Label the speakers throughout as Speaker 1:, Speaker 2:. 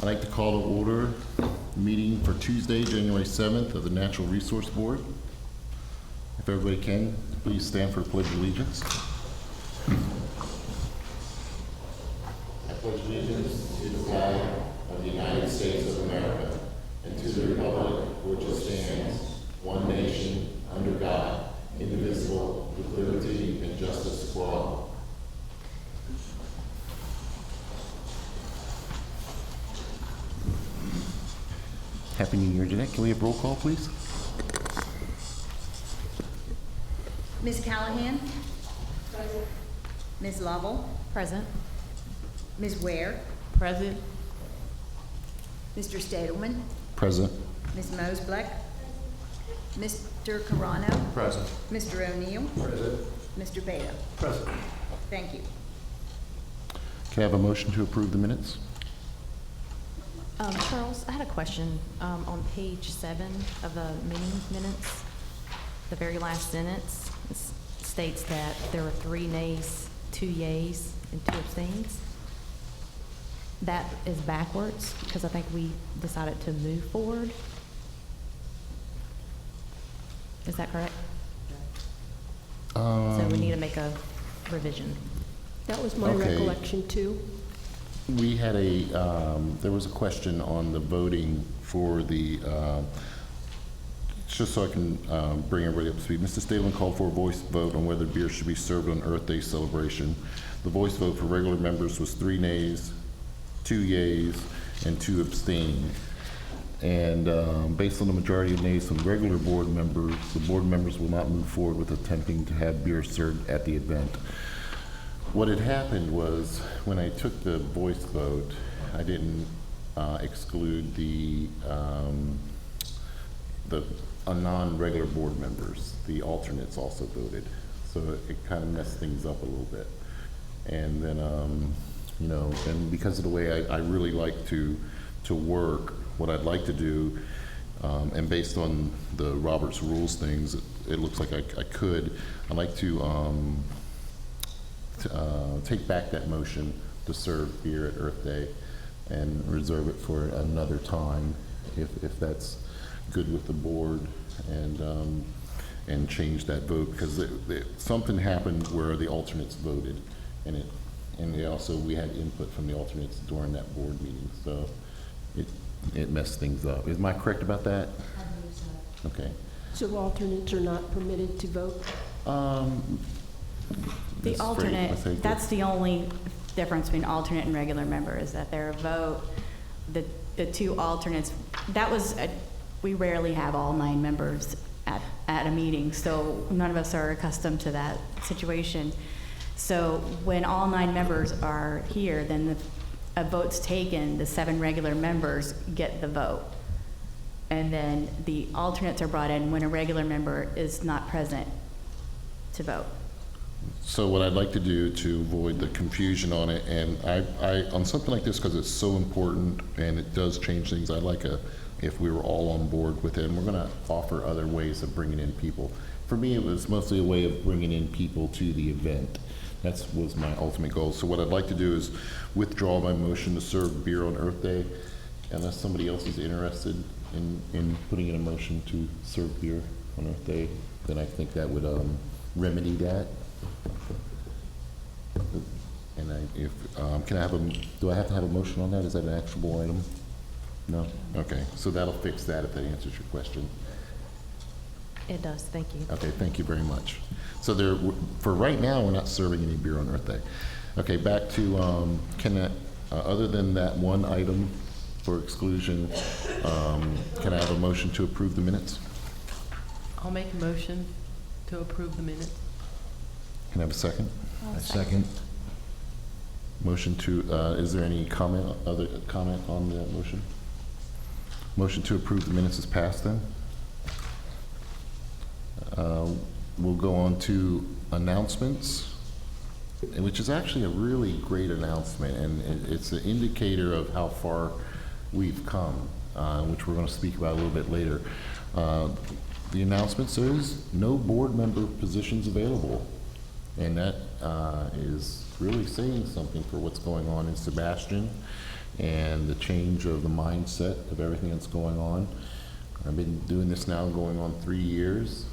Speaker 1: I'd like to call to order the meeting for Tuesday, January 7th of the Natural Resource Board. If everybody can, please stand for the Pledge of Allegiance. I pledge allegiance to the flag of the United States of America and to the republic for which it stands, one nation, under God, indivisible, with liberty and justice for all. Happy New Year, Jeanette. Can we have roll call, please?
Speaker 2: Ms. Callahan? Present. Ms. Lovell?
Speaker 3: Present.
Speaker 2: Ms. Ware?
Speaker 3: Present.
Speaker 2: Mr. Stadelman?
Speaker 1: Present.
Speaker 2: Ms. Mosbleck? Mr. Carano?
Speaker 4: Present.
Speaker 2: Mr. O'Neill?
Speaker 4: Present.
Speaker 2: Mr. Beto?
Speaker 4: Present.
Speaker 2: Thank you.
Speaker 1: Can I have a motion to approve the minutes?
Speaker 3: Charles, I had a question. On page 7 of the meeting minutes, the very last sentence states that there were 3 nays, 2 yays, and 2 abstains. That is backwards because I think we decided to move forward. Is that correct? So we need to make a revision.
Speaker 5: That was my
Speaker 1: Okay.
Speaker 5: recollection too.
Speaker 1: We had there was a question on the voting for the, just so I can bring everybody up to speed. Mr. Stadelman called for a voice vote on whether beer should be served on Earth Day celebration. The voice vote for regular members was 3 nays, 2 yays, and 2 abstained. And based on the majority of nays from regular board members, the board members will not move forward with attempting to have beer served at the event. What had happened was, when I took the voice vote, I didn't exclude the non-regular board members. The alternates also voted, so it kind of messed things up a little bit. And then, you know, and because of the way I really like to work, what I'd like to do, and based on the Robert's Rules things, it looks like I could. I'd like to take back that motion to serve beer at Earth Day and reserve it for another time, if that's good with the board, and change that vote, because something happened where the alternates voted, and we had input from the alternates during that board meeting, so it messed things up. Am I correct about that?
Speaker 5: I believe so.
Speaker 1: Okay.
Speaker 5: So alternates are not permitted to vote?
Speaker 3: The
Speaker 1: Ms.
Speaker 3: alternate,
Speaker 1: Fraser,
Speaker 6: That's the only difference between alternate and regular member, is that their vote, the 2 alternates, we rarely have all 9 members at a meeting, so none of us are accustomed to that situation. So when all 9 members are here, then a vote's taken, the 7 regular members get the vote. And then the alternates are brought in when a regular member is not present to vote.
Speaker 1: So what I'd like to do to avoid the confusion on it, and I on something like this, because it's so important and it does change things, I'd like if we were all on board with it, and we're going to offer other ways of bringing in people. For me, it was mostly a way of bringing in people to the event. That was my ultimate goal. So what I'd like to do is withdraw my motion to serve beer on Earth Day, unless somebody else is interested in putting in a motion to serve beer on Earth Day. Then I think that would remedy that. And do I have to have a motion on that? Is that an actionable item? No? Okay, so that'll fix that if that answers your question.
Speaker 3: It does, thank you.
Speaker 1: Okay, thank you very much. So for right now, we're not serving any beer on Earth Day. Okay, back to, other than that one item for exclusion, can I have a motion to approve the minutes?
Speaker 7: I'll make a motion to approve the minutes.
Speaker 1: Can I have a second?
Speaker 3: A second.
Speaker 1: Motion to, is there any other comment on the motion? Motion to approve the minutes is passed then. We'll go on to announcements, which is actually a really great announcement, and it's an indicator of how far we've come, which we're going to speak about a little bit later. The announcement says no board member positions available, and that is really saying something for what's going on in Sebastian and the change of the mindset of everything that's going on. I've been doing this now going on 3 years.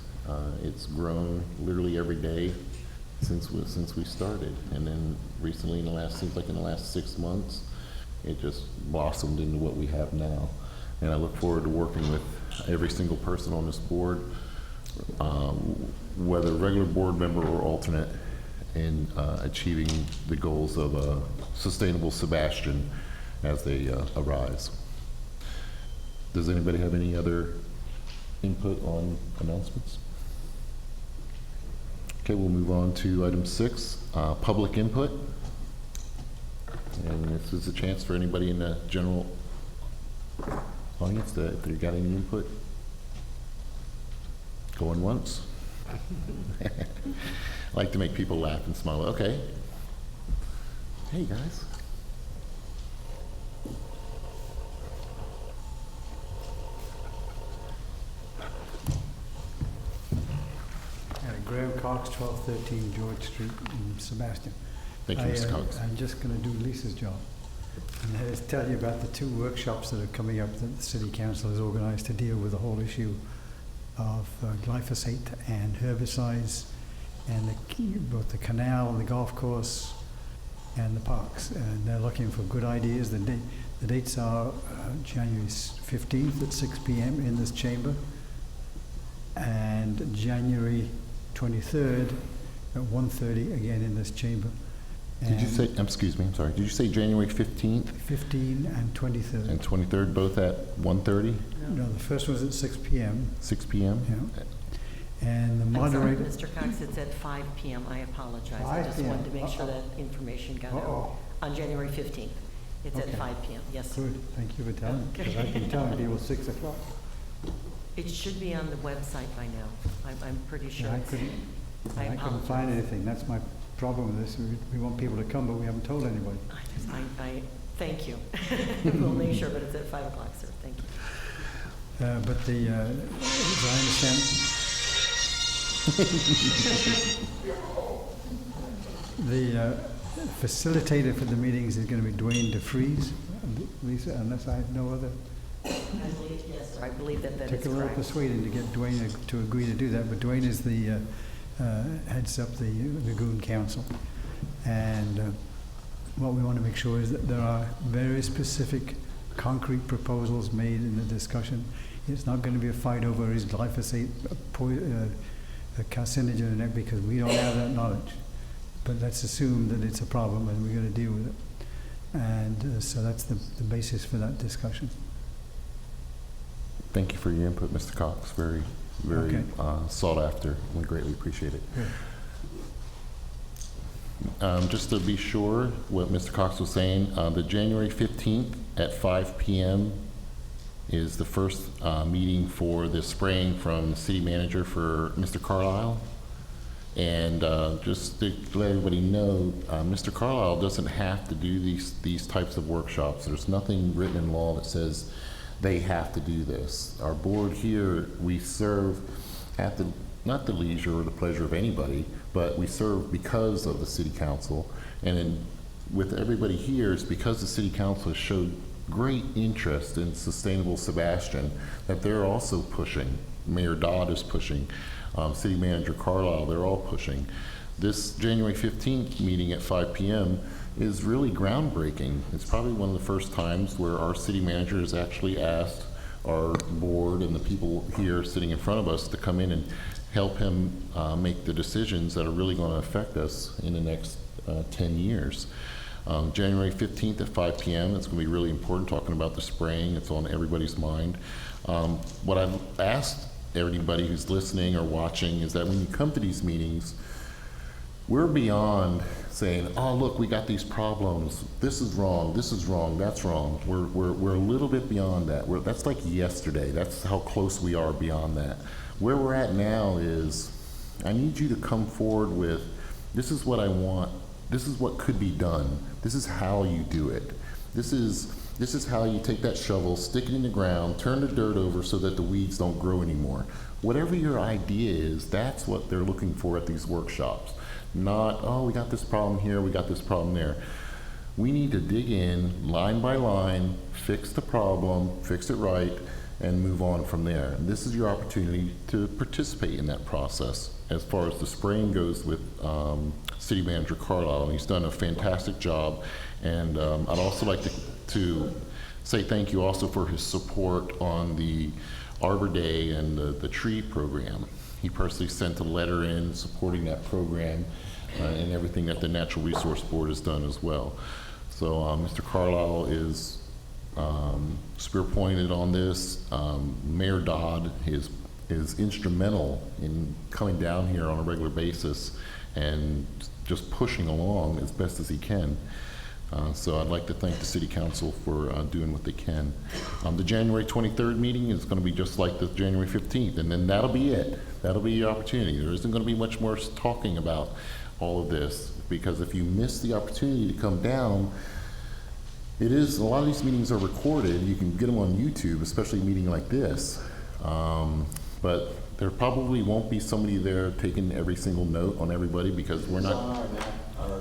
Speaker 1: It's grown literally every day since we started, and then recently seems like in the last 6 months, it just blossomed into what we have now. And I look forward to working with every single person on this board, whether regular board member or alternate, in achieving the goals of a sustainable Sebastian as they arise. Does anybody have any other input on announcements? Okay, we'll move on to item 6, public input. And this is a chance for anybody in the general audience that if they got any input. Going once. I like to make people laugh and smile. Okay. Hey, guys.
Speaker 4: Graham Cox, 1213 George Street in Sebastian.
Speaker 1: Thank you, Mr. Cox.
Speaker 4: I'm just going to do Lisa's job. And that is tell you about the 2 workshops that are coming up that the City Council has organized to deal with the whole issue of glyphosate and herbicides and both the canal and the golf course and the parks. And they're looking for good ideas. The dates are January 15th at 6 p.m. in this chamber, and January 23rd at 1:30 again in this chamber.
Speaker 1: Did you say, excuse me, I'm sorry, did you say January 15th
Speaker 4: 15 and 23rd.
Speaker 1: and 23rd, both at 1:30,
Speaker 4: No, the first one's at 6 p.m.
Speaker 1: 6 p.m.?
Speaker 4: Yeah. And the
Speaker 8: I'm sorry,
Speaker 4: moderator.
Speaker 8: Mr. Cox, it's at 5 PM. I apologize. I
Speaker 4: 5
Speaker 8: just
Speaker 4: p.m.
Speaker 8: wanted to make sure that information got out.
Speaker 4: Uh-oh.
Speaker 8: On January 15th. It's at
Speaker 4: Okay.
Speaker 8: 5 PM. Yes, sir.
Speaker 4: Good, thank you for telling me, because I've been telling people 6 o'clock.
Speaker 8: It should be on the website by now. I'm pretty sure.
Speaker 4: I
Speaker 8: it's-
Speaker 4: couldn't,
Speaker 8: I
Speaker 4: I couldn't
Speaker 8: apologize.
Speaker 4: find anything. That's my problem with this. We want people to come, but we haven't told anybody.
Speaker 8: I thank you. We'll make sure, but it's at 5 o'clock, sir. Thank you.
Speaker 4: But as I understand, the facilitator for the meetings is going to be Dwayne DeFries. Lisa, unless I have no other,
Speaker 8: I believe, yes, sir. I believe that
Speaker 4: took
Speaker 8: is
Speaker 4: a little
Speaker 8: correct.
Speaker 4: persuading to get Dwayne to agree to do that, but Dwayne is the, heads up the Lagoon Council. And what we want to make sure is that there are very specific concrete proposals made in the discussion. It's not going to be a fight over is glyphosate a carcinogen and that, because we don't have that knowledge. But let's assume that it's a problem and we're going to deal with it. And so that's the basis for that discussion.
Speaker 1: Thank you for your input, Mr. Cox. Very, very
Speaker 4: Okay.
Speaker 1: sought after. We greatly appreciate it.
Speaker 4: Good.
Speaker 1: Just to be sure what Mr. Cox was saying, the January 15th at 5 p.m. is the first meeting for the spraying from the city manager for Mr. Carlisle. And just to let everybody know, Mr. Carlisle doesn't have to do these types of workshops. There's nothing written in law that says they have to do this. Our board here, we serve at the, not the leisure or the pleasure of anybody, but we serve because of the city council. And then with everybody here, it's because the city council has showed great interest in sustainable Sebastian that they're also pushing. Mayor Dodd is pushing. City Manager Carlisle, they're all pushing. This January 15th meeting at 5 p.m. is really groundbreaking. It's probably one of the first times where our city manager has actually asked our board and the people here sitting in front of us to come in and help him make the decisions that are really going to affect us in the next 10 years. January 15th at 5 p.m. It's going to be really important, talking about the spraying. It's on everybody's mind. What I've asked everybody who's listening or watching is that when you come to these meetings, we're beyond saying, oh, look, we got these problems. This is wrong, that's wrong. We're a little bit beyond that. That's like yesterday. That's how close we are beyond that. Where we're at now is, I need you to come forward with, this is what I want. This is what could be done. This is how you do it. This is how you take that shovel, stick it in the ground, turn the dirt over so that the weeds don't grow anymore. Whatever your idea is, that's what they're looking for at these workshops. not, oh, we got this problem here, we got this problem there. We need to dig in line by line, fix the problem, fix it right, and move on from there. And this is your opportunity to participate in that process. As far as the spraying goes with City Manager Carlisle, and he's done a fantastic job. And I'd also like to say thank you also for his support on the Arbor Day and the tree program. He personally sent a letter in supporting that program and everything that the Natural Resource Board has done as well. So Mr. Carlisle is spear-pointed on this. Mayor Dodd is instrumental in coming down here on a regular basis and just pushing along as best as he can. So I'd like to thank the City Council for doing what they can. The January 23rd meeting is going to be just like the January 15th, and then that'll be it. That'll be your opportunity. There isn't going to be much more talking about all of this, because if you miss the opportunity to come down, a lot of these meetings are recorded. You can get them on YouTube, especially a meeting like this. But there probably won't be somebody there taking every single note on everybody, because we're not.
Speaker 9: Our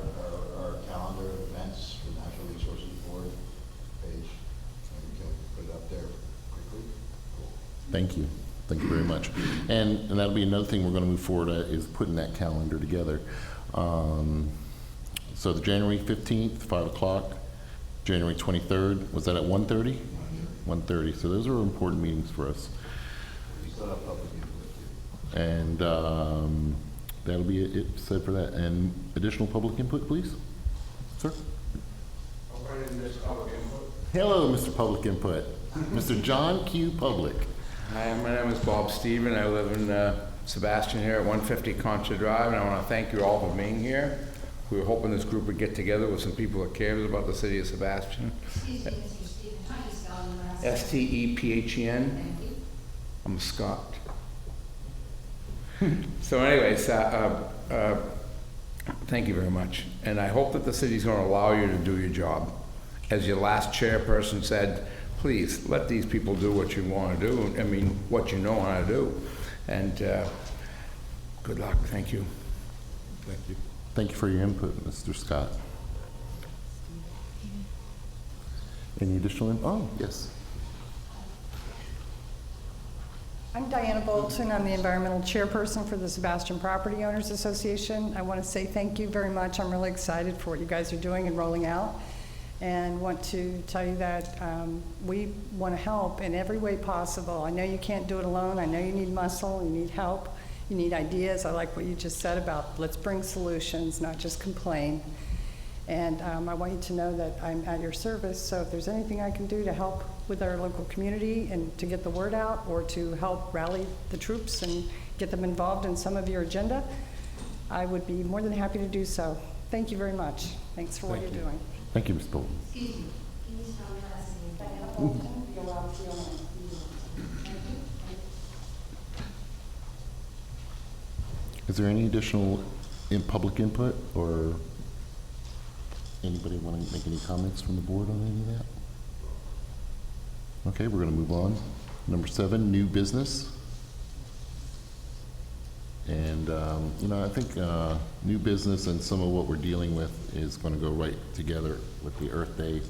Speaker 9: calendar of events for Natural Resources Board page, and we can put it up there quickly. Cool.
Speaker 1: Thank you. Thank you very much. And that'll be another thing we're going to move forward at, is putting that calendar together. So the January 15th, 5 o'clock, January 23rd, was that at 1:30? 1:30. So those are important meetings for us.
Speaker 9: We still have public input too.
Speaker 1: And that'll be it said for that. And additional public input, please. Sir? Hello, Mr. Public Input. Mr. John Q. Public.
Speaker 10: Hi, my name is Bob Steven. I live in Sebastian here at 150 Concha Drive, and I want to thank you all for being here. We were hoping this group would get together with some people that cares about the city of Sebastian.
Speaker 11: Excuse me, Mr. Stephen, how do you spell your last name?
Speaker 10: Stephen.
Speaker 11: Thank you.
Speaker 10: I'm a Scot. So anyways, thank you very much. And I hope that the city's going to allow you to do your job. As your last chairperson said, please let these people do what you want to do. I mean, what you know how to do. And good luck. Thank you.
Speaker 1: Thank you. Thank you for your input, Mr. Scott. Any additional input? Oh, yes.
Speaker 12: I'm Diana Bolton. I'm the environmental chairperson for the Sebastian Property Owners Association. I want to say thank you very much. I'm really excited for what you guys are doing and rolling out, and want to tell you that we want to help in every way possible. I know you can't do it alone. I know you need muscle, you need help, you need ideas. I like what you just said about let's bring solutions, not just complain. And I want you to know that I'm at your service, so if there's anything I can do to help with our local community and to get the word out, or to help rally the troops and get them involved in some of your agenda, I would be more than happy to do so. Thank you very much. Thanks for what you're doing.
Speaker 1: Thank you, Ms. Bolton.
Speaker 11: Excuse me, can you spell your last name?
Speaker 12: Diana Bolton, B-O-L-T-O-N.
Speaker 1: Is there any additional public input, or anybody want to make any comments from the board on any of that? Okay, we're going to move on. Number 7, new business. And, I think new business and some of what we're dealing with is going to go right together with the Earth Day,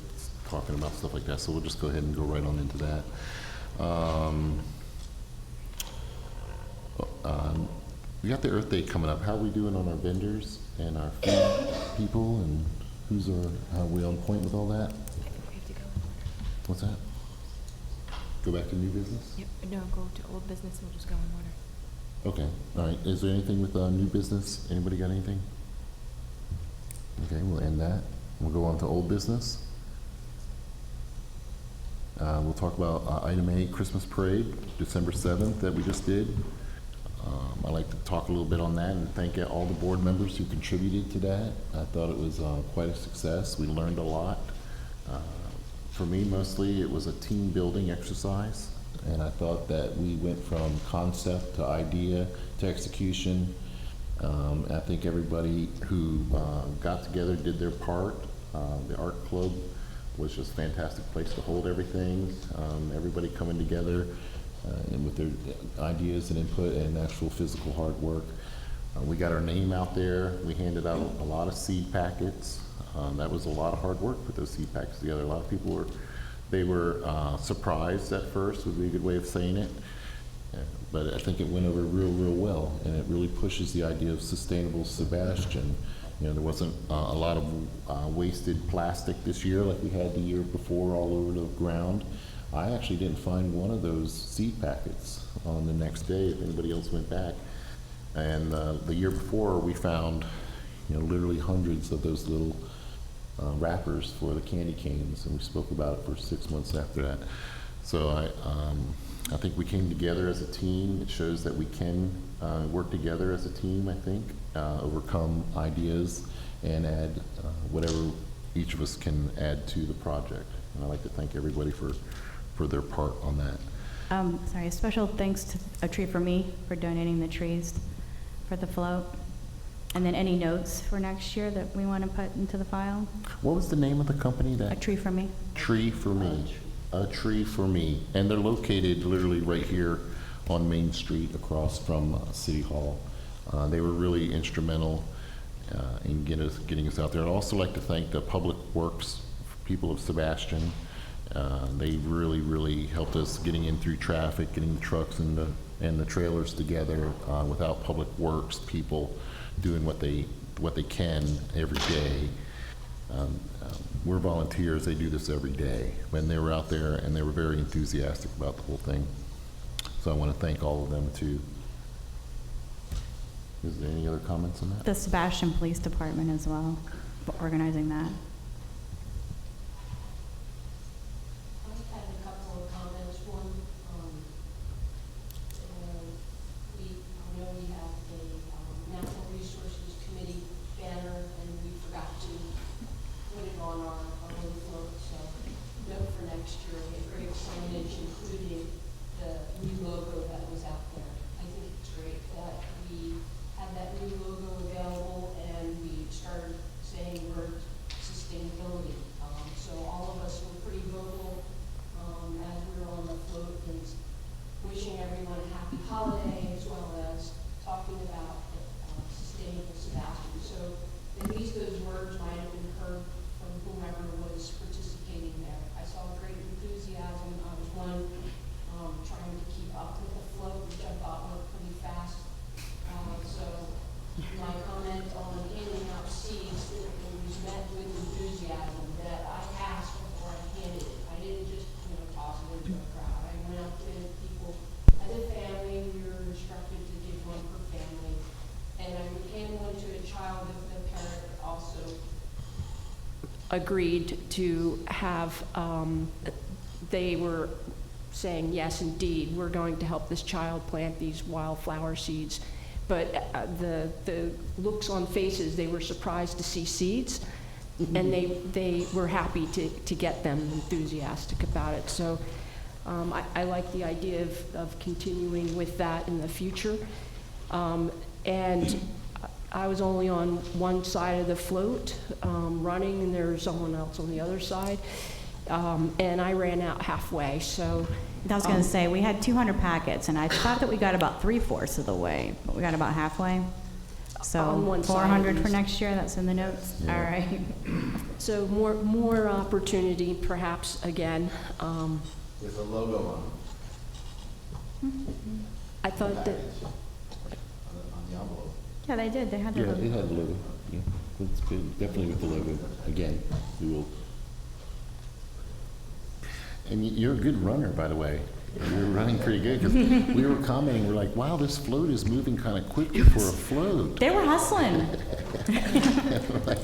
Speaker 1: talking about stuff like that. So we'll just go ahead and go right on into that. We got the Earth Day coming up. How are we doing on our vendors and our food people, and how are we on point with all that?
Speaker 3: I think we have to go in order.
Speaker 1: What's that? Go back to new business?
Speaker 3: Yep, no, go to old business, we'll just go in order.
Speaker 1: Okay, all right. Is there anything with new business? Anybody got anything? Okay, we'll end that. We'll go on to old business. We'll talk about item A, Christmas Parade, December 7th that we just did. I'd like to talk a little bit on that and thank all the board members who contributed to that. I thought it was quite a success. We learned a lot. For me, mostly, it was a team building exercise, and I thought that we went from concept to idea to execution. I think everybody who got together did their part. The art club was just a fantastic place to hold everything. Everybody coming together and with their ideas and input and actual physical hard work. We got our name out there. We handed out a lot of seed packets. That was a lot of hard work to put those seed packets together. A lot of people were surprised at first, would be a good way of saying it. But I think it went over real well, and it really pushes the idea of sustainable Sebastian. You know, there wasn't a lot of wasted plastic this year like we had the year before all over the ground. I actually didn't find one of those seed packets on the next day if anybody else went back. And the year before, we found, you know, literally hundreds of those little wrappers for the candy canes, and we spoke about it for 6 months after that. So I think we came together as a team. It shows that we can work together as a team, I think, overcome ideas and add whatever each of us can add to the project. And I'd like to thank everybody for their part on that.
Speaker 6: Sorry, a special thanks to A Tree for Me for donating the trees for the float. And then any notes for next year that we want to put into the file?
Speaker 1: What was the name of the company that?
Speaker 6: A Tree for Me.
Speaker 1: Tree for Me. A Tree for Me. And they're located literally right here on Main Street across from City Hall. They were really instrumental in getting us out there. I'd also like to thank the Public Works people of Sebastian. They really helped us getting in through traffic, getting the trucks and the trailers together. Without Public Works people doing what they can every day. We're volunteers, they do this every day. When they were out there, and they were very enthusiastic about the whole thing. So I want to thank all of them too. Is there any other comments on that?
Speaker 6: The Sebastian Police Department as well, for organizing that.
Speaker 11: I had a couple of comments. One, I know we have a Natural Resources Committee banner, and we forgot to put it on our own float, so note for next year, we have great signage, including the new logo that was out there. I think it's great that we had that new logo available, and we started saying the word sustainability. So all of us were pretty vocal as we were on the float, and wishing everyone a happy holiday, as well as talking about sustainable Sebastian. So at least those words might have been heard from whomever was participating there. I saw great enthusiasm. I was one trying to keep up with the flow, which I thought went pretty fast. So my comment on handing out seeds, it was met with enthusiasm that I asked before I handed it. I didn't just, toss it into a crowd. I went out to people as a family. We were instructed to give one per family. And I would hand one to a child if the parent also agreed to have, they were saying, yes, indeed, we're going to help this child plant these wildflower seeds. But the looks on faces, they were surprised to see seeds, and they were happy to get them, enthusiastic about it. So I like the idea of continuing with that in the future. And I was only on one side of the float running, and there was someone else on the other side. And I ran out halfway, so.
Speaker 6: I was going to say, we had 200 packets, and I thought that we got about 3/4 of the way, but we got about halfway. So
Speaker 11: On one side,
Speaker 6: 400
Speaker 11: at
Speaker 6: for
Speaker 11: least.
Speaker 6: next year, that's in the notes?
Speaker 1: Yeah.
Speaker 6: All right.
Speaker 11: So more opportunity, perhaps, again.
Speaker 9: With a logo on
Speaker 11: I thought that,
Speaker 9: packets, on the envelope.
Speaker 6: Yeah, they did, they had their
Speaker 1: Yeah,
Speaker 6: logo.
Speaker 1: it had the logo. Yeah, it's good. Definitely with the logo. Again, we will. And you're a good runner, by the way. You're running pretty good, because we were commenting, we're like, wow, this float is moving kind of quickly for a float.
Speaker 6: They were hustling.
Speaker 1: like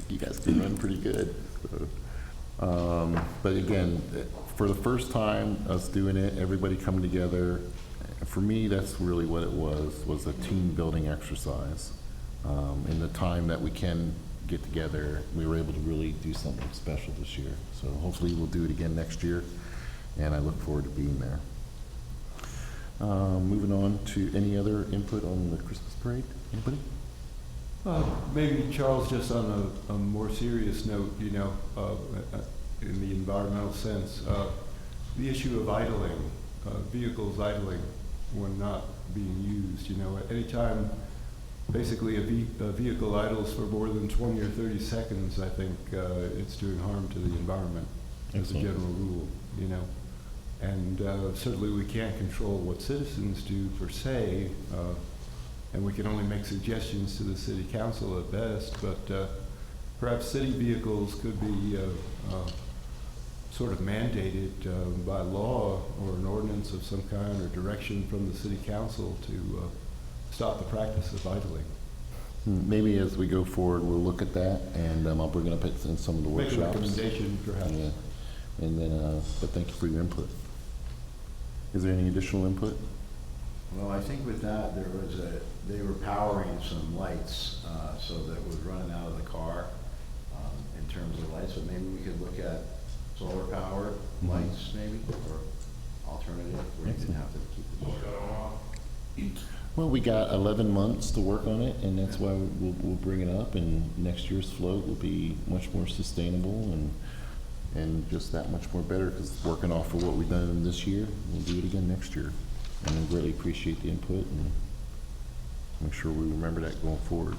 Speaker 1: you guys can run pretty good. So, but again, for the first time, us doing it, everybody coming together, for me, that's really what it was a team building exercise. In the time that we can get together, we were able to really do something special this year. So hopefully we'll do it again next year, and I look forward to being there. Moving on to any other input on the Christmas parade? Anybody?
Speaker 13: Maybe, Charles, just on a more serious note, in the environmental sense, the issue of idling, vehicles idling when not being used. Anytime basically a vehicle idles for more than 20 or 30 seconds, I think it's doing harm to the environment as a
Speaker 1: Excellent.
Speaker 13: general rule, you know. And certainly we can't control what citizens do per se, and we can only make suggestions to the city council at best, but perhaps city vehicles could be sort of mandated by law or an ordinance of some kind or direction from the city council to stop the practice of idling.
Speaker 1: Maybe as we go forward, we'll look at that, and I'll bring it up in some of the
Speaker 13: Make
Speaker 1: workshops.
Speaker 13: a recommendation, perhaps.
Speaker 1: Yeah. And then, but thank you for your input. Is there any additional input?
Speaker 9: Well, I think with that, they were powering some lights, so that was running out of the car, in terms of lights, but maybe we could look at solar powered lights maybe, or alternative, where you didn't have to keep the motor.
Speaker 1: Well, we got 11 months to work on it, and that's why we'll bring it up, and next year's float will be much more sustainable and just that much more better, because working off of what we've done this year, we'll do it again next year. And I really appreciate the input, and make sure we remember that going forward.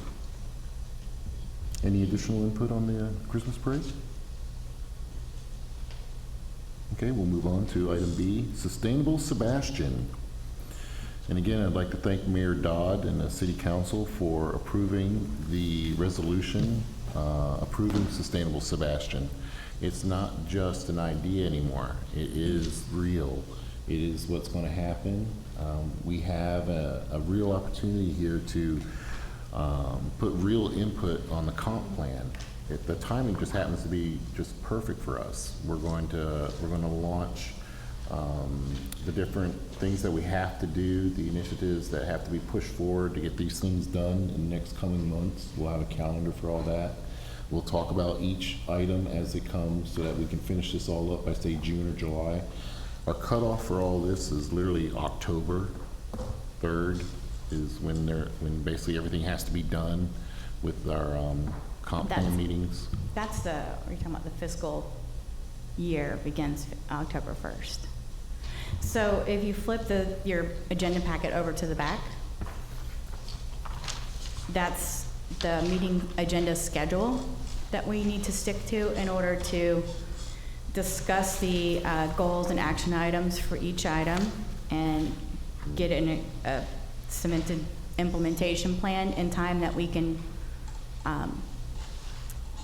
Speaker 1: Any additional input on the Christmas parade? Okay, we'll move on to item B, Sustainable Sebastian. And again, I'd like to thank Mayor Dodd and the City Council for approving the resolution approving Sustainable Sebastian. It's not just an idea anymore. It is real. It is what's going to happen. We have a real opportunity here to put real input on the comp plan. The timing just happens to be just perfect for us. We're going to launch the different things that we have to do, the initiatives that have to be pushed forward to get these things done in the next coming months. We'll have a calendar for all that. We'll talk about each item as it comes so that we can finish this all up by, say, June or July. Our cutoff for all this is literally October 3rd is when basically everything has to be done with our comp plan meetings.
Speaker 6: That's you're talking about the fiscal year begins October 1st. So if you flip your agenda packet over to the back, that's the meeting agenda schedule that we need to stick to in order to discuss the goals and action items for each item and get a cemented implementation plan in time that we can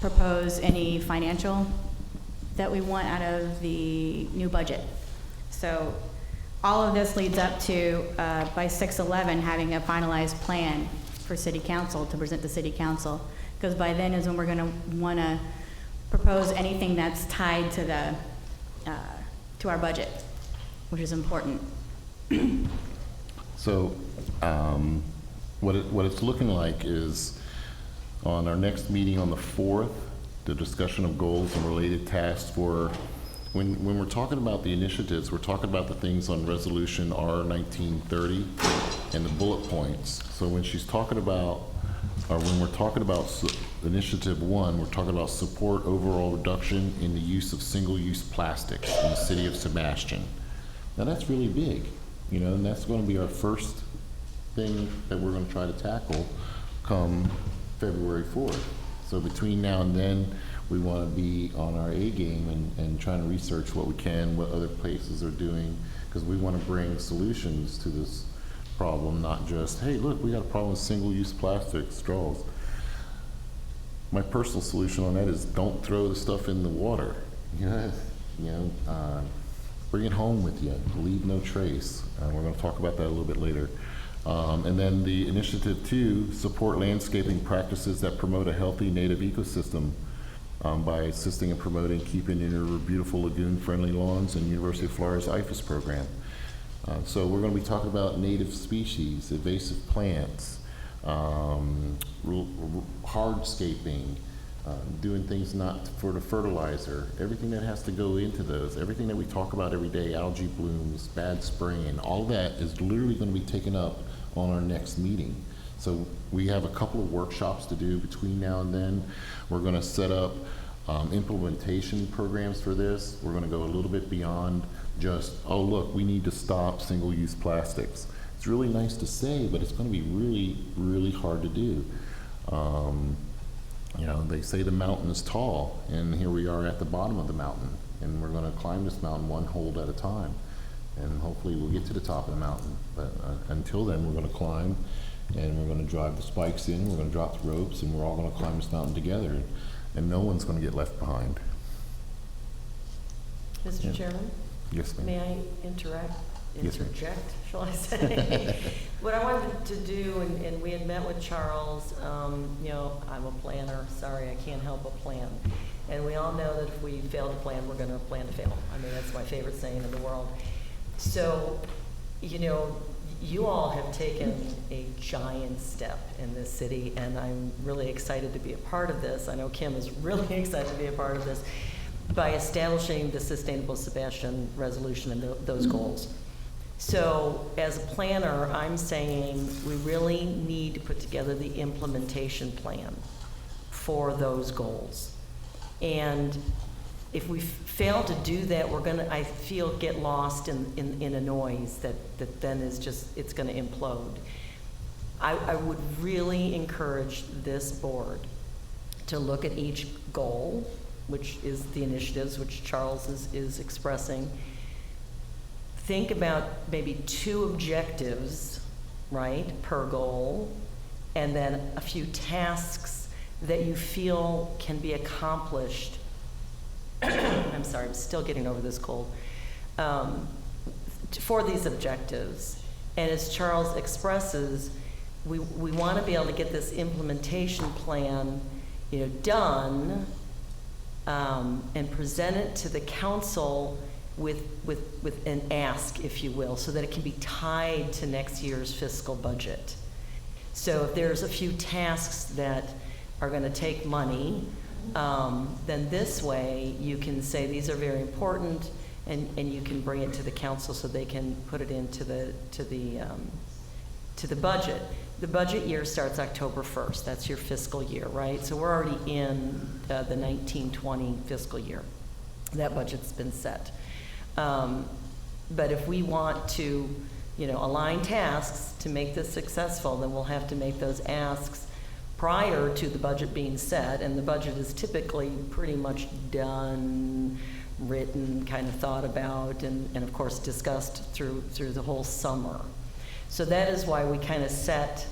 Speaker 6: propose any financial that we want out of the new budget. So all of this leads up to, by 6/11, having a finalized plan for City Council to present to City Council, because by then is when we're going to want to propose anything that's tied to our budget, which is important.
Speaker 1: So what it's looking like is on our next meeting on the 4th, the discussion of goals and related tasks for, when we're talking about the initiatives, we're talking about the things on Resolution R1930 and the bullet points. So when she's talking about, or when we're talking about Initiative 1, we're talking about support overall reduction in the use of single-use plastics in the city of Sebastian. Now that's really big, you know, and that's going to be our first thing that we're going to try to tackle come February 4th. So between now and then, we want to be on our A game and trying to research what we can, what other places are doing, because we want to bring solutions to this problem, not just, hey, look, we got a problem with single-use plastic straws. My personal solution on that is don't throw the stuff in the water. Bring it home with you. Leave no trace. We're going to talk about that a little bit later. And then the Initiative 2, support landscaping practices that promote a healthy native ecosystem by assisting and promoting keeping in your beautiful lagoon-friendly lawns and University of Florida's IFAS program. So we're going to be talking about native species, invasive plants, hardscaping, doing things not for the fertilizer, everything that has to go into those, everything that we talk about every day, algae blooms, bad spraying, all that is literally going to be taken up on our next meeting. So we have a couple of workshops to do between now and then. We're going to set up implementation programs for this. We're going to go a little bit beyond just, oh look, we need to stop single-use plastics. It's it's really nice to say, but it's going to be really, really hard to do. You know, they say the mountain is tall, and here we are at the bottom of the mountain, and we're going to climb this mountain one hold at a time, and hopefully we'll get to the top of the mountain. But until then, we're going to climb, and we're going to drive the spikes in, we're going to drop the ropes, and we're all going to climb this mountain together, and no one's going to get left behind.
Speaker 8: Mr.
Speaker 1: Yeah.
Speaker 8: Chairman?
Speaker 1: Yes, ma'am.
Speaker 8: May I interact?
Speaker 1: Yes, ma'am.
Speaker 8: Interject, shall I say? What I wanted to do, and we had met with Charles, you know, I'm a planner, sorry, I can't help but plan. And we all know that if we fail to plan, we're gonna plan to fail. I mean, that's my favorite saying in the world. So, you know, you all have taken a giant step in this city, and I'm really excited to be a part of this. I know Kim is really excited to be a part of this, by establishing the Sustainable Sebastian resolution and those goals. So as a planner, I'm saying we really need to put together the implementation plan for those goals. And if we fail to do that, we're gonna, I feel, get lost in a noise that then is just, it's gonna implode. I would really encourage this board to look at each goal, which is the initiatives, which Charles is expressing. Think about maybe 2 objectives, right, per goal, and then a few tasks that you feel can be accomplished. I'm sorry, I'm still getting over this cold. For these objectives. And as Charles expresses, we want to be able to get this implementation plan, you know, done, and present it to the council with an ask, if you will, so that it can be tied to next year's fiscal budget. So if there's a few tasks that are going to take money, then this way you can say these are very important, and you can bring it to the council so they can put it into the budget. The budget year starts October 1st. That's your fiscal year, right? So we're already in the 1920 fiscal year. That budget's been set. But if we want to, you know, align tasks to make this successful, then we'll have to make those asks prior to the budget being set. And the budget is typically pretty much done, written, kind of thought about, and of course discussed through the whole summer. So that is why we kind of set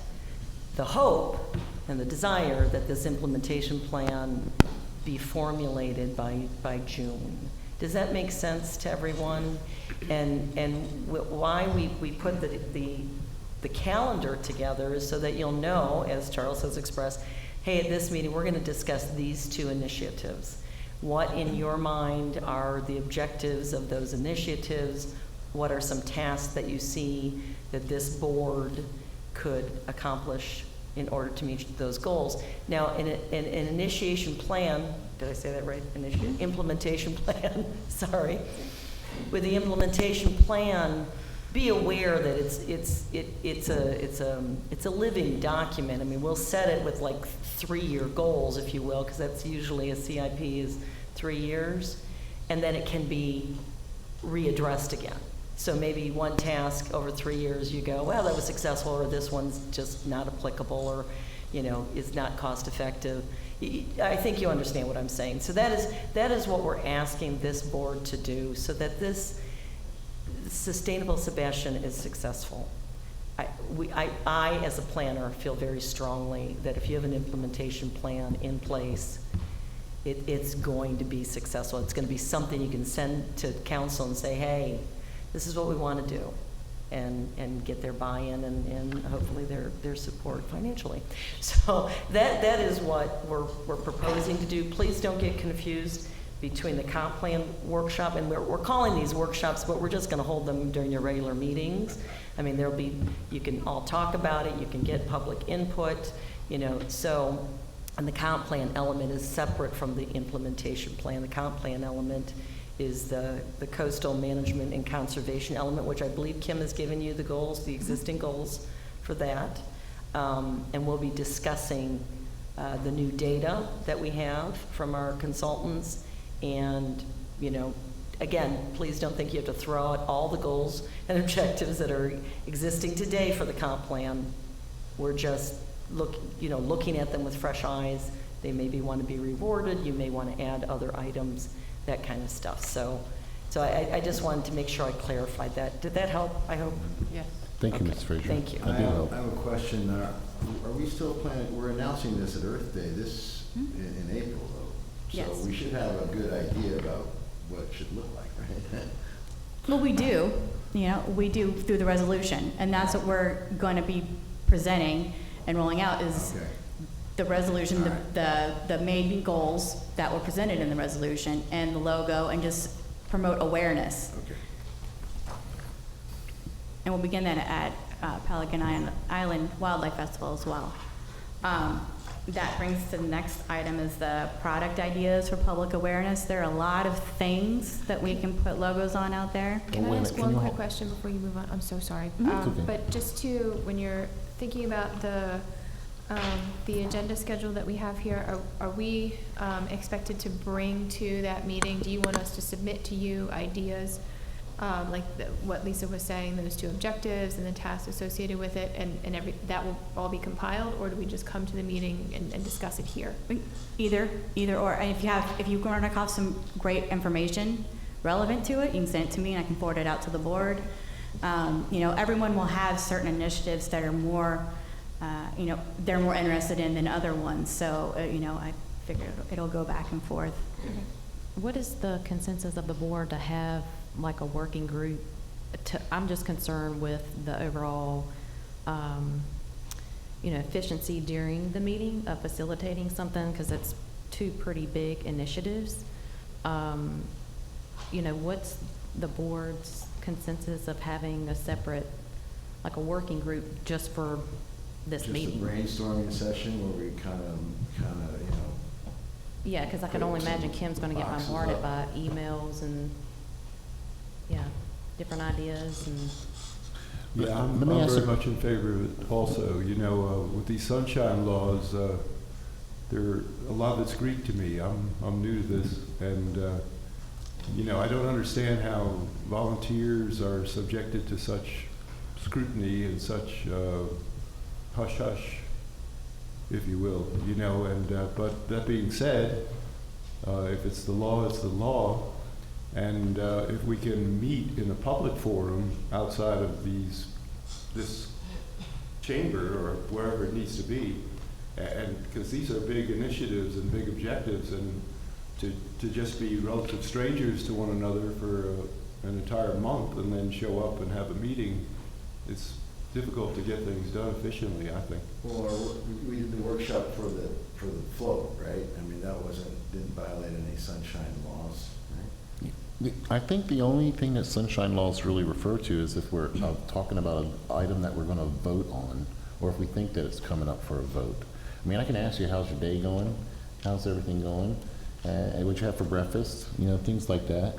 Speaker 8: the hope and the desire that this implementation plan be formulated by June. Does that make sense to everyone? And why we put the calendar together is so that you'll know, as Charles has expressed, hey, at this meeting, we're going to discuss these 2 initiatives. What in your mind are the objectives of those initiatives? What are some tasks that you see that this board could accomplish in order to meet those goals? Now, an initiation plan, did I say that right? Implementation plan, sorry. With the implementation plan, be aware that it's a living document. I mean, we'll set it with like 3-year goals, if you will, because that's usually a CIP is 3 years, and then it can be readdressed again. So maybe one task over 3 years, you go, well, that was successful, or this one's just not applicable, or, you know, is not cost effective. I think you understand what I'm saying. So that is what we're asking this board to do, so that this Sustainable Sebastian is successful. I, as a planner, feel very strongly that if you have an implementation plan in place, it's going to be successful. It's going to be something you can send to council and say, hey, this is what we want to do, and get their buy-in and hopefully their support financially. So that is what we're proposing to do. Please don't get confused between the comp plan workshop, and we're calling these workshops, but we're just going to hold them during your regular meetings. I mean, you can all talk about it, you can get public input, you know, so, and the comp plan element is separate from the implementation plan. The comp plan element is the coastal management and conservation element, which I believe Kim has given you the goals, the existing goals for that. And we'll be discussing the new data that we have from our consultants, and, you know, again, please don't think you have to throw out all the goals and objectives that are existing today for the comp plan. We're just looking at them with fresh eyes. They maybe want to be rewarded, you may want to add other items, that kind of stuff. So I just wanted to make sure I clarified that. Did that help, I hope?
Speaker 7: Yes.
Speaker 1: Thank you,
Speaker 8: Okay,
Speaker 1: Ms. Frazier.
Speaker 8: thank you.
Speaker 1: I do help.
Speaker 9: I have a question. Are we still planning, we're announcing this at Earth Day in April, though.
Speaker 6: Yes.
Speaker 9: So we should have a good idea about what it should look like, right?
Speaker 6: Well, we do, we do through the resolution, and that's what we're going to be presenting and rolling out is
Speaker 9: Okay.
Speaker 6: the resolution,
Speaker 9: All right.
Speaker 6: the main goals that were presented in the resolution, and the logo, and just promote awareness.
Speaker 9: Okay.
Speaker 6: And we'll begin that at Pelican Island Wildlife Festival as well. That brings to the next item is the product ideas for public awareness. There are a lot of things that we can put logos on out there.
Speaker 1: Oh,
Speaker 14: Can
Speaker 1: wait a
Speaker 14: I
Speaker 1: minute,
Speaker 14: ask
Speaker 1: can
Speaker 14: one
Speaker 1: you
Speaker 14: quick
Speaker 1: hold-
Speaker 14: question before you move on? I'm so sorry.
Speaker 1: It's okay.
Speaker 14: But just to, when you're thinking about the agenda schedule that we have here, are we expected to bring to that meeting? Do you want us to submit to you ideas, what Lisa was saying, those 2 objectives and the tasks associated with it, and that will all be compiled, or do we just come to the meeting and discuss it here?
Speaker 6: Either or. And if you run across some great information relevant to it, you can send it to me and I can forward it out to the board. Everyone will have certain initiatives that are more, they're more interested in than other ones. So, I figure it'll go back and forth.
Speaker 3: What is the consensus of the board to have like a working group? I'm just concerned with the overall, efficiency during the meeting of facilitating something, because it's 2 pretty big initiatives. What's the board's consensus of having a separate, like a working group just for this meeting?
Speaker 9: Just a brainstorming session where we kind of,
Speaker 3: Yeah, because I can only imagine Kim's going to get
Speaker 9: Boxes
Speaker 3: bombarded
Speaker 9: up.
Speaker 3: by emails and, different ideas and.
Speaker 13: Yeah, I'm
Speaker 1: Let me ask
Speaker 13: very
Speaker 1: you-
Speaker 13: much in favor of it also. With these sunshine laws, a lot of it's Greek to me. I'm new to this, and I don't understand how volunteers are subjected to such scrutiny and such hush-hush, if you will, but that being said, if it's the law, it's the law. And if we can meet in a public forum outside of this chamber or wherever it needs to be, and because these are big initiatives and big objectives, and to just be relative strangers to one another for an entire month and then show up and have a meeting, it's difficult to get things done efficiently, I think.
Speaker 9: Well, we did the workshop for the float, right? I mean, that didn't violate any sunshine laws, right?
Speaker 1: I think the only thing that sunshine laws really refer to is if we're talking about an item that we're going to vote on, or if we think that it's coming up for a vote. I mean, I can ask you, how's your day going? How's everything going? What you have for breakfast? Things like that.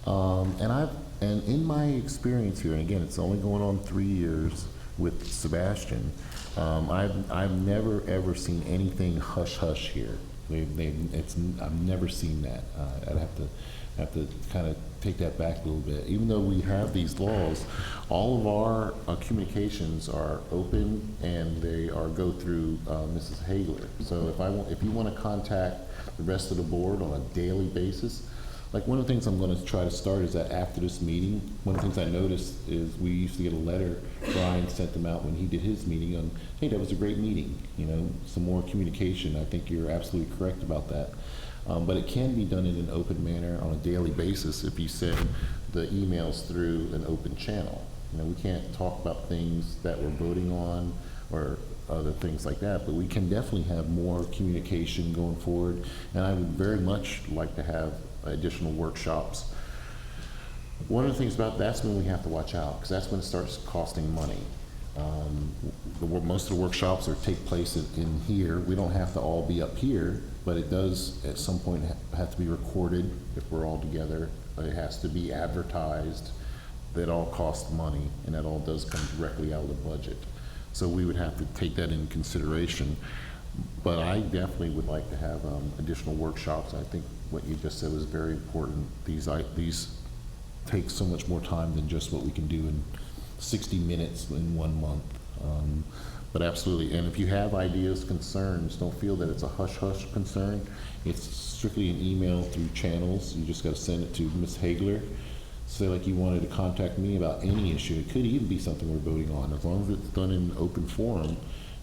Speaker 1: And in my experience here, and again, it's only going on 3 years with Sebastian, I've never ever seen anything hush hush here. I've never seen that. I'd have to kind of take that back a little bit. Even though we have these laws, all of our communications are open, and they go through Mrs. Hagler. So if you want to contact the rest of the board on a daily basis, like one of the things I'm going to try to start is that after this meeting, one of the things I noticed is we used to get a letter, Brian sent them out when he did his meeting on, hey, that was a great meeting, some more communication. I think you're absolutely correct about that. But it can be done in an open manner on a daily basis if you send the emails through an open channel. We can't talk about things that we're voting on or other things like that, but we can definitely have more communication going forward. And I would very much like to have additional workshops. One of the things about that's when we have to watch out, because that's when it starts costing money. Most of the workshops take place in here. We don't have to all be up here, but it does at some point have to be recorded if we're all together. It has to be advertised. That all costs money, and that all does come directly out of the budget. So we would have to take that into consideration. But I definitely would like to have additional workshops. I think what you just said was very important. These takes so much more time than just what we can do in 60 minutes in 1 month. But absolutely, and if you have ideas, concerns, don't feel that it's a hush-hush concern. It's strictly an email through channels. You just got to send it to Ms. Hagler. Say like you wanted to contact me about any issue. It could even be something we're voting on. As long as it's done in an open forum,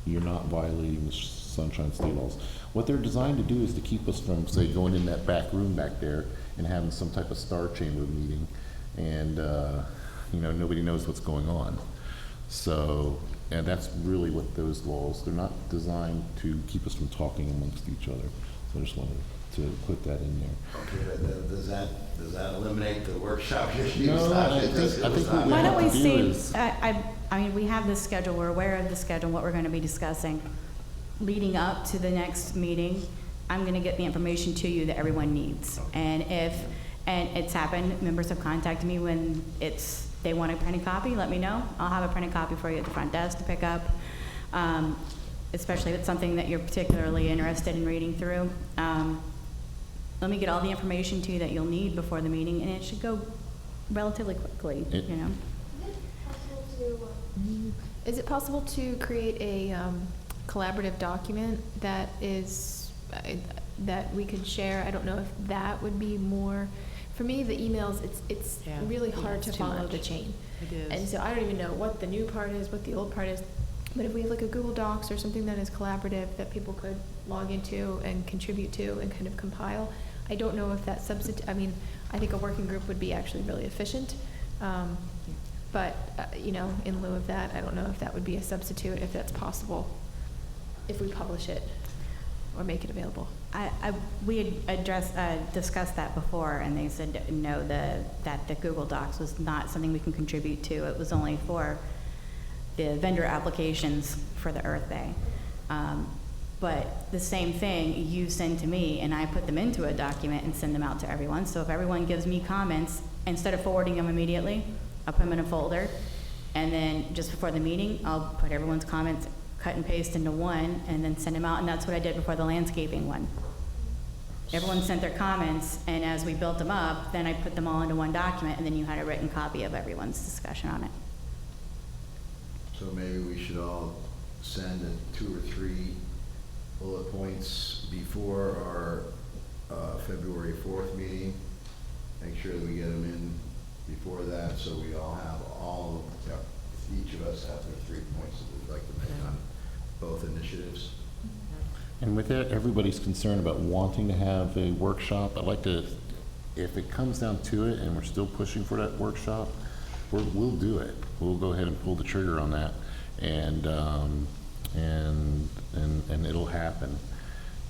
Speaker 1: you're not violating the Sunshine State laws. What they're designed to do is to keep us from, say, going in that back room back there and having some type of star chamber meeting, and you know, nobody knows what's going on. So, and that's really what those laws, they're not designed to keep us from talking amongst each other. So I just wanted to put that in there.
Speaker 9: Okay, but does that eliminate the workshop issues?
Speaker 1: No, I think what we
Speaker 6: Why
Speaker 1: have
Speaker 6: don't we
Speaker 1: to do
Speaker 6: see,
Speaker 1: is,
Speaker 6: I mean, we have this schedule, we're aware of the schedule, what we're gonna be discussing. Leading up to the next meeting, I'm gonna get the information to you that everyone needs. And it's happened, members have contacted me when they want a printed copy, let me know. I'll have a printed copy for you at the front desk to pick up. Especially if it's something that you're particularly interested in reading through. Let me get all the information to you that you'll need before the meeting, and it should go relatively quickly, you know?
Speaker 14: Is it possible to create a collaborative document that we could share? I don't know if that would be more, for me, the emails, it's
Speaker 7: Yeah.
Speaker 14: really
Speaker 7: Yeah,
Speaker 14: hard
Speaker 7: it's
Speaker 14: to
Speaker 7: too
Speaker 14: follow
Speaker 7: much.
Speaker 14: the chain.
Speaker 7: It is.
Speaker 14: And so I don't even know what the new part is, what the old part is. But if we have like a Google Docs or something that is collaborative that people could log into and contribute to and kind of compile, I don't know if that I mean, I think a working group would be actually really efficient. But, you know, in lieu of that, I don't know if that would be a substitute, if that's possible, if we publish it or make it available.
Speaker 6: We had discussed that before, and they said no, that the Google Docs was not something we can contribute to. It was only for the vendor applications for the Earth Day. But the same thing you send to me, and I put them into a document and send them out to everyone. So if everyone gives me comments, instead of forwarding them immediately, I'll put them in a folder, and then just before the meeting, I'll put everyone's comments, cut and paste into one, and then send them out, and that's what I did before the landscaping one. Everyone sent their comments, and as we built them up, then I put them all into one document, and then you had a written copy of everyone's discussion on it.
Speaker 9: So maybe we should all send 2 or 3 bullet points before our February 4th meeting. Make sure that we get them in before that, so we all have each of us have their 3 points that we'd like to make on both initiatives.
Speaker 1: and with that, everybody's concerned about wanting to have a workshop. I'd like to, if it comes down to it and we're still pushing for that workshop, we'll do it. We'll go ahead and pull the trigger on that, and it'll happen,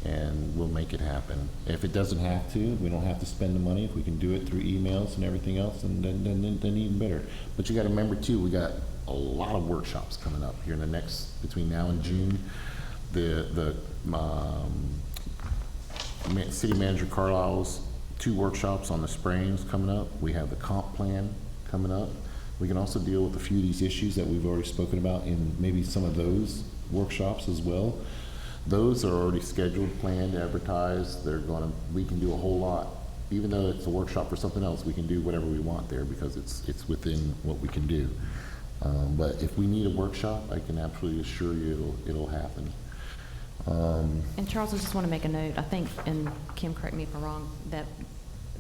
Speaker 1: and we'll make it happen. If it doesn't have to, we don't have to spend the money. If we can do it through emails and everything else, then even better. But you got to remember too, we got a lot of workshops coming up here in the next, between now and June. The City Manager Carlisle's 2 workshops on the sprayings coming up. We have the comp plan coming up. We can also deal with a few of these issues that we've already spoken about in maybe some of those workshops as well. Those are already scheduled, planned, advertised. We can do a whole lot. Even though it's a workshop for something else, we can do whatever we want there because it's within what we can do. But if we need a workshop, I can absolutely assure you it'll happen.
Speaker 3: And Charles, I just want to make a note, I think, and Kim, correct me if I'm wrong, that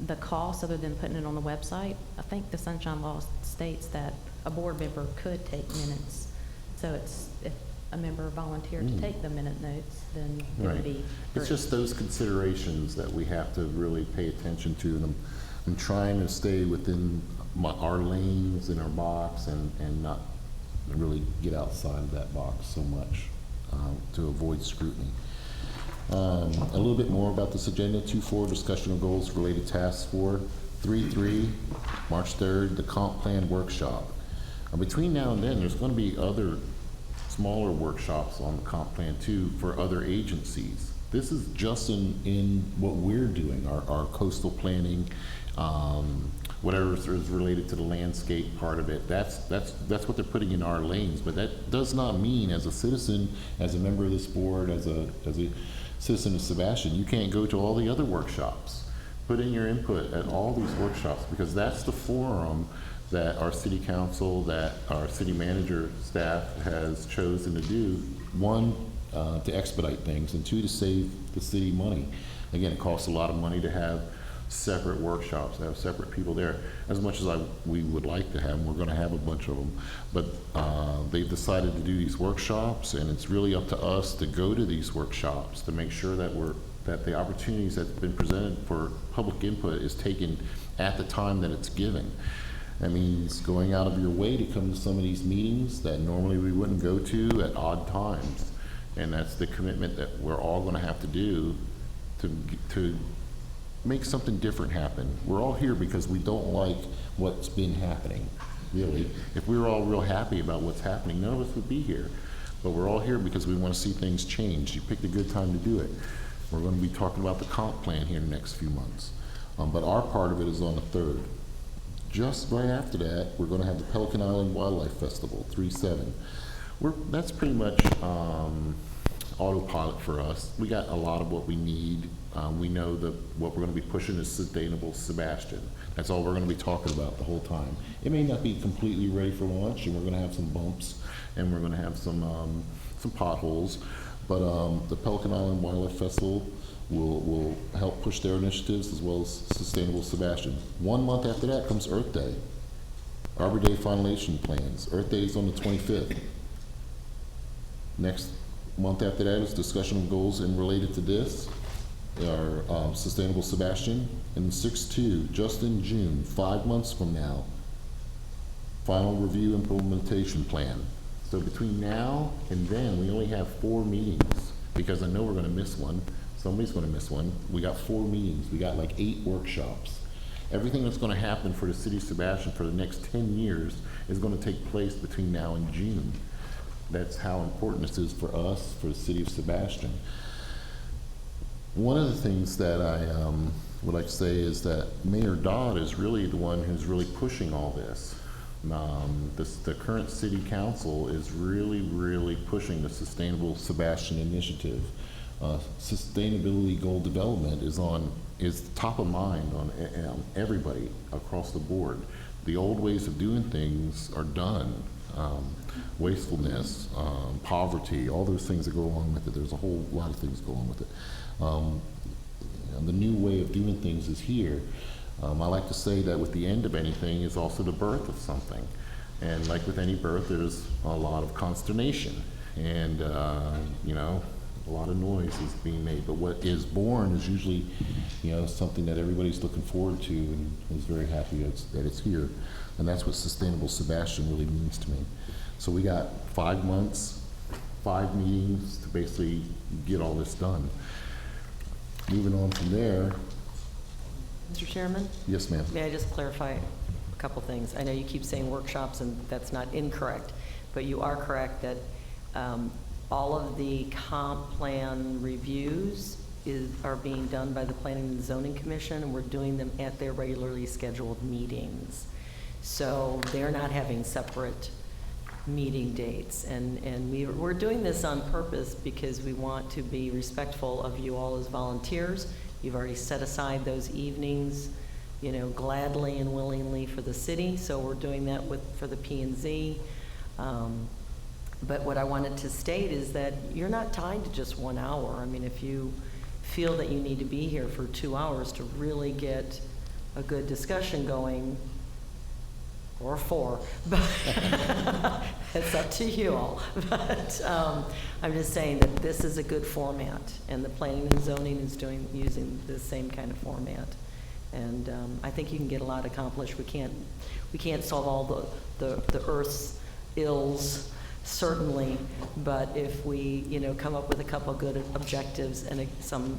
Speaker 3: the cost, other than putting it on the website, I think the Sunshine Law states that a board member could take minutes. So if a member volunteered to take the minute notes, then it would be
Speaker 1: It's
Speaker 3: free.
Speaker 1: just those considerations that we have to really pay attention to. And I'm trying to stay within our lanes in our box and not really get outside of that box so much to avoid scrutiny. A little bit more about this agenda. 2.4, discussion of goals related tasks. 3.3, March 3rd, the comp plan workshop. Between now and then, there's going to be other smaller workshops on the comp plan too for other agencies. This is just in what we're doing, our coastal planning, whatever is related to the landscape part of it. That's what they're putting in our lanes. But that does not mean, as a citizen, as a member of this board, as a citizen of Sebastian, you can't go to all the other workshops. put in your input at all these workshops, because that's the forum that our city council, that our city manager staff has chosen to do. One, to expedite things, and two, to save the city money. Again, it costs a lot of money to have separate workshops, to have separate people there. As much as we would like to have them, we're going to have a bunch of them. But they've decided to do these workshops, and it's really up to us to go to these workshops to make sure that that the opportunities that's been presented for public input is taken at the time that it's given. That means going out of your way to come to some of these meetings that normally we wouldn't go to at odd times. And that's the commitment that we're all going to have to do to make something different happen. We're all here because we don't like what's been happening, really. If we were all real happy about what's happening, none of us would be here. But we're all here because we want to see things change. You picked a good time to do it. We're going to be talking about the comp plan here in the next few months. But our part of it is on the 3rd. Just right after that, we're going to have the Pelican Island Wildlife Festival, 3/7. That's pretty much autopilot for us. We got a lot of what we need. We know that what we're going to be pushing is sustainable Sebastian. That's all we're going to be talking about the whole time. It may not be completely ready for launch, and we're going to have some bumps, and we're going to have some potholes. But the Pelican Island Wildlife Festival will help push their initiatives, as well as Sustainable Sebastian. 1 month after that comes Earth Day. Arbor Day Foundation plans. Earth Day is on the 25th. Next month after that is discussion of goals, and related to this are Sustainable Sebastian. And 6/2, just in June, 5 months from now, final review implementation plan. So between now and then, we only have 4 meetings, because I know we're going to miss one. Somebody's going to miss one. We got 4 meetings. We got like 8 workshops. Everything that's going to happen for the city of Sebastian for the next 10 years is going to take place between now and June. That's how important this is for us, for the city of Sebastian. One of the things that I would like to say is that Mayor Dodd is really the one who's really pushing all this. The current city council is really pushing the Sustainable Sebastian initiative. Sustainability goal development is top of mind on everybody across the board. The old ways of doing things are done. Wastefulness, poverty, all those things that go along with it. There's a whole lot of things go along with it. The new way of doing things is here. I like to say that with the end of anything is also the birth of something. And like with any birth, there's a lot of consternation and, a lot of noise is being made. But what is born is usually, something that everybody's looking forward to and is very happy that it's here. And that's what Sustainable Sebastian really means to me. So we got 5 months, 5 meetings to basically get all this done. Moving on from there.
Speaker 8: Mr. Chairman?
Speaker 1: Yes, ma'am.
Speaker 8: May I just clarify a couple things? I know you keep saying workshops, and that's not incorrect, but you are correct that all of the comp plan reviews are being done by the Planning and Zoning Commission, and we're doing them at their regularly scheduled meetings. So they're not having separate meeting dates. And we're doing this on purpose because we want to be respectful of you all as volunteers. You've already set aside those evenings, gladly and willingly for the city. So we're doing that for the P&Z. But what I wanted to state is that you're not tied to just 1 hour. I mean, if you feel that you need to be here for 2 hours to really get a good discussion going, or 4, but it's up to you all. But I'm just saying that this is a good format, and the planning and zoning is using the same kind of format. And I think you can get a lot accomplished. We can't solve all the Earth's ills, certainly, but if we come up with a couple good objectives and some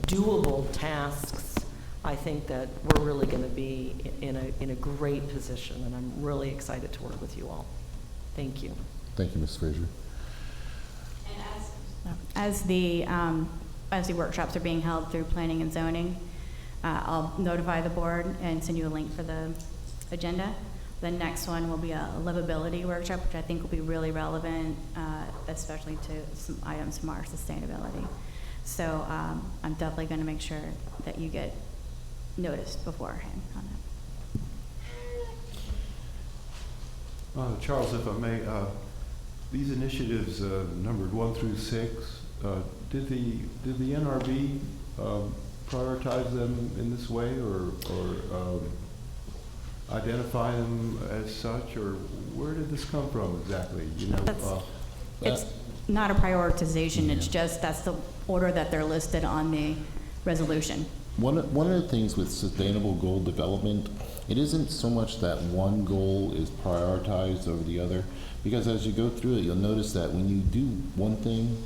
Speaker 8: doable tasks, I think that we're really going to be in a great position, and I'm really excited to work with you all. Thank you.
Speaker 1: Thank you, Ms. Frazier.
Speaker 6: And as the workshops are being held through planning and zoning, I'll notify the board and send you a link for the agenda. The next one will be a livability workshop, which I think will be really relevant, especially to some items from our sustainability. So I'm definitely going to make sure that you get noticed beforehand on that.
Speaker 13: Charles, if I may, these initiatives numbered 1 through 6, did the NRB prioritize them in this way, or identify them as such, or where did this come from exactly? You know,
Speaker 6: It's not a prioritization, it's just that's the order that they're listed on the resolution.
Speaker 1: One of the things with sustainable goal development, it isn't so much that one goal is prioritized over the other, because as you go through it, you'll notice that when you do one thing,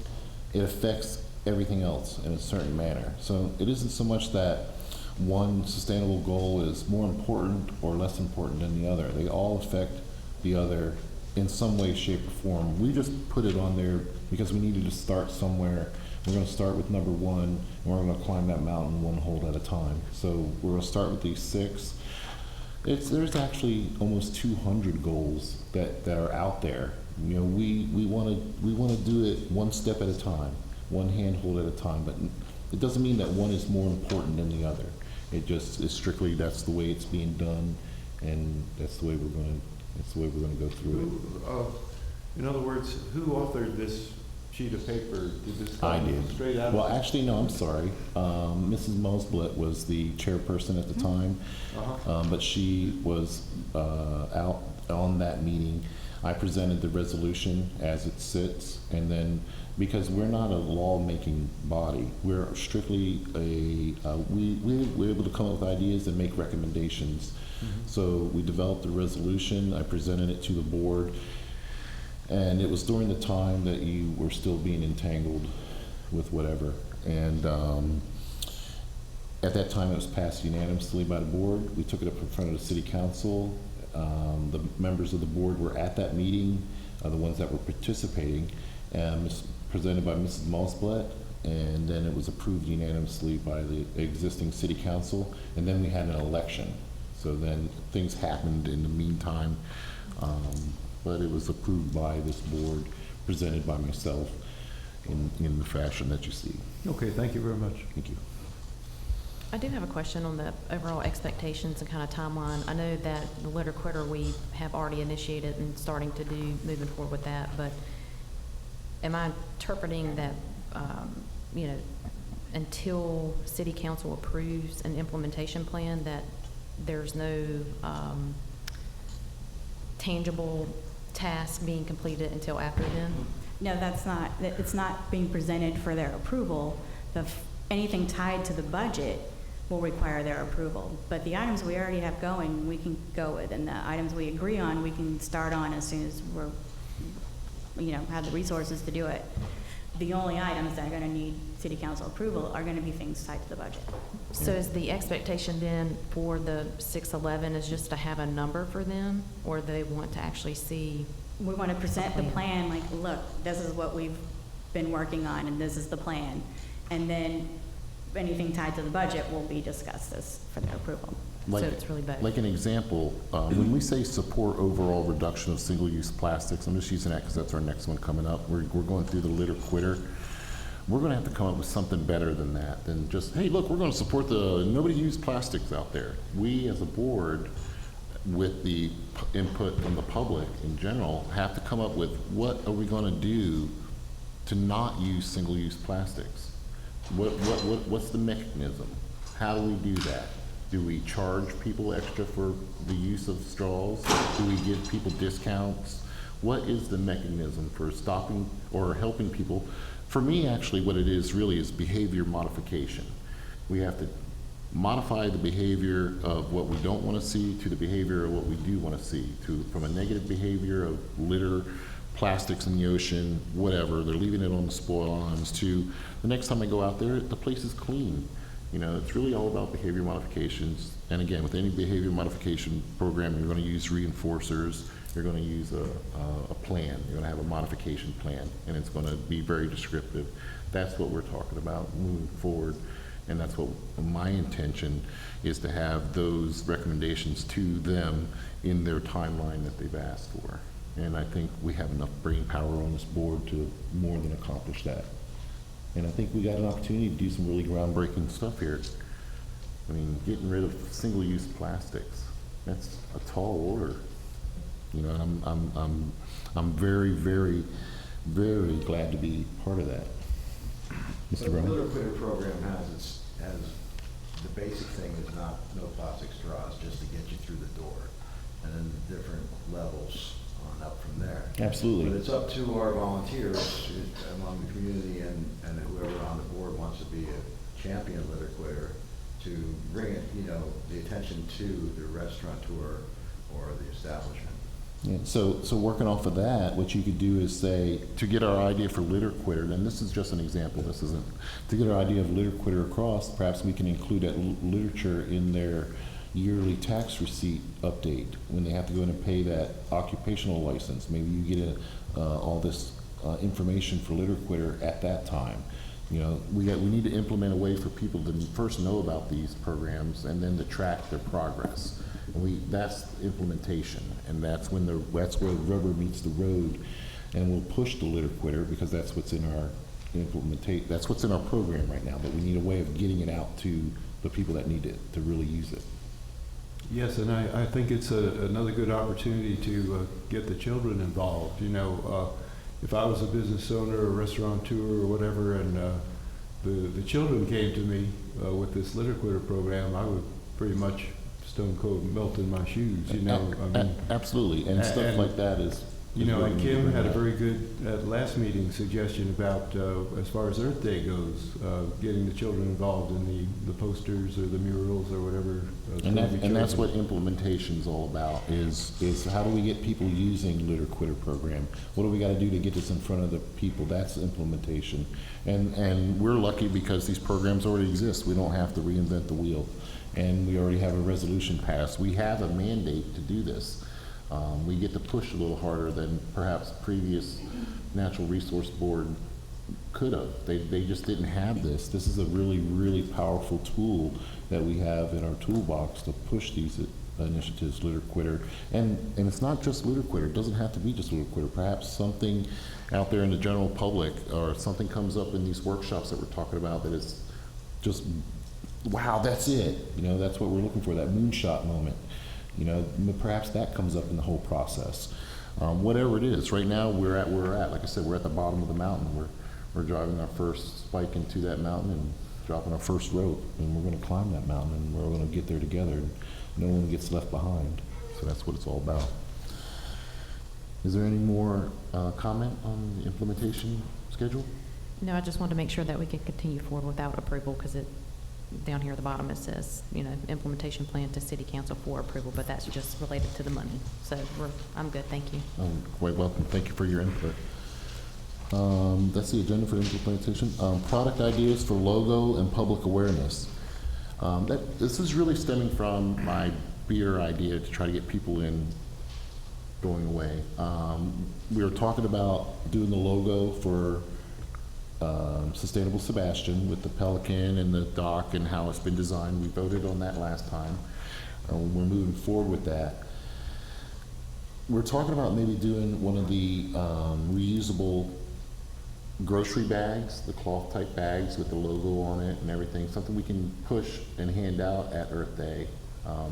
Speaker 1: it affects everything else in a certain manner. So it isn't so much that one sustainable goal is more important or less important than the other. They all affect the other in some way, shape, or form. We just put it on there because we needed to start somewhere. We're going to start with number 1, and we're going to climb that mountain one hole at a time. So we're going to start with these 6. There's actually almost 200 goals that are out there. You know, we want to do it one step at a time, one handhold at a time. But it doesn't mean that one is more important than the other. It just is strictly that's the way it's being done, and that's the way we're going to go through it.
Speaker 13: In other words, who authored this sheet of paper? Did this
Speaker 1: I
Speaker 13: come
Speaker 1: did.
Speaker 13: straight out?
Speaker 1: Well, actually, no, I'm sorry. Mrs. Mosblett was the chairperson at the time, but she was out on that meeting. I presented the resolution as it sits, and then because we're not a law-making body, we're strictly we're able to come up with ideas and make recommendations. So we developed a resolution. I presented it to the board. And it was during the time that you were still being entangled with whatever. And at that time, it was passed unanimously by the board. We took it up in front of the city council. The members of the board were at that meeting, the ones that were participating, presented by Mrs. Mosblett, and then it was approved unanimously by the existing city council. And then we had an election. So then things happened in the meantime. But it was approved by this board, presented by myself in the fashion that you see.
Speaker 13: Okay, thank you very much.
Speaker 1: Thank you.
Speaker 3: I do have a question on the overall expectations and kind of timeline. I know that the litter quitter we have already initiated and starting to do, moving forward with that, but am I interpreting that, you know, until city council approves an implementation plan, that there's no tangible task being completed until after then?
Speaker 6: No, that's not, it's not being presented for their approval. Anything tied to the budget will require their approval. But the items we already have going, we can go with, and the items we agree on, we can start on as soon as we're, you know, have the resources to do it. The only items that are going to need city council approval are going to be things tied to the budget.
Speaker 3: So is the expectation then for the 611 is just to have a number for them, or they want to actually see?
Speaker 6: We want to present the plan, like, look, this is what we've been working on, and this is the plan. And then anything tied to the budget will be discussed as for their approval.
Speaker 3: So it's really both.
Speaker 1: Like an example, when we say support overall reduction of single-use plastics, I'm just using that because that's our next one coming up. We're going through the litter quitter. We're going to have to come up with something better than that, than just, hey, look, we're going to support the nobody use plastics out there. We as a board, with the input from the public in general, have to come up with what are we going to do to not use single-use plastics? What's the mechanism? How do we do that? Do we charge people extra for the use of straws? Do we give people discounts? What is the mechanism for stopping or helping people? For me, actually, what it is really is behavior modification. We have to modify the behavior of what we don't want to see to the behavior of what we do want to see, from a negative behavior of litter, plastics in the ocean, whatever, they're leaving it on the spoil lines, to the next time I go out there, the place is clean. You know, it's really all about behavior modifications. And again, with any behavior modification program, you're going to use reinforcers, you're going to use a plan, you're going to have a modification plan, and it's going to be very descriptive. That's what we're talking about moving forward. And that's what my intention is, to have those recommendations to them in their timeline that they've asked for. And I think we have enough brain power on this board to more than accomplish that. And I think we got an opportunity to do some really groundbreaking stuff here. I mean, getting rid of single-use plastics, that's a tall order. You know, and I'm very, very, very glad to be part of that.
Speaker 9: So
Speaker 1: Mr.
Speaker 9: the
Speaker 1: Brown?
Speaker 9: litter quitter program has the basic thing is not no plastic straws, just to get you through the door. And then the different levels on up from there.
Speaker 1: Absolutely.
Speaker 9: But it's up to our volunteers among the community and whoever on the board wants to be a champion litter quitter to bring it, you know, the attention to the restaurateur or the establishment.
Speaker 1: Yeah, so working off of that, what you could do is say, to get our idea for litter quitter, and this is just an example, this isn't, to get our idea of litter quitter across, perhaps we can include that literature in their yearly tax receipt update, when they have to go in and pay that occupational license. Maybe you get all this information for litter quitter at that time. You know, we need to implement a way for people to first know about these programs and then to track their progress. And that's implementation, and that's where the rubber meets the road, and we'll push the litter quitter because that's what's in our that's what's in our program right now. But we need a way of getting it out to the people that need it to really use it.
Speaker 13: Yes, and I think it's another good opportunity to get the children involved. You know, if I was a business owner or restaurateur or whatever, and the children came to me with this litter quitter program, I would pretty much stone cold melt in my shoes, you know. I mean,
Speaker 1: absolutely, and stuff like that is.
Speaker 13: You know, and Kim had a
Speaker 1: that.
Speaker 13: very good, at last meeting, suggestion about, as far as Earth Day goes, getting the children involved in the posters or the murals or whatever.
Speaker 1: And that's what implementation's all about, is how do we get people using litter quitter program? What do we gotta do to get this in front of the people? That's implementation. And we're lucky because these programs already exist. We don't have to reinvent the wheel. And we already have a resolution passed. We have a mandate to do this. We get to push a little harder than perhaps previous Natural Resource Board could have. They just didn't have this. This is a really, really powerful tool that we have in our toolbox to push these initiatives, litter quitter. And it's not just litter quitter. It doesn't have to be just litter quitter. Perhaps something out there in the general public, or something comes up in these workshops that we're talking about that is just, wow, that's it. You know, that's what we're looking for, that moonshot moment. You know, perhaps that comes up in the whole process. Whatever it is, right now we're at where we're at. Like I said, we're at the bottom of the mountain. We're driving our first spike into that mountain and dropping our first rope, and we're going to climb that mountain, and we're going to get there together. And no one gets left behind. So that's what it's all about. Is there any more comment on the implementation schedule?
Speaker 3: No, I just wanted to make sure that we could continue forward without approval, because down here at the bottom it says, you know, implementation plan to city council for approval, but that's just related to the money. So I'm good, thank you.
Speaker 1: Quite welcome. Thank you for your input. That's the agenda for implementation. Product ideas for logo and public awareness. This is really stemming from my beer idea to try to get people in going away. We were talking about doing the logo for Sustainable Sebastian with the Pelican and the dock and how it's been designed. We voted on that last time. We're moving forward with that. We're talking about maybe doing one of the reusable grocery bags, the cloth type bags with the logo on it and everything, something we can push and hand out at Earth Day.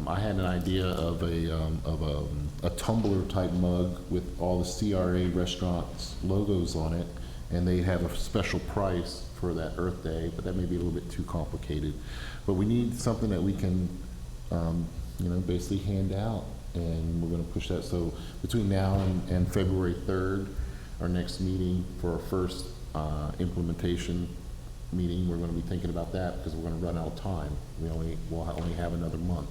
Speaker 1: I had an idea of a tumbler type mug with all the CRA restaurants logos on it, and they have a special price for that Earth Day, but that may be a little bit too complicated. But we need something that we can, you know, basically hand out, and we're going to push that. So between now and February 3rd, our next meeting for our first implementation meeting, we're going to be thinking about that because we're going to run out of time. We'll only have another month.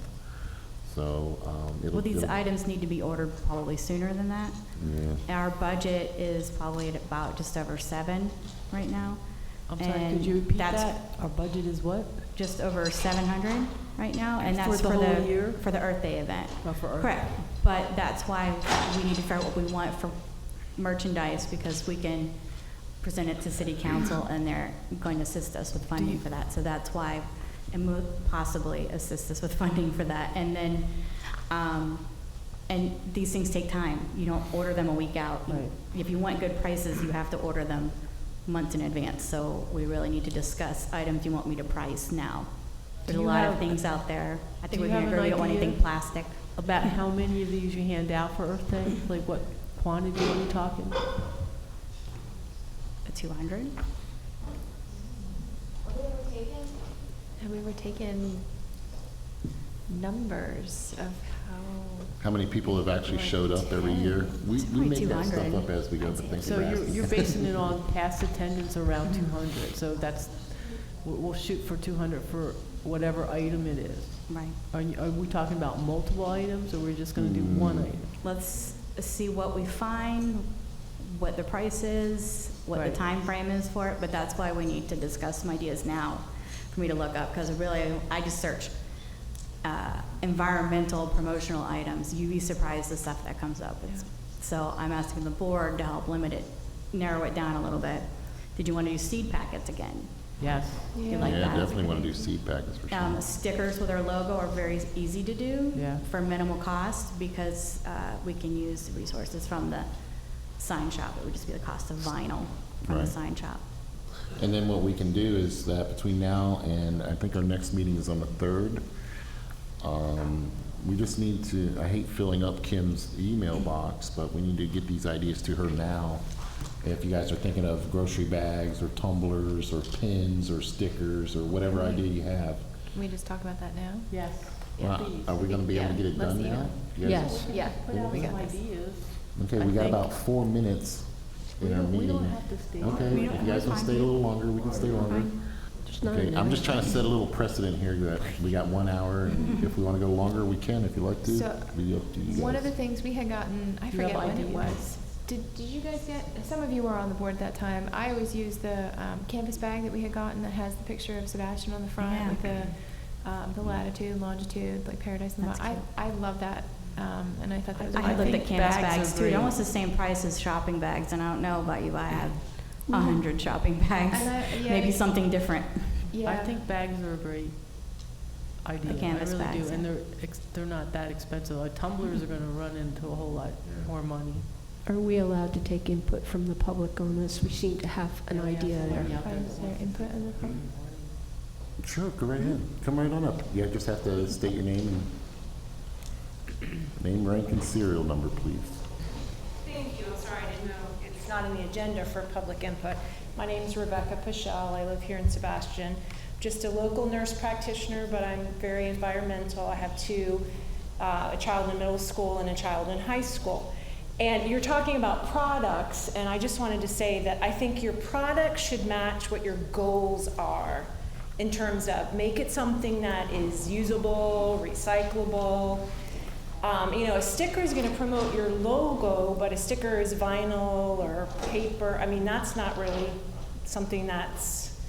Speaker 1: So
Speaker 6: Well, these items need to be ordered probably sooner than that.
Speaker 1: Yeah.
Speaker 6: Our budget is probably at about just over 7 right now.
Speaker 7: I'm sorry,
Speaker 6: And
Speaker 7: could you repeat
Speaker 6: that's
Speaker 7: that? Our budget is what?
Speaker 6: Just over 700 right now, and
Speaker 7: For
Speaker 6: that's
Speaker 7: the whole year?
Speaker 6: for the Earth Day event.
Speaker 7: Oh, for Earth
Speaker 6: Correct. But that's why we need to figure out what we want for merchandise, because we can present it to City Council, and they're going to assist us with funding for that. So that's why, and possibly assist us with funding for that. And then, and these things take time. You don't order them a week out.
Speaker 7: Right.
Speaker 6: If you want good prices, you have to order them months in advance, so we really need to discuss items you want me to price now. There's
Speaker 7: Do
Speaker 6: a
Speaker 7: you
Speaker 6: lot of
Speaker 7: have-
Speaker 6: things out there. I think
Speaker 7: do
Speaker 6: we
Speaker 7: you
Speaker 6: can
Speaker 7: have
Speaker 6: agree we
Speaker 7: an
Speaker 6: don't want
Speaker 7: idea
Speaker 6: anything plastic.
Speaker 7: About how many of these you hand out for Earth Day? Like what quantity are we talking?
Speaker 6: 200?
Speaker 14: Have we ever taken numbers of
Speaker 1: How many people have actually showed up every year? We
Speaker 6: probably
Speaker 1: make that stuff
Speaker 6: 200.
Speaker 1: up as we go, but thanks
Speaker 7: So
Speaker 1: for
Speaker 7: you're
Speaker 1: asking.
Speaker 7: basing it on past attendance around 200, so that's, we'll shoot for 200 for whatever item it is.
Speaker 6: Right.
Speaker 7: Are we talking about multiple items, or we're just gonna do one item?
Speaker 6: Let's see what we find, what the price is, what the
Speaker 7: Right.
Speaker 6: time frame is for it, but that's why we need to discuss some ideas now for me to look up, because really, I just search environmental promotional items. You'd be surprised the stuff that comes up. So I'm asking the board to help limit it, narrow it down a little bit. Did you want to do seed packets again?
Speaker 7: Yes.
Speaker 6: You like
Speaker 1: Yeah,
Speaker 6: that?
Speaker 1: definitely want to do seed packets for sure.
Speaker 6: Stickers with our logo are very easy to do
Speaker 7: Yeah.
Speaker 6: for minimal cost, because we can use the resources from the sign shop. It would just be the cost of vinyl from the
Speaker 1: Right.
Speaker 6: sign shop.
Speaker 1: And then what we can do is that between now and, I think our next meeting is on the 3rd, we just need to, I hate filling up Kim's email box, but we need to get these ideas to her now. If you guys are thinking of grocery bags or tumblers or pins or stickers or whatever idea you have.
Speaker 14: Can we just talk about that now?
Speaker 7: Yes.
Speaker 1: Well, are we gonna be able to get it
Speaker 14: let's
Speaker 1: done
Speaker 14: see
Speaker 1: now?
Speaker 14: it.
Speaker 1: You guys-
Speaker 7: Yes.
Speaker 14: Yeah,
Speaker 7: Put out
Speaker 14: we
Speaker 7: some
Speaker 14: got this.
Speaker 7: ideas.
Speaker 1: Okay,
Speaker 7: I
Speaker 1: we got
Speaker 7: think-
Speaker 1: about 4 minutes in
Speaker 7: We
Speaker 1: our
Speaker 7: don't- we
Speaker 1: meeting.
Speaker 7: don't have to stay.
Speaker 1: Okay,
Speaker 6: We
Speaker 1: if
Speaker 6: don't-
Speaker 1: you guys
Speaker 6: we're
Speaker 1: want to
Speaker 6: fine.
Speaker 1: stay a little longer, we can stay longer.
Speaker 5: There's not
Speaker 1: Okay,
Speaker 5: an
Speaker 1: I'm
Speaker 5: hour.
Speaker 1: just trying to set a little precedent here that we got 1 hour, and if we want to go longer, we can, if you like to.
Speaker 14: So,
Speaker 1: Be up to you guys.
Speaker 14: One of the things we had gotten, I
Speaker 7: Do you have
Speaker 14: forget when it
Speaker 7: ideas?
Speaker 14: was. Did you guys get, some of you were on the board that time. I always use the canvas bag that we had gotten that has the picture of Sebastian on the front
Speaker 6: Yeah.
Speaker 14: with the latitude, longitude, like paradise and
Speaker 6: That's
Speaker 14: I
Speaker 6: cute.
Speaker 14: love that, and I thought that was.
Speaker 6: I
Speaker 14: a
Speaker 6: had
Speaker 14: really
Speaker 6: looked
Speaker 7: think
Speaker 6: at canvas
Speaker 7: bags are
Speaker 6: bags too.
Speaker 7: great.
Speaker 6: They're almost the same price as shopping bags, and I don't know about you, but I have 100 shopping bags.
Speaker 14: And
Speaker 6: Maybe something different.
Speaker 14: Yeah.
Speaker 7: I think bags are a great idea.
Speaker 6: canvas
Speaker 7: I really
Speaker 6: bags,
Speaker 7: do, and
Speaker 6: yeah.
Speaker 7: they're not that expensive. Like tumblers are gonna run into a whole lot more money.
Speaker 5: Are we allowed to take input from the public on this? We seem to have an idea there.
Speaker 14: Is there input on the front?
Speaker 1: Sure, go right ahead. Come right on up. You just have to state your name and name, rank, and serial number, please.
Speaker 15: Thank you. I'm sorry, I didn't know. It's not in the agenda for public input. My name is Rebecca Pichel. I live here in Sebastian. Just a local nurse practitioner, but I'm very environmental. I have two, a child in middle school and a child in high school. And you're talking about products, and I just wanted to say that I think your product should match what your goals are in terms of make it something that is usable, recyclable. A sticker is going to promote your logo, but a sticker is vinyl or paper. I mean, that's not really something that's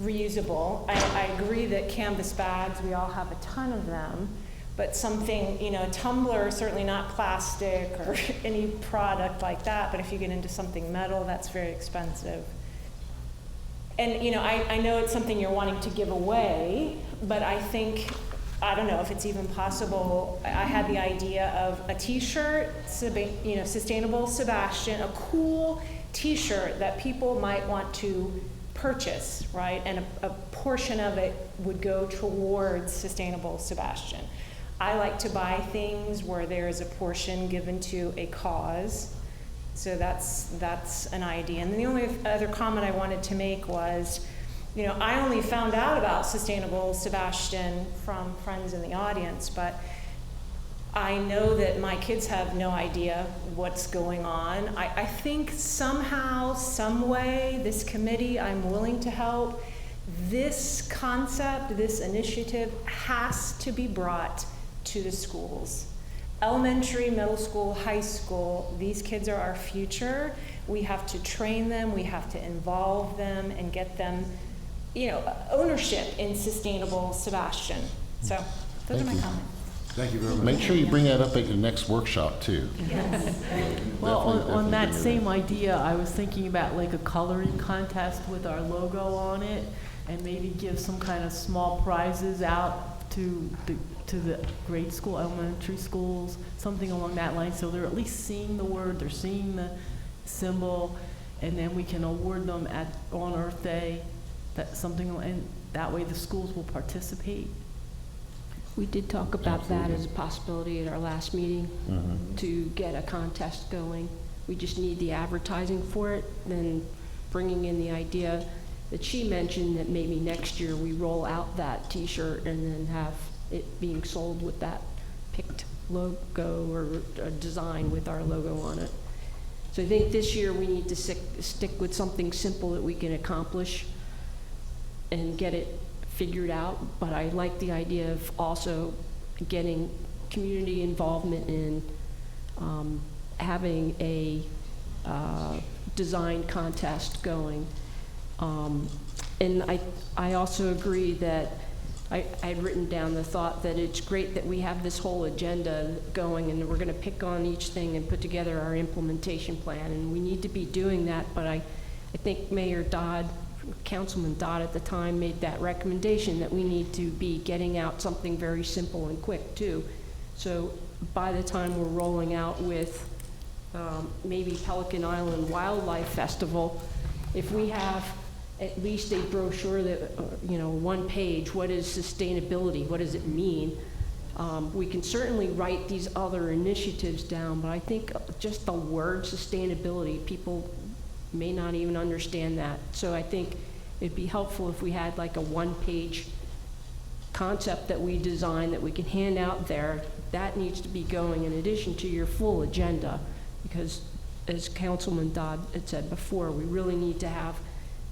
Speaker 15: reusable. I agree that canvas bags, we all have a ton of them, but something, a tumbler, certainly not plastic or any product like that, but if you get into something metal, that's very expensive. And, I know it's something you're wanting to give away, but I think, I don't know if it's even possible. I had the idea of a t-shirt, Sustainable Sebastian, a cool t-shirt that people might want to purchase, right? And a portion of it would go towards Sustainable Sebastian. I like to buy things where there is a portion given to a cause. So that's an idea. And then the only other comment I wanted to make was, I only found out about Sustainable Sebastian from friends in the audience, but I know that my kids have no idea what's going on. I think somehow, some way, this committee, I'm willing to help. This concept, this initiative has to be brought to the schools. Elementary, middle school, high school, these kids are our future. We have to train them, we have to involve them and get them, ownership in Sustainable Sebastian. So those are my comments.
Speaker 13: Thank you very much.
Speaker 1: Make sure you bring that up at your next workshop, too.
Speaker 7: Well, on that
Speaker 1: Definitely
Speaker 7: same
Speaker 1: bring it
Speaker 7: idea, I was thinking about like a coloring contest with our logo on it, and maybe give some kind of small prizes out to the grade school, elementary schools, something along that line, so they're at least seeing the word, they're seeing the symbol, and then we can award them on Earth Day, and that way the schools will participate.
Speaker 5: We did talk about that as a possibility at our last meeting, to get a contest going. We just need the advertising for it, then bringing in the idea that she mentioned that maybe next year we roll out that T-shirt and then have it being sold with that picked logo or a design with our logo on it. So I think this year we need to stick with something simple that we can accomplish and get it figured out, but I like the idea of also getting community involvement in having a design contest going. And I also agree that I'd written down the thought that it's great that we have this whole agenda going and we're going to pick on each thing and put together our implementation plan, and we need to be doing that, but I think Mayor Dodd, Councilman Dodd at the time, made that recommendation that we need to be getting out something very simple and quick too. So by the time we're rolling out with maybe Pelican Island Wildlife Festival, if we have at least a brochure that, one page, what is sustainability, what does it mean? We can certainly write these other initiatives down, but I think just the word sustainability, people may not even understand that. So I think it'd be helpful if we had like a one-page concept that we design that we can hand out there. That needs to be going in addition to your full agenda, because as Councilman Dodd had said before, we really need to have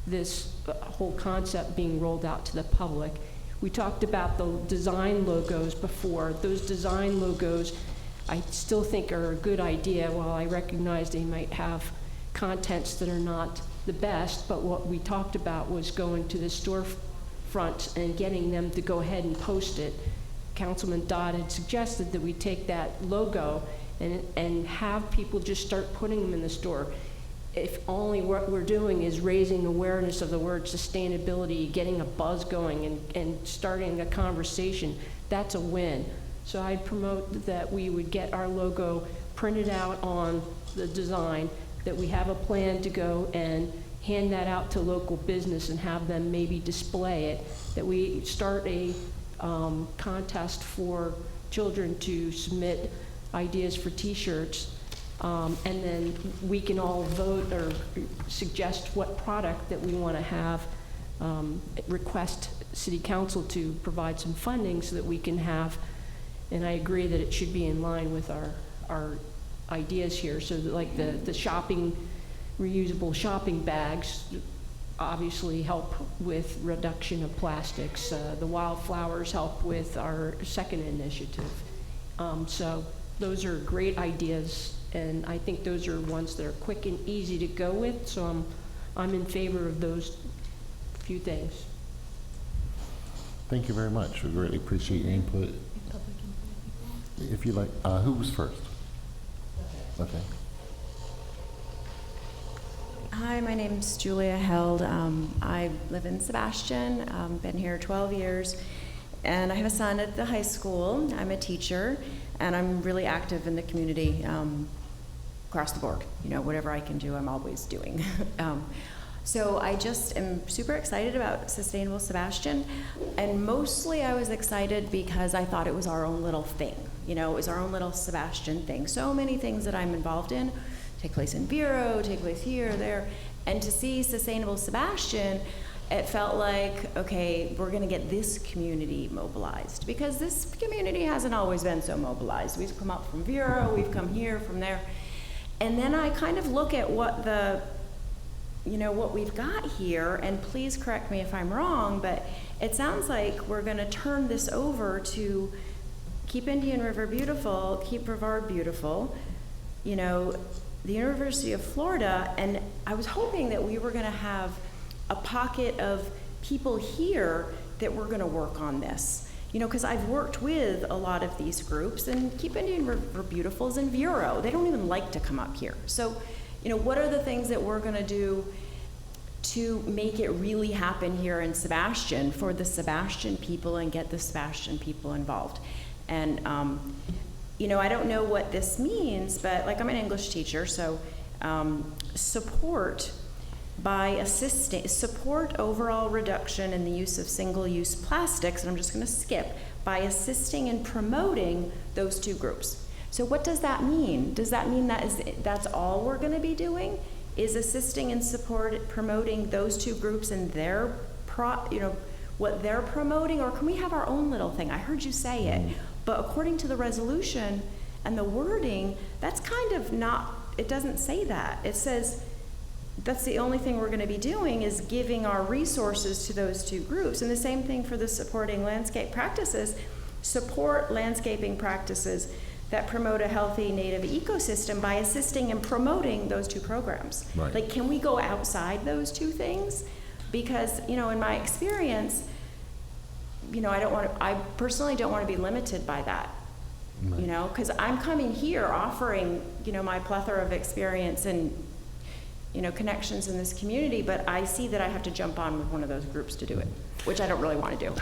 Speaker 5: this whole concept being rolled out to the public. We talked about the design logos before. Those design logos I still think are a good idea. While I recognize they might have contents that are not the best, but what we talked about was going to the storefronts and getting them to go ahead and post it. Councilman Dodd had suggested that we take that logo and have people just start putting them in the store. If only what we're doing is raising awareness of the word sustainability, getting a buzz going and starting a conversation, that's a win. So I'd promote that we would get our logo printed out on the design, that we have a plan to go and hand that out to local business and have them maybe display it, that we start a contest for children to submit ideas for T-shirts, and then we can all vote or suggest what product that we want to have, request City Council to provide some funding so that we can have, and I agree that it should be in line with our ideas here, so that like the shopping, reusable shopping bags obviously help with reduction of plastics. The wildflowers help with our second initiative. So those are great ideas, and I think those are ones that are quick and easy to go with, so I'm in favor of those few things.
Speaker 1: Thank you very much. We greatly appreciate your input. If you like, who was first? Okay.
Speaker 16: Hi, my name's Julia Held. I live in Sebastian, been here 12 years, and I have a son at the high school. I'm a teacher, and I'm really active in the community across the board. You know, whatever I can do, I'm always doing. So I just am super excited about Sustainable Sebastian, and mostly I was excited because I thought it was our own little thing. You know, it was our own little Sebastian thing. So many things that I'm involved in take place in Bureau, take place here, there, and to see Sustainable Sebastian, it felt like, okay, we're gonna get this community mobilized, because this community hasn't always been so mobilized. We've come up from Bureau, we've come here, from there, and then I kind of look at what what we've got here, and please correct me if I'm wrong, but it sounds like we're gonna turn this over to keep Indian River beautiful, keep Brevard beautiful, you know, the University of Florida, and I was hoping that we were gonna have a pocket of people here that were gonna work on this. You know, because I've worked with a lot of these groups, and Keep Indian River Beautiful is in Bureau. They don't even like to come up here. So, you know, what are the things that we're gonna do to make it really happen here in Sebastian for the Sebastian people and get the Sebastian people involved? And, you know, I don't know what this means, but like I'm an English teacher, so support by assisting, support overall reduction in the use of single-use plastics, and I'm just going to skip, by assisting and promoting those two groups. So what does that mean? Does that mean that's all we're going to be doing? Is assisting and promoting those two groups and their what they're promoting, or can we have our own little thing? I heard you say it, but according to the resolution and the wording, that's kind of not, it doesn't say that. It says that's the only thing we're going to be doing is giving our resources to those two groups. And the same thing for the supporting landscape practices. Support landscaping practices that promote a healthy native ecosystem by assisting and promoting those two programs.
Speaker 1: Right.
Speaker 16: Like, can we go outside those two things? Because, in my experience, I personally don't want to be limited by that.
Speaker 1: Right.
Speaker 16: Because I'm coming here offering, my plethora of experience and, connections in this community, but I see that I have to jump on with one of those groups to do it, which I don't really want to do.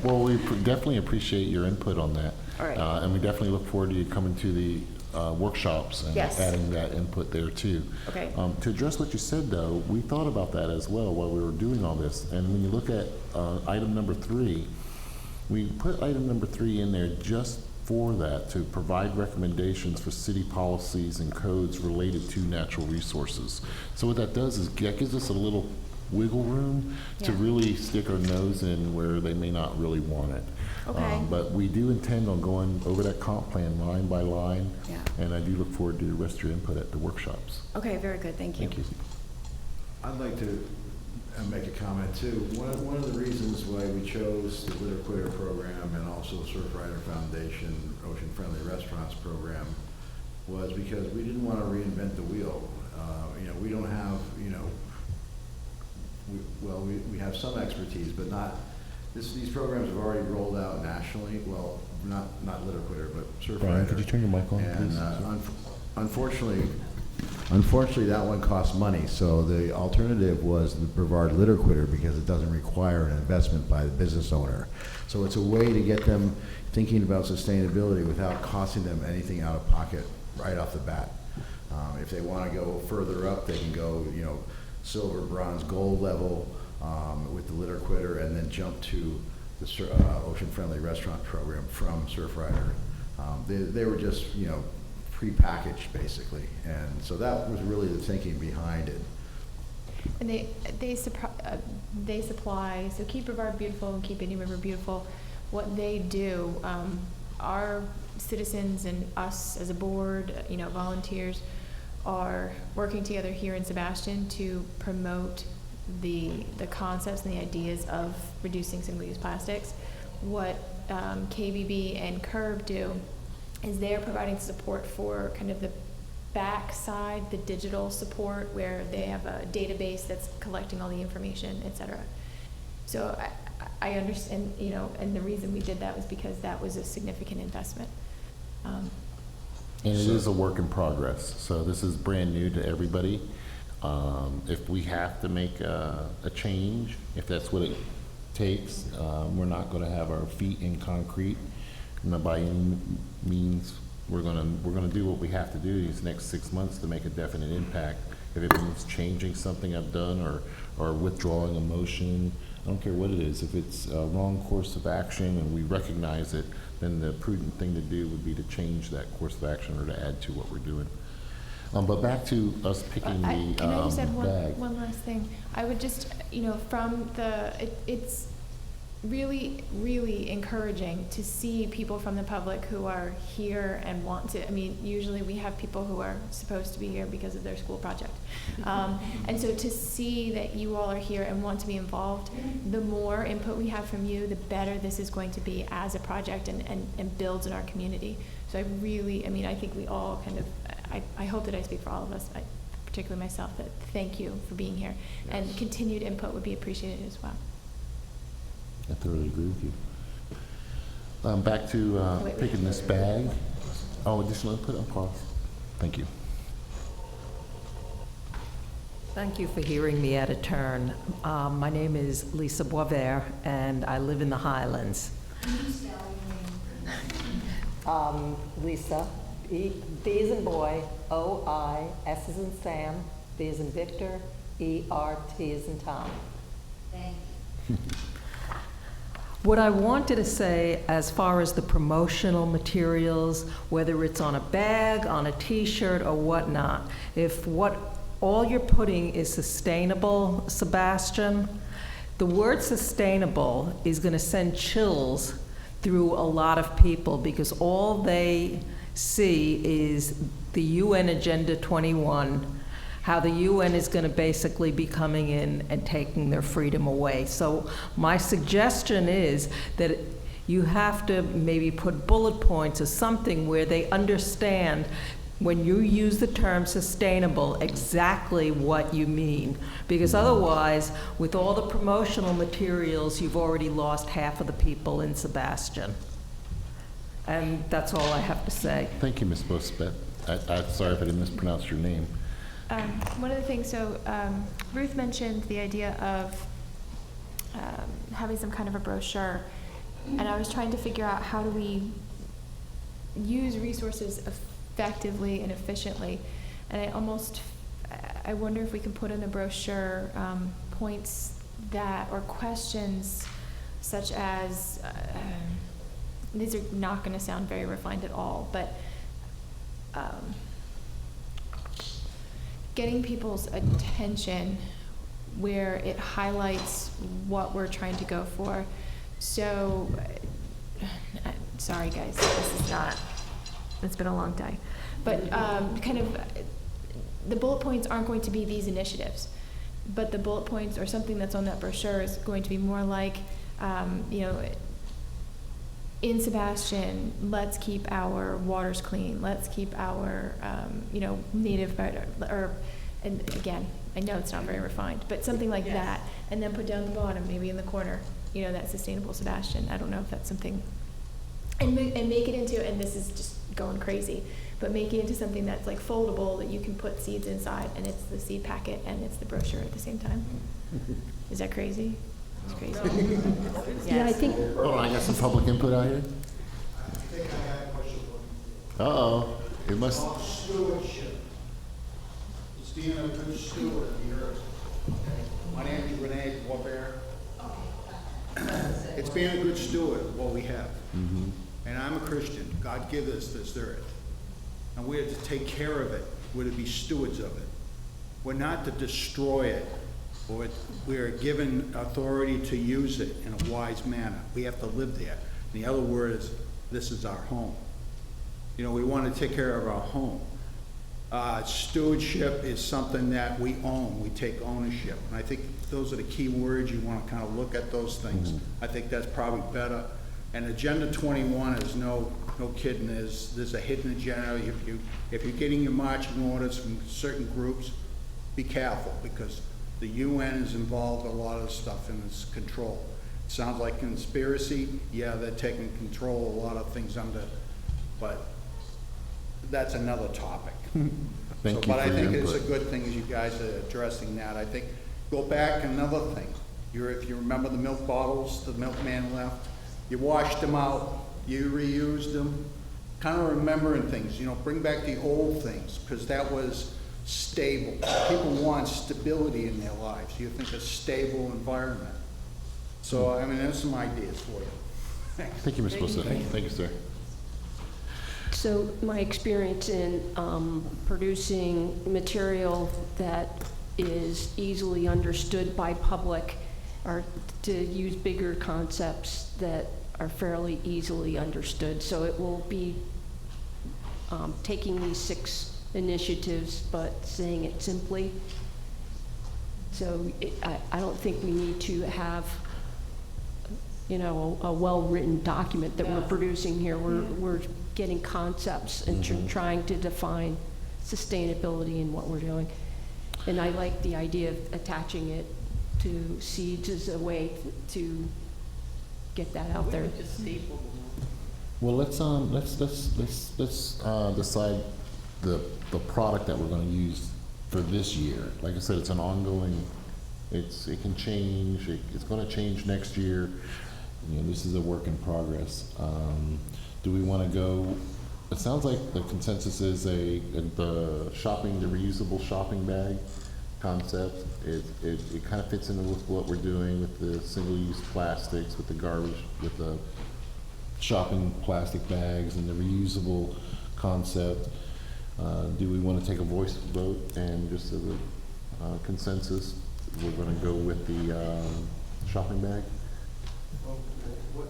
Speaker 1: Well, we definitely appreciate your input on that.
Speaker 16: All right.
Speaker 1: And we definitely look forward to you coming to the workshops and
Speaker 16: Yes.
Speaker 1: adding that input there too.
Speaker 16: Okay.
Speaker 1: To address what you said though, we thought about that as well while we were doing all this. And when you look at item number 3, we put item number 3 in there just for that, to provide recommendations for city policies and codes related to natural resources. So what that does is that gives us a little wiggle room to
Speaker 16: Yeah.
Speaker 1: really stick our nose in where they may not really want it.
Speaker 16: Okay.
Speaker 1: But we do intend on going over that comp plan line by line,
Speaker 16: Yeah.
Speaker 1: and I do look forward to the rest of your input at the workshops.
Speaker 16: Okay, very good, thank you.
Speaker 1: Thank you.
Speaker 9: I'd like to make a comment too. One of the reasons why we chose the Litter Quitter program and also Surfrider Foundation Ocean Friendly Restaurants program was because we didn't want to reinvent the wheel. We don't have, we have some expertise, but not, these programs have already rolled out nationally. Well, not Litter Quitter, but Surfrider.
Speaker 1: Brian, could you turn your mic on,
Speaker 9: And
Speaker 1: please?
Speaker 9: unfortunately, that one costs money. So the alternative was the Brevard Litter Quitter because it doesn't require an investment by the business owner. So it's a way to get them thinking about sustainability without costing them anything out of pocket right off the bat. If they want to go further up, they can go, silver, bronze, gold level with the Litter Quitter, and then jump to the Ocean Friendly Restaurant program from Surfrider. They were just, pre-packaged basically, and so that was really the thinking behind it.
Speaker 14: And they supply, so Keep Brevard Beautiful and Keep Indian River Beautiful, what they do, our citizens and us as a board, volunteers, are working together here in Sebastian to promote the concepts and the ideas of reducing single-use plastics. What KBB and CURB do is they're providing support for kind of the backside, the digital support, where they have a database that's collecting all the information, et cetera. So I understand, and the reason we did that was because that was a significant investment.
Speaker 1: And it is a work in progress, so this is brand new to everybody. If we have to make a change, if that's what it takes, we're not going to have our feet in concrete. By any means, we're gonna do what we have to do these next 6 months to make a definite impact. If it means changing something I've done or withdrawing a motion, I don't care what it is. If it's a wrong course of action and we recognize it, then the prudent thing to do would be to change that course of action or to add to what we're doing. But back to us picking the
Speaker 14: Can I just add
Speaker 1: bag.
Speaker 14: one last thing? I would just, from it's really, really encouraging to see people from the public who are here and want to, usually we have people who are supposed to be here because of their school project. And so to see that you all are here and want to be involved, the more input we have from you, the better this is going to be as a project and builds in our community. So I really, I think we all kind of, I hope that I speak for all of us, particularly myself, that thank you for being here. Yes. And continued input would be appreciated as well.
Speaker 1: I thoroughly agree with you. Back to picking this bag. Oh, additional input? I'll pause. Thank you.
Speaker 17: Thank you for hearing me at a turn. My name is Lisa Boisvert, and I live in the Highlands. Lisa, B as in boy, O-I, S as in Sam, V as in Victor, E-R-T as in Tom.
Speaker 2: Thank
Speaker 17: What I wanted to say as far as the promotional materials, whether it's on a bag, on a t-shirt or whatnot, if what all you're putting is sustainable, Sebastian, the word sustainable is going to send chills through a lot of people because all they see is the UN Agenda 21, how the UN is going to basically be coming in and taking their freedom away. So my suggestion is that you have to maybe put bullet points or something where they understand when you use the term sustainable exactly what you mean. Because otherwise, with all the promotional materials, you've already lost half of the people in Sebastian. And that's all I have to say.
Speaker 1: Thank you, Ms. Bosbet. I'm sorry if I didn't mispronounce your name.
Speaker 14: One of the things, Ruth mentioned the idea of having some kind of a brochure, and I was trying to figure out how do we use resources effectively and efficiently, and I wonder if we can put in the brochure points that, or questions such as, these are not going to sound very refined at all, but getting people's attention where it highlights what we're trying to go for. So, sorry guys, this is not, it's been a long day. But kind of, the bullet points aren't going to be these initiatives, but the bullet points or something that's on that brochure is going to be more like, you know, in Sebastian, let's keep our waters clean. Let's keep our, you know, native, and again, I know it's not very refined, but something like that. And then put down the bottom, maybe in the corner, you know, that sustainable Sebastian. I don't know if that's something, and make it into, and this is just going crazy, but make it into something that's like foldable that you can put seeds inside, and it's the seed packet and it's the brochure at the same time. Is that crazy? It's crazy.
Speaker 5: Yeah, I think.
Speaker 1: Hold on, I got some public input out here.
Speaker 18: I think I have a question for you.
Speaker 1: Uh-oh, it must,
Speaker 18: About stewardship. It's being a good steward of the earth. Okay? My name is Renee Warbear. It's being a good steward of what we have. And I'm a Christian. God gave us this earth. And we're to take care of it. We're to be stewards of it. We're not to destroy it. Or we're given authority to use it in a wise manner. We have to live there. And the other word is, this is our home. You know, we want to take care of our home. Stewardship is something that we own. We take ownership. And I think those are the key words. You want to kind of look at those things. I think that's probably better. And Agenda 21 is no kidding. There's a hidden agenda. If you're getting your marching orders from certain groups, be careful, because the UN is involved in a lot of stuff in its control. It sounds like conspiracy. Yeah, they're taking control of a lot of things but that's another topic.
Speaker 1: Thank you
Speaker 18: But I
Speaker 1: for your
Speaker 18: think it's a
Speaker 1: input.
Speaker 18: good thing you guys are addressing that. I think, go back, another thing. If you remember the milk bottles the milkman left, you washed them out, you reused them, kind of remembering things, you know, bring back the old things, because that was stable. People want stability in their lives. You think a stable environment. So, I mean, there's some ideas for you.
Speaker 1: thank you, Ms. Bosa. Thank you, sir.
Speaker 5: So my experience in producing material that is easily understood by public are to use bigger concepts that are fairly easily understood. So it will be taking these 6 initiatives, but saying it simply. So I don't think we need to have, you know, a well-written document that we're producing here. We're getting concepts and trying to define sustainability in what we're doing. And I like the idea of attaching it to seeds as a way to get that out there.
Speaker 1: Well, let's decide the product that we're going to use for this year. Like I said, it's an ongoing. It can change. It's going to change next year. You know, this is a work in progress. Do we want to go? It sounds like the consensus is the reusable shopping bag concept. It kind of fits in with what we're doing with the single-use plastics, with the garbage, with the shopping plastic bags and the reusable concept. Do we want to take a voice vote and just as a consensus, we're going to go with the shopping bag?
Speaker 9: Well, what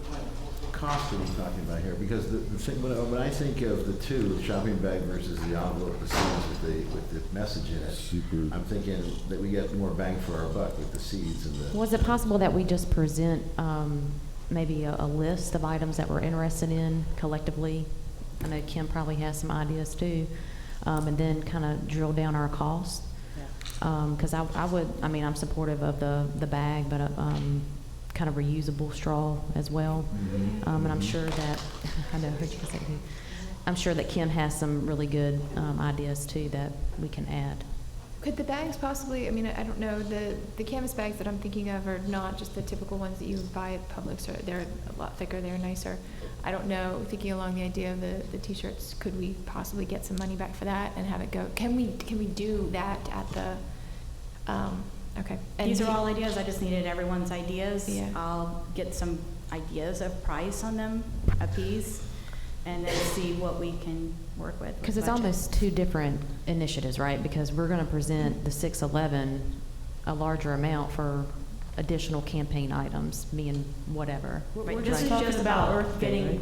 Speaker 9: cost are we talking about here? Because the thing, when I think of the two, the shopping bag versus the envelope, the seeds with the message in it, I'm thinking that we get more bang for our buck with the seeds and the.
Speaker 3: Was it possible that we just present maybe a list of items that we're interested in collectively? I know Kim probably has some ideas too, and then kind of drill down our costs. Because I'm supportive of the bag, but kind of reusable straw as well. And I'm sure that, I know, I heard you say too. I'm sure that Kim has some really good ideas too that we can add.
Speaker 14: Could the bags possibly, I mean, I don't know, the canvas bags that I'm thinking of are not just the typical ones that you would buy at Publix. They're a lot thicker, they're nicer. I don't know, thinking along the idea of the t-shirts, could we possibly get some money back for that and have it go? Can we do that at the, okay. And
Speaker 6: These are all ideas, I just needed everyone's ideas.
Speaker 14: Yeah.
Speaker 6: I'll get some ideas of price on them, a piece, and then see what we can work with.
Speaker 3: Because it's almost two different initiatives, right? Because we're going to present the 611 a larger amount for additional campaign items, meaning whatever.
Speaker 6: Right,
Speaker 7: We're
Speaker 6: this
Speaker 7: just
Speaker 6: is
Speaker 7: talking
Speaker 6: just
Speaker 7: about
Speaker 6: about
Speaker 7: Earth Day,
Speaker 6: getting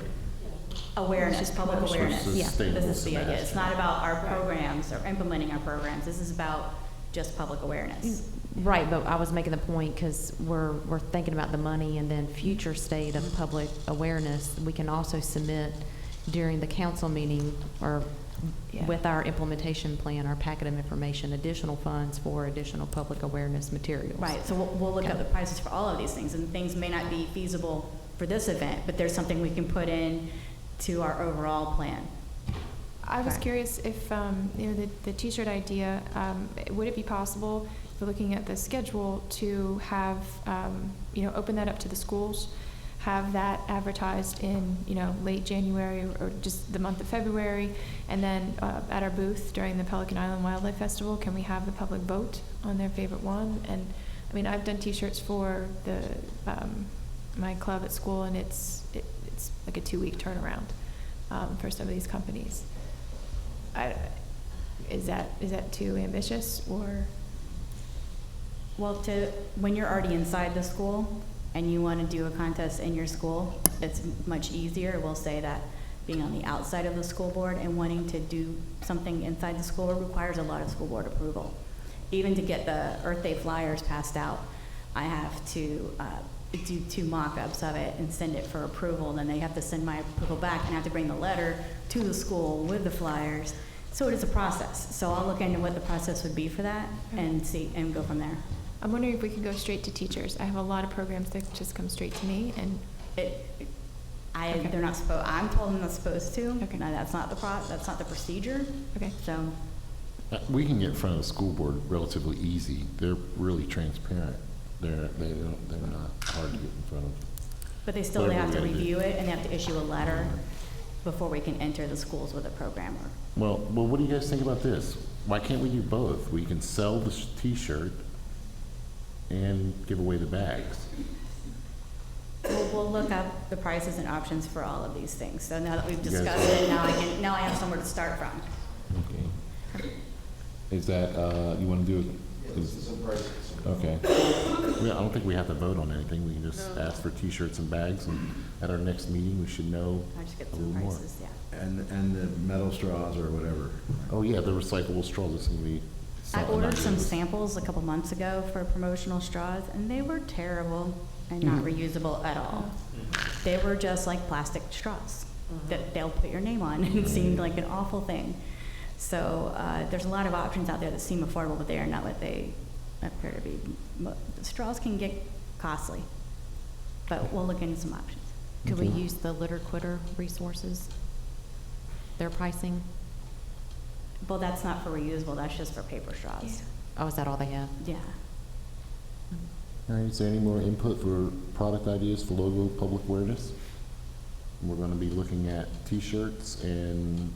Speaker 6: awareness, public awareness.
Speaker 1: Yeah.
Speaker 6: This is the idea. It's not about our programs or implementing our programs. This is about just public awareness.
Speaker 3: Right, but I was making the point because we're thinking about the money and then future state of public awareness. We can also submit during the council meeting or with our implementation plan, our packet of information, additional funds for additional public awareness materials.
Speaker 6: Right, so we'll look at the prices for all of these things, and things may not be feasible for this event, but there's something we can put in to our overall plan.
Speaker 14: I was curious if, the t-shirt idea, would it be possible, if we're looking at the schedule, to have, open that up to the schools, have that advertised in, late January or just the month of February, and then at our booth during the Pelican Island Wildlife Festival, can we have the public vote on their favorite one? And, I mean, I've done t-shirts for my club at school, and it's like a 2-week turnaround for some of these companies. Is that too ambitious, or?
Speaker 6: Well, when you're already inside the school and you want to do a contest in your school, it's much easier. We'll say that being on the outside of the school board and wanting to do something inside the school requires a lot of school board approval. Even to get the Earth Day flyers passed out, I have to do 2 mock-ups of it and send it for approval. And then they have to send my approval back, and I have to bring the letter to the school with the flyers. So it is a process. So I'll look into what the process would be for that and see and go from there.
Speaker 14: I'm wondering if we could go straight to teachers. I have a lot of programs that just come straight to me, and
Speaker 6: they're not supposed. I'm told I'm not supposed to. Okay. No, that's not the procedure.
Speaker 14: Okay.
Speaker 6: So
Speaker 1: We can get in front of the school board relatively easy. They're really transparent. They're not hard to get in front of.
Speaker 6: But they still have to review it, and they have to issue a letter before we can enter the schools with a program.
Speaker 1: Well, what do you guys think about this? Why can't we do both? We can sell the t-shirt and give away the bags.
Speaker 6: We'll look up the prices and options for all of these things. So now that we've discussed it, now I have somewhere to start from.
Speaker 1: Okay. Is that, you want to do it? Okay. I don't think we have to vote on anything. We can just ask for t-shirts and bags, and at our next meeting, we should know
Speaker 6: I'll just get
Speaker 1: a
Speaker 6: some
Speaker 1: little more.
Speaker 6: prices, yeah.
Speaker 9: And the metal straws or whatever.
Speaker 1: Oh, yeah, the recyclable straws is going to be.
Speaker 6: I ordered some samples a couple months ago for promotional straws, and they were terrible and not reusable at all. They were just like plastic straws that they'll put your name on, and it seemed like an awful thing. So there's a lot of options out there that seem affordable, but they are not what they appear to be. The straws can get costly, but we'll look into some options.
Speaker 3: Could we use the Litter Quitter resources, their pricing?
Speaker 6: Well, that's not for reusable, that's just for paper straws.
Speaker 3: Yeah. Oh, is that all they have?
Speaker 6: Yeah.
Speaker 1: All right, is there any more input for product ideas for logo public awareness? We're going to be looking at t-shirts and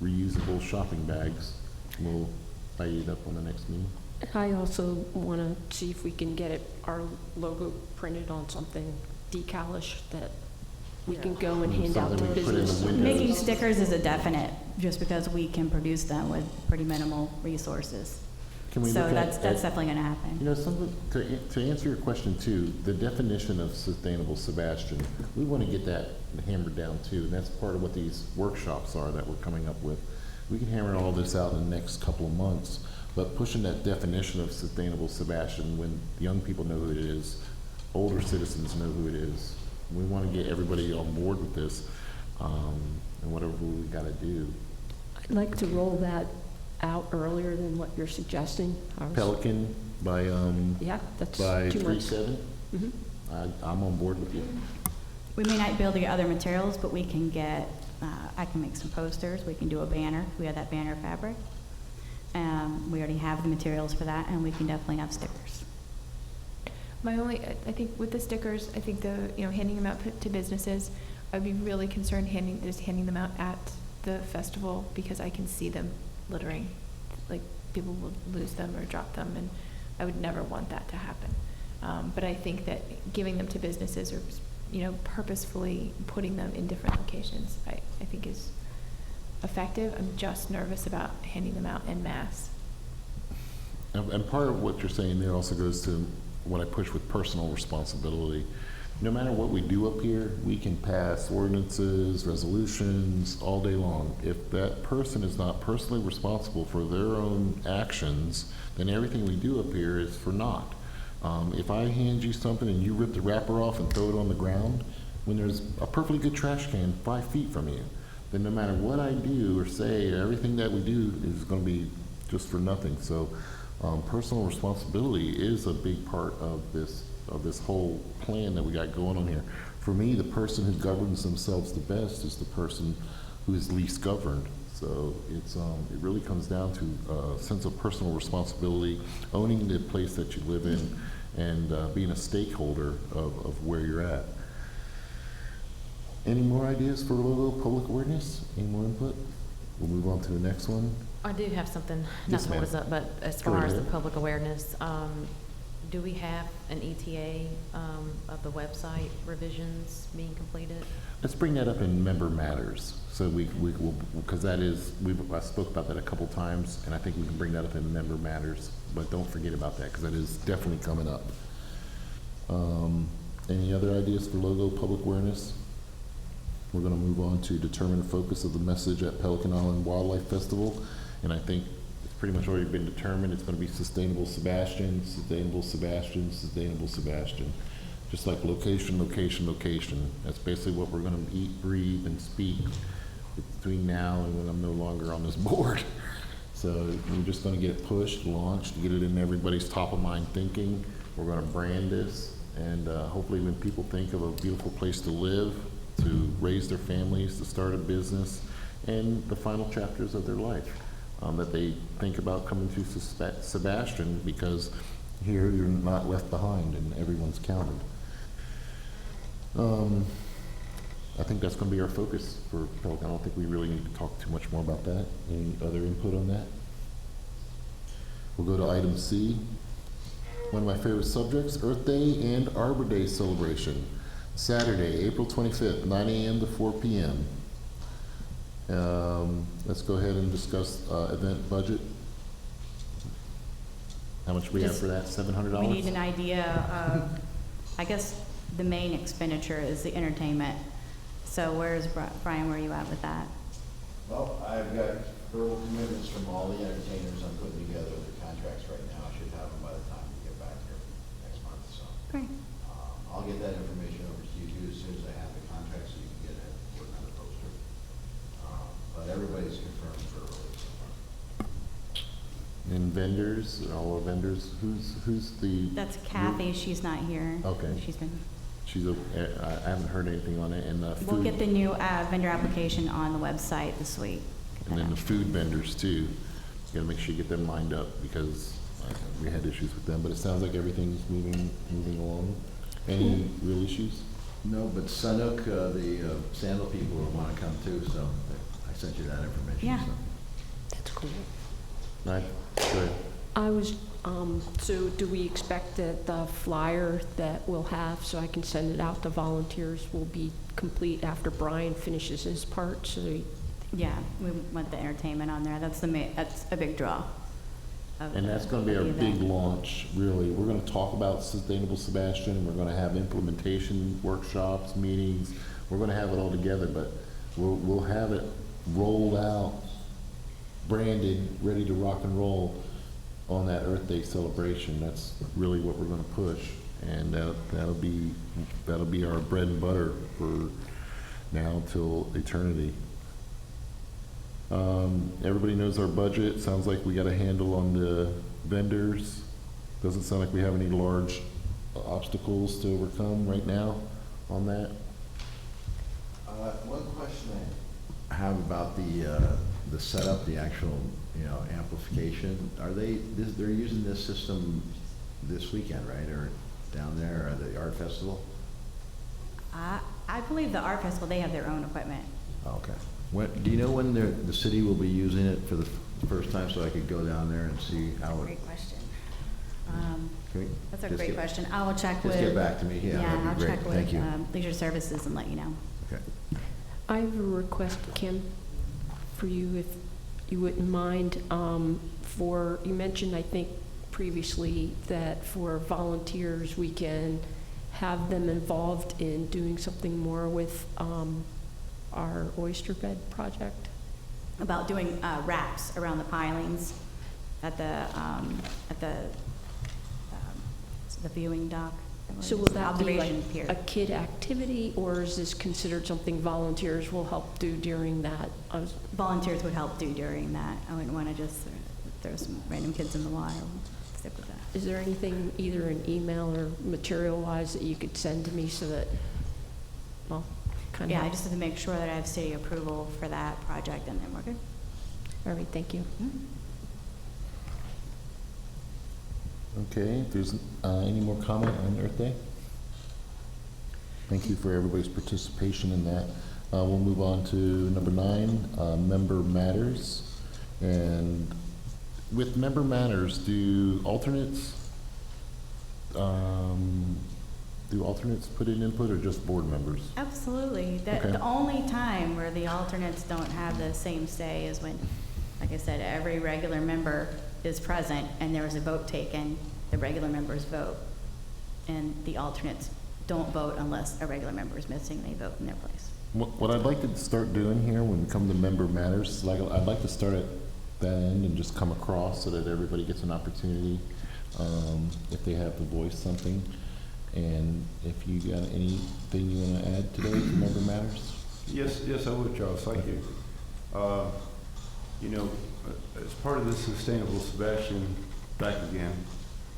Speaker 1: reusable shopping bags. We'll tie it up on the next meeting.
Speaker 5: I also want to see if we can get our logo printed on something decalish that we can go and hand out to
Speaker 1: Something we put in the
Speaker 5: business.
Speaker 1: windows.
Speaker 6: Making stickers is a definite, just because we can produce them with pretty minimal resources.
Speaker 1: Can we
Speaker 6: So
Speaker 1: look at-
Speaker 6: that's
Speaker 1: at-
Speaker 6: definitely gonna happen.
Speaker 1: You know, to answer your question too, the definition of sustainable Sebastian, we want to get that hammered down too. And that's part of what these workshops are that we're coming up with. We can hammer all this out in the next couple of months, but pushing that definition of sustainable Sebastian when young people know who it is, older citizens know who it is. We want to get everybody on board with this, and whatever we got to do.
Speaker 5: I'd like to roll that out earlier than what you're suggesting.
Speaker 1: Pelican by
Speaker 5: Yeah, that's
Speaker 1: by
Speaker 5: 2 months.
Speaker 1: 3/7.
Speaker 5: Mhm.
Speaker 1: I'm on board with you.
Speaker 6: We may not be able to get other materials, but we can get, I can make some posters, we can do a banner, we have that banner fabric. We already have the materials for that, and we can definitely have stickers.
Speaker 14: My only, I think with the stickers, I think handing them out to businesses, I'd be really concerned just handing them out at the festival because I can see them littering. Like, people will lose them or drop them, and I would never want that to happen. But I think that giving them to businesses or, purposefully putting them in different locations, I think is effective. I'm just nervous about handing them out en masse.
Speaker 1: And part of what you're saying there also goes to what I push with personal responsibility. No matter what we do up here, we can pass ordinances, resolutions all day long. If that person is not personally responsible for their own actions, then everything we do up here is for naught. If I hand you something and you rip the wrapper off and throw it on the ground, when there's a perfectly good trash can 5 feet from you, then no matter what I do or say, everything that we do is going to be just for nothing. So personal responsibility is a big part of this whole plan that we got going on here. For me, the person who governs themselves the best is the person who is least governed. So it really comes down to a sense of personal responsibility, owning the place that you live in, and being a stakeholder of where you're at. Any more ideas for logo public awareness? Any more input? We'll move on to the next one.
Speaker 3: I do have something, not
Speaker 1: Yes,
Speaker 3: to hold
Speaker 1: ma'am.
Speaker 3: us up, but as
Speaker 1: Go
Speaker 3: far as the
Speaker 1: ahead.
Speaker 3: public awareness, do we have an ETA of the website revisions being completed?
Speaker 1: Let's bring that up in member matters. So we will, because that is, I spoke about that a couple times, and I think we can bring that up in member matters, but don't forget about that, because that is definitely coming up. Any other ideas for logo public awareness? We're gonna move on to determine the focus of the message at Pelican Island Wildlife Festival, and I think it's pretty much already been determined. It's gonna be sustainable Sebastian, sustainable Sebastian, sustainable Sebastian. Just like location, location, location. That's basically what we're gonna eat, breathe, and speak between now and when I'm no longer on this board. So we're just gonna get it pushed, launched, get it in everybody's top of mind thinking. We're gonna brand this, and hopefully when people think of a beautiful place to live, to raise their families, to start a business, and the final chapters of their life, that they think about coming to Sebastian, because here you're not left behind and everyone's counted. I think that's going to be our focus for Pelican. I don't think we really need to talk too much more about that. Any other input on that? We'll go to item C. One of my favorite subjects, Earth Day and Arbor Day celebration. Saturday, April 25th, 9 a.m. to 4 p.m. Let's go ahead and discuss event budget. How much we have for that? $700?
Speaker 6: We need an idea of, I guess, the main expenditure is the entertainment. So where's, Brian, where are you at with that?
Speaker 9: Well, I've got verbal commitments from all the entertainers. I'm putting together the contracts right now. I should have them by the time we get back here next month, so.
Speaker 6: Great.
Speaker 9: I'll get that information over to you as soon as I have the contract, so you can get it, put it on the poster. But everybody's confirmed verbally so far.
Speaker 1: And vendors, all our vendors, who's the?
Speaker 6: That's Kathy, she's not here.
Speaker 1: Okay.
Speaker 6: She's been,
Speaker 1: I haven't heard anything on it, and
Speaker 6: we'll
Speaker 1: food,
Speaker 6: get the new vendor application on the website this week.
Speaker 1: and then the food vendors too. You gotta make sure you get them lined up, because we had issues with them, but it sounds like everything's moving along. Any real issues?
Speaker 9: No, but Sanuk, the sandal people will want to come too, so I sent you that information.
Speaker 6: Yeah.
Speaker 9: so.
Speaker 5: That's cool.
Speaker 1: Right, good.
Speaker 5: I was So do we expect that the flyer that we'll have, so I can send it out to volunteers, will be complete after Brian finishes his part?
Speaker 6: Yeah, we want the entertainment on there. That's that's a big draw.
Speaker 1: And that's gonna be our big launch, really. We're gonna talk about Sustainable Sebastian, we're gonna have implementation workshops, meetings, we're gonna have it all together, but we'll have it rolled out, branded, ready to rock and roll on that Earth Day celebration. That's really what we're gonna push, and that'll be our bread and butter for now till eternity. Everybody knows our budget. Sounds like we got a handle on the vendors. Doesn't sound like we have any large obstacles to overcome right now on that.
Speaker 9: One question I have about the setup, the actual, amplification. They're using this system this weekend, right? Or down there at the art festival?
Speaker 6: I believe the art festival, they have their own equipment.
Speaker 9: Oh, okay. Do you know when the city will be using it for the first time, so I could go down there and see how it?
Speaker 6: Great question. That's a
Speaker 9: just
Speaker 6: great
Speaker 9: get-
Speaker 6: question. I will check with.
Speaker 9: Just get back to me, yeah, that'd be
Speaker 6: I'll
Speaker 9: great.
Speaker 6: check
Speaker 9: Thank you.
Speaker 6: with Leisure Services and let you know.
Speaker 9: Okay.
Speaker 5: I have a request, Kim, for you, if you wouldn't mind. You mentioned, I think, previously that for volunteers, we can have them involved in doing something more with our oyster bed project.
Speaker 6: About doing wraps around the pilings at the viewing dock.
Speaker 5: So will that be like
Speaker 6: Observation pier.
Speaker 5: a kid activity, or is this considered something volunteers will help do during that?
Speaker 6: Volunteers would help do during that. I wouldn't want to just throw some random kids in the water. Stick with that.
Speaker 5: Is there anything, either in email or material-wise, that you could send to me so that, well, kind of...
Speaker 6: Yeah, I just have to make sure that I have city approval for that project, and then we're good.
Speaker 5: All right, thank you.
Speaker 6: Mm-hmm.
Speaker 1: Okay, if there's any more comment on Earth Day? Thank you for everybody's participation in that. We'll move on to number 9, member matters. And with member matters, do alternates put in input, or just board members?
Speaker 6: Absolutely. The only time where the alternates don't have the same say is when, like I said, every regular member is present and there was a vote taken, the regular members vote, and the alternates don't vote unless a regular member is missing, they vote in their place.
Speaker 1: What I'd like to start doing here when we come to member matters is I'd like to start at that end and just come across so that everybody gets an opportunity if they have to voice something. And if you got anything you want to add today to member matters?
Speaker 13: Yes, I would, Charles. Thank you. As part of the Sustainable Sebastian, back again,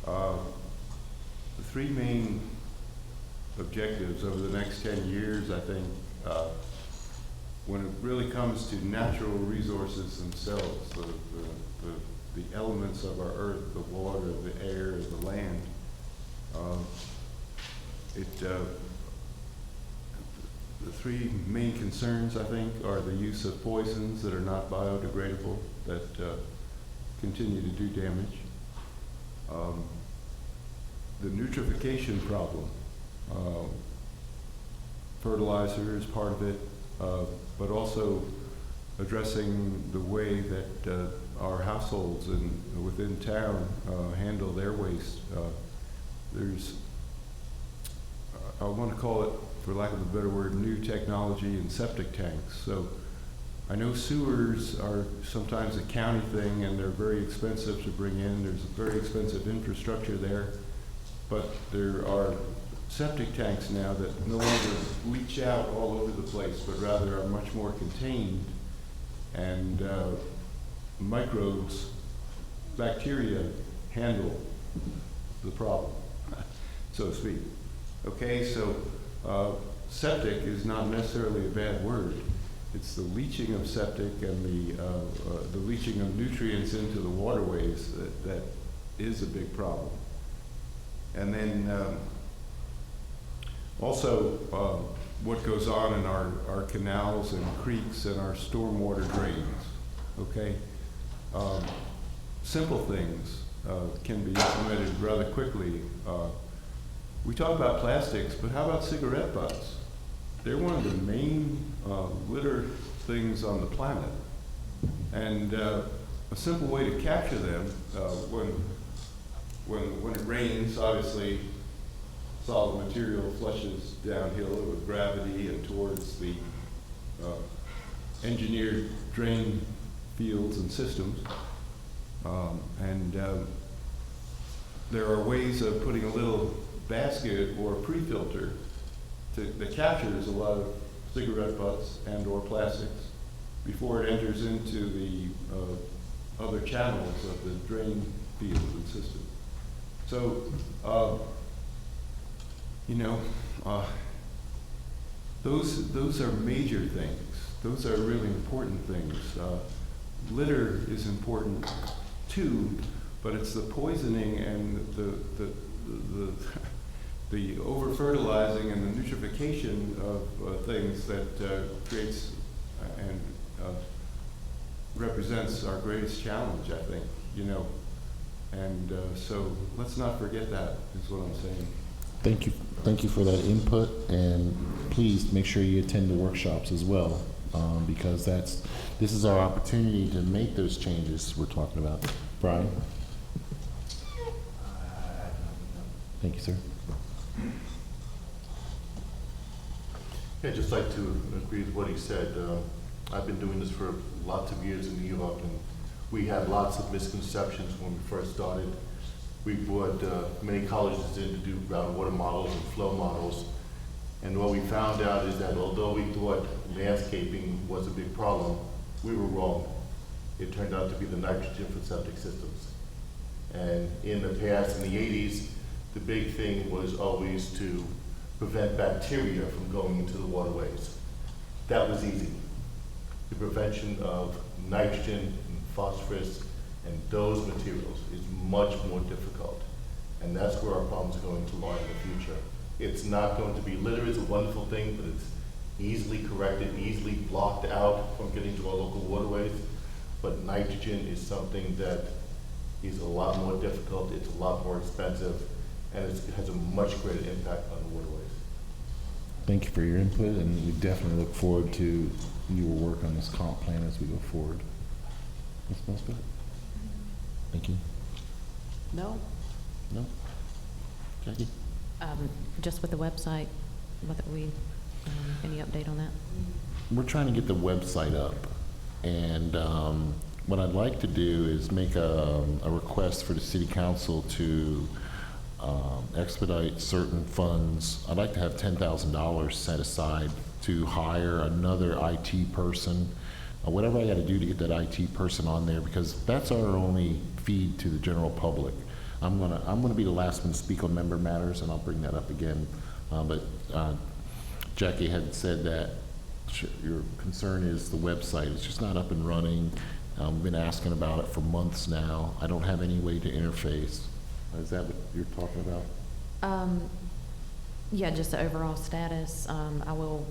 Speaker 13: the 3 main objectives over the next 10 years, I think, when it really comes to natural resources themselves, the elements of our earth, the water, the air, the land, the 3 main concerns, I think, are the use of poisons that are not biodegradable, that continue to do damage. The nutrification problem. Fertilizer is part of it, but also addressing the way that our households and within town handle their waste. I want to call it, for lack of a better word, new technology in septic tanks. So I know sewers are sometimes a county thing and they're very expensive to bring in. There's a very expensive infrastructure there, but there are septic tanks now that no longer leach out all over the place, but rather are much more contained, and microbes, bacteria handle the problem, so to speak. Okay, so septic is not necessarily a bad word. It's the leaching of septic and the leaching of nutrients into the waterways that is a big problem. And then also what goes on in our canals and creeks and our stormwater drains, okay? Simple things can be implemented rather quickly. We talk about plastics, but how about cigarette butts? They're one of the main litter things on the planet. And a simple way to capture them, when it rains, obviously, solid material flushes downhill with gravity and towards the engineered drain fields and systems. There are ways of putting a little basket or a pre-filter that captures a lot of cigarette butts and or plastics before it enters into the other channels of the drain field and system. So, those are major things. Those are really important things. Litter is important too, but it's the poisoning and the over-fertilizing and the nutrification of things that creates and represents our greatest challenge, I think, so let's not forget that, is what I'm saying.
Speaker 1: Thank you for that input, and please make sure you attend the workshops as well, because this is our opportunity to make those changes we're talking about. Brian? Thank you, sir.
Speaker 19: Yeah, I'd just like to agree with what he said. I've been doing this for lots of years in New York, and we had lots of misconceptions when we first started. We brought many colleges in to do groundwater models and flow models, and what we found out is that although we thought landscaping was a big problem, we were wrong. It turned out to be the nitrogen for septic systems. And in the past, in the 80s, the big thing was always to prevent bacteria from going into the waterways. That was easy. The prevention of nitrogen and phosphorus and those materials is much more difficult. And that's where our problems are going to lie in the future. It's not going to be, litter is a wonderful thing, but it's easily corrected, easily blocked out from getting to our local waterways. But nitrogen is something that is a lot more difficult, it's a lot more expensive, and it has a much greater impact on the waterways.
Speaker 1: Thank you for your input, and we definitely look forward to your work on this comp plan as we go forward. Ms. Mosbeth? Thank you.
Speaker 3: No.
Speaker 1: No? Jackie?
Speaker 3: Just with the website, any update on that?
Speaker 1: We're trying to get the website up, and what I'd like to do is make a request for the city council to expedite certain funds. I'd like to have $10,000 set aside to hire another IT person, whatever I got to do to get that IT person on there, because that's our only feed to the general public. I'm gonna be the last one to speak on member matters, and I'll bring that up again. But Jackie had said that your concern is the website. It's just not up and running. We've been asking about it for months now. I don't have any way to interface. Is that what you're talking about?
Speaker 3: Yeah, just the overall status. I will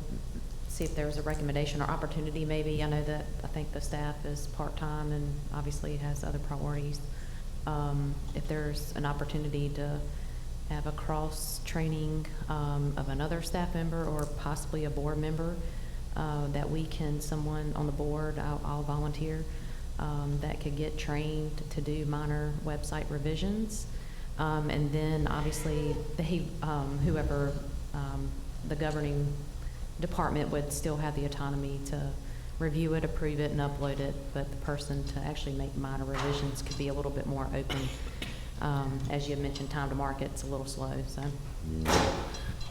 Speaker 3: see if there's a recommendation or opportunity maybe. I think the staff is part-time and obviously has other priorities. If there's an opportunity to have a cross-training of another staff member or possibly a board member that someone on the board, I'll volunteer, that could get trained to do minor website revisions. And then obviously whoever the governing department would still have the autonomy to review it, approve it, and upload it, but the person to actually make minor revisions could be a little bit more open. As you had mentioned, time to market's a little slow, so.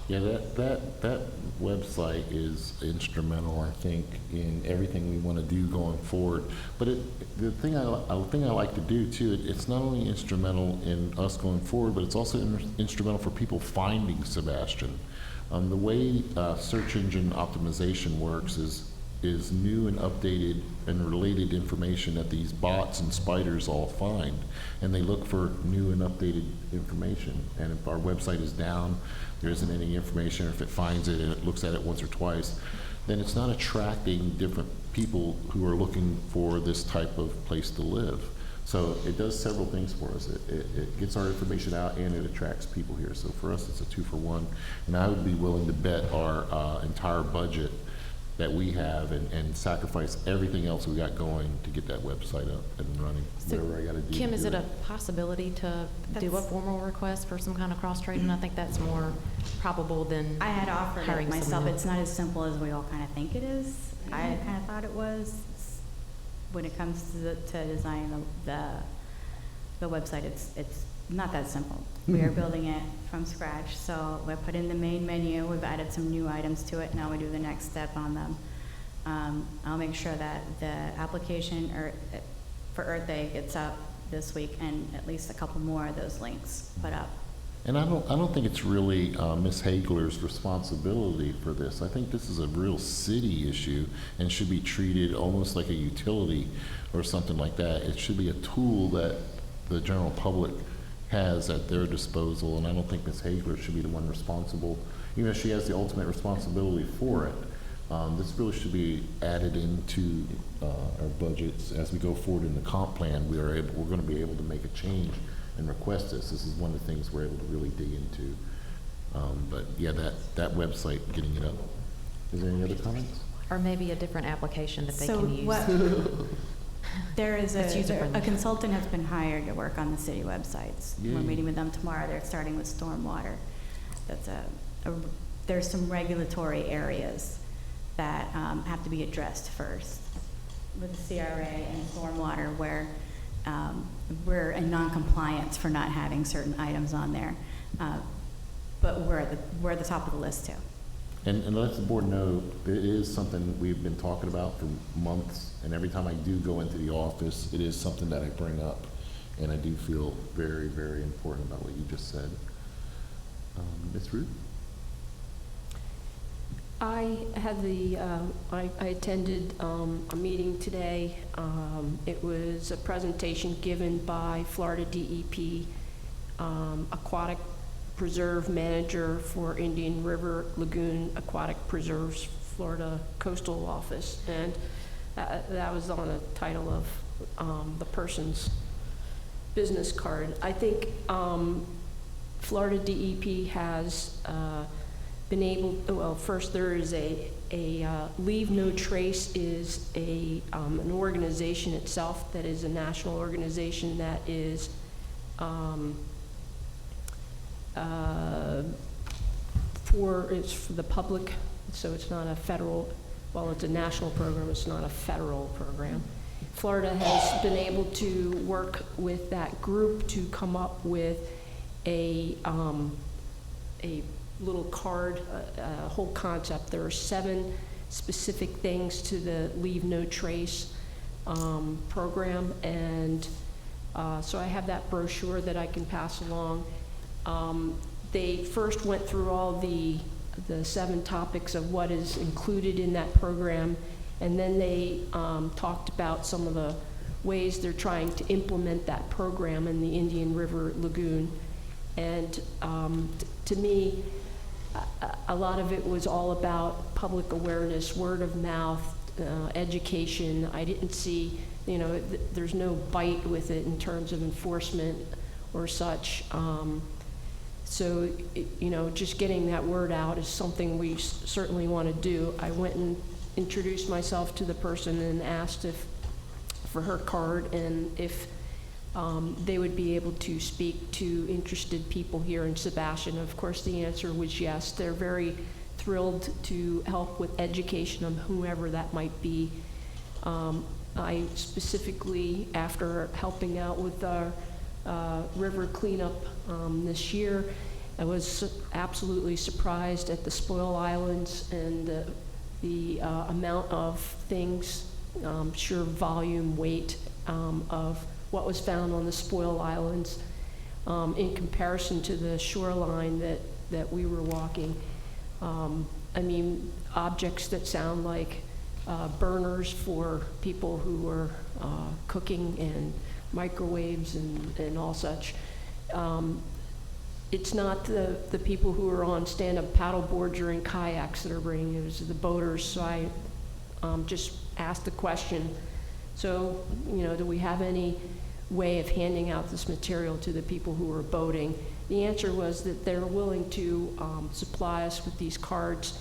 Speaker 1: Yeah, that website is instrumental, I think, in everything we want to do going forward. But the thing I like to do too, it's not only instrumental in us going forward, but it's also instrumental for people finding Sebastian. The way search engine optimization works is new and updated and related information that these bots and spiders all find, and they look for new and updated information. And if our website is down, there isn't any information, or if it finds it and it looks at it once or twice, then it's not attracting different people who are looking for this type of place to live. So it does several things for us. It gets our information out and it attracts people here. So for us, it's a 2-for-1. And I would be willing to bet our entire budget that we have and sacrifice everything else we got going to get that website up and running,
Speaker 3: So,
Speaker 1: whatever I got to do.
Speaker 3: Kim,
Speaker 1: to
Speaker 3: is
Speaker 1: do
Speaker 3: it a possibility to do a
Speaker 6: That's-
Speaker 3: formal request for some kind of cross-training? I think that's more probable than
Speaker 6: I had offered
Speaker 3: hiring
Speaker 6: it myself.
Speaker 3: someone.
Speaker 6: It's not as simple as we all kind of think it is. I kind of thought it was. When it comes to designing the website, it's not that simple. We are building it from scratch. So we put in the main menu. We've added some new items to it. Now we do the next step on them. I'll make sure that the application for Earth Day gets up this week, and at least a couple more of those links put up.
Speaker 1: And I don't think it's really Ms. Hagler's responsibility for this. I think this is a real city issue and should be treated almost like a utility or something like that. It should be a tool that the general public has at their disposal, and I don't think Ms. Hagler should be the one responsible, even if she has the ultimate responsibility for it. This really should be added into our budgets as we go forward in the comp plan. We're going to be able to make a change and request this. This is one of the things we're able to really dig into. But yeah, that website, getting it up. Is there any other comments?
Speaker 3: Or maybe a different application that they
Speaker 6: So
Speaker 3: can use.
Speaker 6: what- There is
Speaker 3: That's user-friendly.
Speaker 6: a consultant has been hired to work on the city websites. We're
Speaker 1: Yay.
Speaker 6: meeting with them tomorrow. They're starting with stormwater. That's there's some regulatory areas that have to be addressed first with the CRA and stormwater, where we're in non-compliance for not having certain items on there. But we're at the top of the list too.
Speaker 1: And let the board know, it is something we've been talking about for months, and every time I do go into the office, it is something that I bring up, and I do feel very, very important about what you just said. Ms. Root?
Speaker 5: I had I attended a meeting today. It was a presentation given by Florida DEP, Aquatic Preserve Manager for Indian River Lagoon Aquatic Preserves, Florida Coastal Office. And that was on the title of the person's business card. I think Florida DEP has been able, well, first there is a Leave No Trace is an organization itself that is a national organization that is it's for the public, so it's not a federal, well, it's a national program, it's not a federal program. Florida has been able to work with that group to come up with a little card, a whole concept. There are 7 specific things to the Leave No Trace program, and so I have that brochure that I can pass along. They first went through all the 7 topics of what is included in that program, and then they talked about some of the ways they're trying to implement that program in the Indian River Lagoon. And to me, a lot of it was all about public awareness, word of mouth, education. I didn't see, there's no bite with it in terms of enforcement or such. So, just getting that word out is something we certainly want to do. I went and introduced myself to the person and asked for her card and if they would be able to speak to interested people here in Sebastian. Of course, the answer was yes. They're very thrilled to help with education on whoever that might be. I specifically, after helping out with our river cleanup this year, I was absolutely surprised at the spoil islands and the amount of things, sheer volume, weight of what was found on the spoil islands in comparison to the shoreline that we were walking. I mean, objects that sound like burners for people who are cooking, and microwaves and all such. It's not the people who are on stand-up paddle boards or in kayaks that are bringing it, it was the boaters. So I just asked the question, so, do we have any way of handing out this material to the people who were boating. The answer was that they're willing to supply us with these cards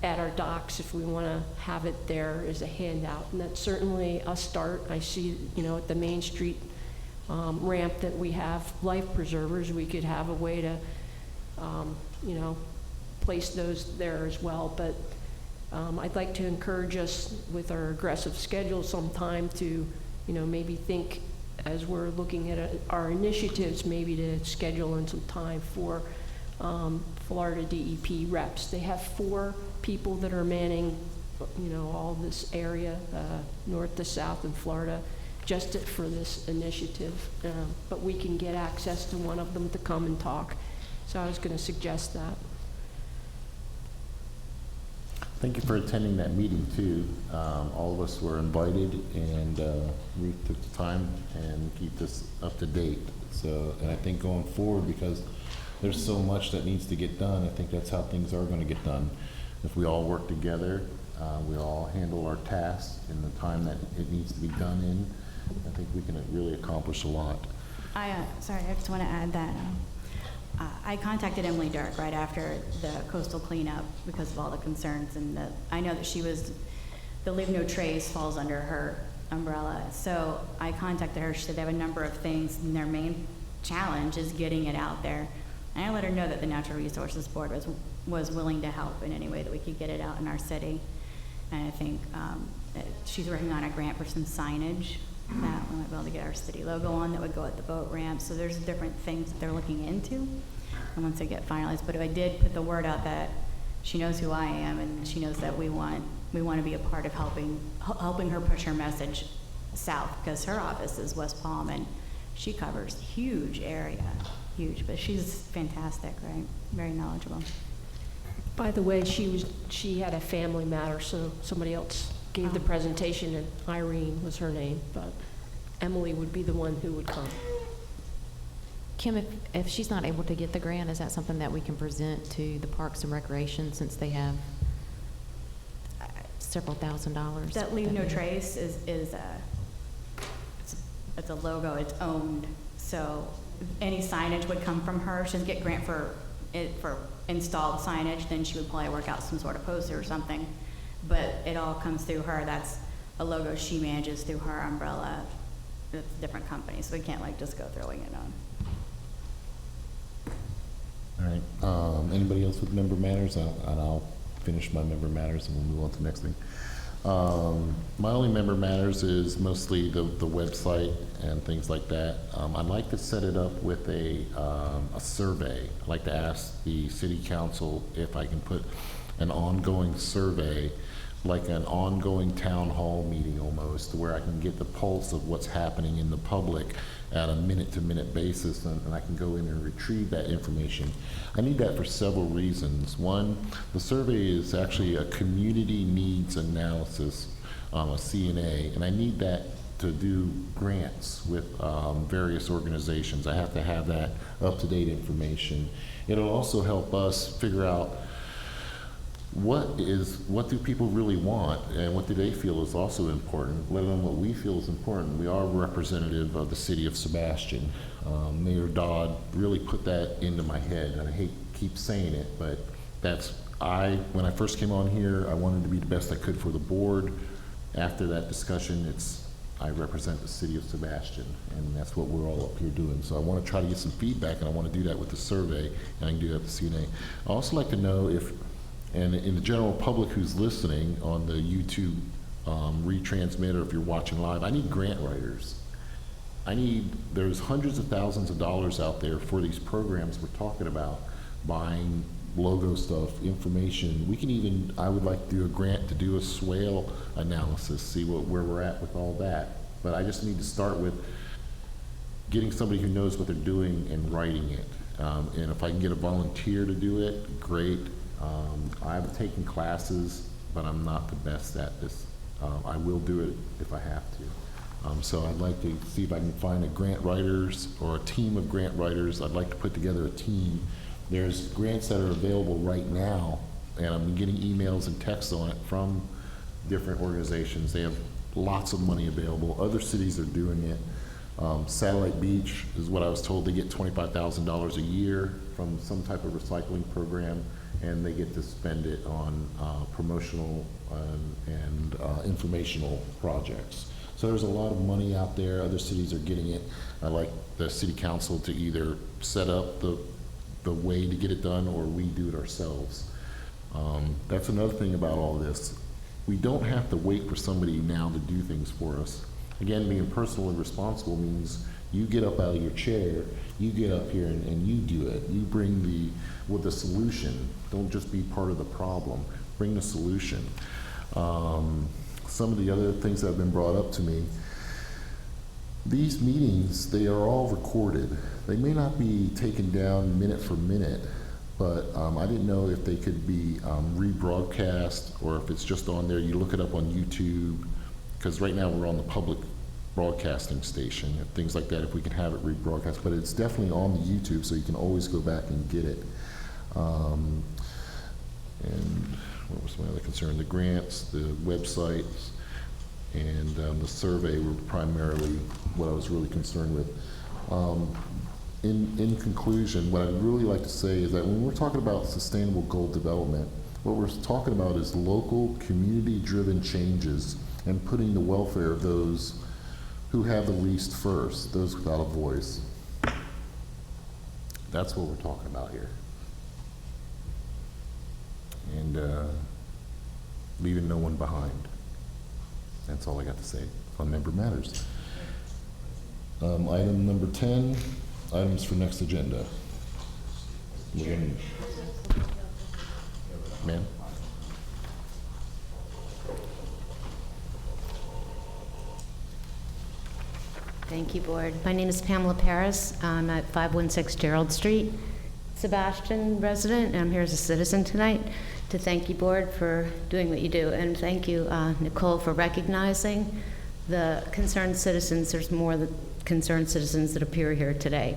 Speaker 5: at our docks if we want to have it there as a handout. And that's certainly a start. I see, at the Main Street ramp that we have life preservers, we could have a way to, place those there as well. But I'd like to encourage us with our aggressive schedule sometime to, maybe think as we're looking at our initiatives, maybe to schedule in some time for Florida DEP reps. They have 4 people that are manning, all this area, north to south in Florida, just for this initiative. But we can get access to one of them to come and talk. So I was going to suggest that.
Speaker 1: Thank you for attending that meeting too. All of us were invited, and Ruth took the time and keep this up to date. So, and I think going forward, because there's so much that needs to get done, I think that's how things are going to get done. If we all work together, we all handle our tasks in the time that it needs to be done in, I think we can really accomplish a lot.
Speaker 6: Sorry, I just want to add that I contacted Emily Dirk right after the coastal cleanup because of all the concerns, and I know that the Leave No Trace falls under her umbrella. So I contacted her. She said they have a number of things, and their main challenge is getting it out there. And I let her know that the Natural Resources Board was willing to help in any way that we could get it out in our city. And I think that she's working on a grant for some signage that we might be able to get our city logo on that would go at the boat ramp. So there's different things that they're looking into, and once they get finalized. But I did put the word out that she knows who I am, and she knows that we want to be a part of helping her push her message south, because her office is West Palm, and she covers huge area, huge. But she's fantastic, right? Very knowledgeable.
Speaker 5: By the way, she had a family matter, so somebody else gave the presentation, and Irene was her name, but Emily would be the one who would come.
Speaker 3: Kim, if she's not able to get the grant, is that something that we can present to the Parks and Recreation, since they have several $1,000s?
Speaker 6: That Leave No Trace is it's a logo. It's owned, so any signage would come from her. She doesn't get grant for installed signage. Then she would probably work out some sort of poster or something. But it all comes through her. That's a logo she manages through her umbrella. It's a different company, so we can't just go throwing it on.
Speaker 1: All right. Anybody else with member matters? And I'll finish my member matters, and we'll move on to the next thing. My only member matters is mostly the website and things like that. I'd like to set it up with a survey. I'd like to ask the city council if I can put an ongoing survey, like an ongoing town hall meeting almost, where I can get the pulse of what's happening in the public at a minute-to-minute basis, and I can go in and retrieve that information. I need that for several reasons. One, the survey is actually a community needs analysis, a CNA, and I need that to do grants with various organizations. I have to have that up-to-date information. It'll also help us figure out what do people really want, and what do they feel is also important, let alone what we feel is important. We are representative of the city of Sebastian. Mayor Dodd really put that into my head, and I hate to keep saying it, but when I first came on here, I wanted to be the best I could for the board. After that discussion, I represent the city of Sebastian, and that's what we're all up here doing. So I want to try to get some feedback, and I want to do that with the survey, and I can do that with the CNA. I also like to know and in the general public who's listening on the YouTube retransmit, or if you're watching live, I need grant writers. There's hundreds of thousands of dollars out there for these programs we're talking about, buying logo stuff, information. I would like to do a grant to do a swale analysis, see where we're at with all that. But I just need to start with getting somebody who knows what they're doing and writing it. And if I can get a volunteer to do it, great. I've taken classes, but I'm not the best at this. I will do it if I have to. So I'd like to see if I can find a grant writers or a team of grant writers. I'd like to put together a team. There's grants that are available right now, and I'm getting emails and texts on it from different organizations. They have lots of money available. Other cities are doing it. Satellite Beach is what I was told, they get $25,000 a year from some type of recycling program, and they get to spend it on promotional and informational projects. So there's a lot of money out there. Other cities are getting it. I like the city council to either set up the way to get it done, or we do it ourselves. That's another thing about all this. We don't have to wait for somebody now to do things for us. Again, being personal and responsible means you get up out of your chair, you get up here and you do it. You bring the solution. Don't just be part of the problem. Bring the solution. Some of the other things that have been brought up to me, these meetings, they are all recorded. They may not be taken down minute for minute, but I didn't know if they could be rebroadcast, or if it's just on there. You look it up on YouTube, because right now we're on the public broadcasting station, and things like that, if we can have it rebroadcast. But it's definitely on the YouTube, so you can always go back and get it. And what was my other concern? The grants, the websites, and the survey were primarily what I was really concerned with. In conclusion, what I'd really like to say is that when we're talking about sustainable goal development, what we're talking about is local, community-driven changes and putting the welfare of those who have the least first, those without a voice. That's what we're talking about here. And leaving no one behind. That's all I got to say on member matters. Item number 10, items for next agenda. Ma'am?
Speaker 20: Thank you, Board. My name is Pamela Paris. I'm at 516 Gerald Street, Sebastian resident, and I'm here as a citizen tonight to thank you, Board, for doing what you do. And thank you, Nicole, for recognizing the concerned citizens. There's more concerned citizens that appear here today.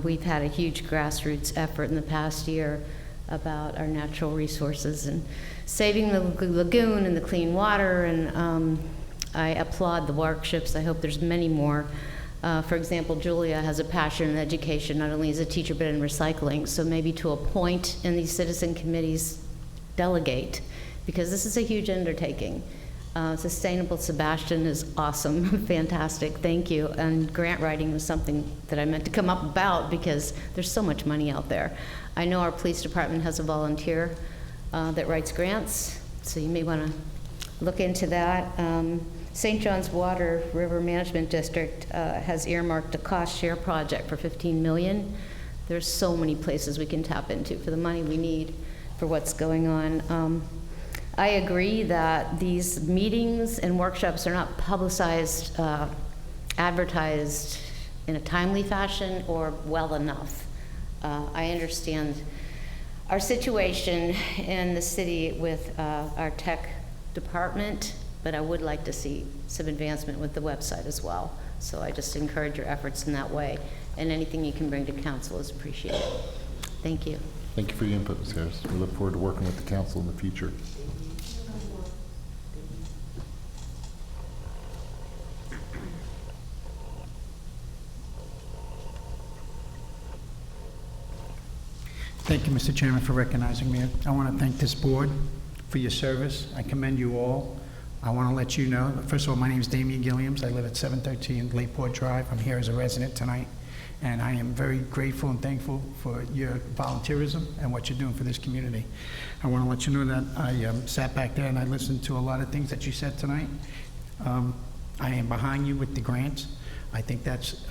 Speaker 20: We've had a huge grassroots effort in the past year about our natural resources and saving the lagoon and the clean water, and I applaud the workshops. I hope there's many more. For example, Julia has a passion in education, not only as a teacher, but in recycling. So maybe to appoint in these citizen committees, delegate, because this is a huge undertaking. Sustainable Sebastian is awesome, fantastic, thank you. And grant writing was something that I meant to come up about, because there's so much money out there. I know our police department has a volunteer that writes grants, so you may want to look into that. St. John's Water River Management District has earmarked a cost share project for $15 million. There's so many places we can tap into for the money we need for what's going on. I agree that these meetings and workshops are not publicized, advertised in a timely fashion or well enough. I understand our situation in the city with our tech department, but I would like to see some advancement with the website as well. So I just encourage your efforts in that way, and anything you can bring to council is appreciated. Thank you.
Speaker 1: Thank you for your input, Ms. Harris. We look forward to working with the council in the future.
Speaker 18: Thank you, Mr. Chairman, for recognizing me. I want to thank this board for your service. I commend you all. I want to let you know, first of all, my name is Damian Gilliams. I live at 713 Lakeport Drive. I'm here as a resident tonight, and I am very grateful and thankful for your volunteerism and what you're doing for this community. I want to let you know that I sat back there and I listened to a lot of things that you said tonight. I am behind you with the grants. I think that's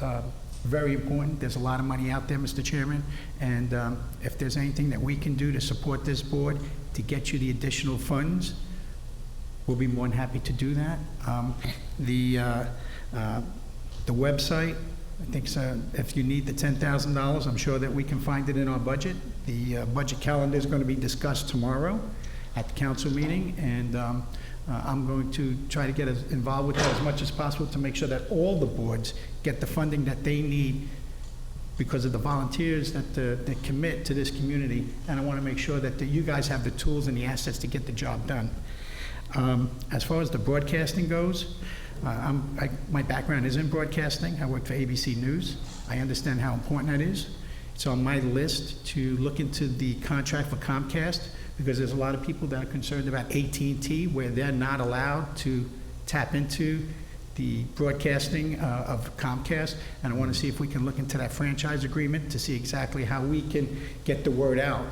Speaker 18: very important. There's a lot of money out there, Mr. Chairman, and if there's anything that we can do to support this board to get you the additional funds, we'll be more than happy to do that. The website, I think if you need the $10,000, I'm sure that we can find it in our budget. The budget calendar is going to be discussed tomorrow at the council meeting, and I'm going to try to get involved with that as much as possible to make sure that all the boards get the funding that they need because of the volunteers that commit to this community, and I want to make sure that you guys have the tools and the assets to get the job done. As far as the broadcasting goes,
Speaker 21: My background is in broadcasting. I work for ABC News. I understand how important that is. It's on my list to look into the contract for Comcast, because there's a lot of people that are concerned about AT&T, where they're not allowed to tap into the broadcasting of Comcast, and I want to see if we can look into that franchise agreement to see exactly how we can get the word out.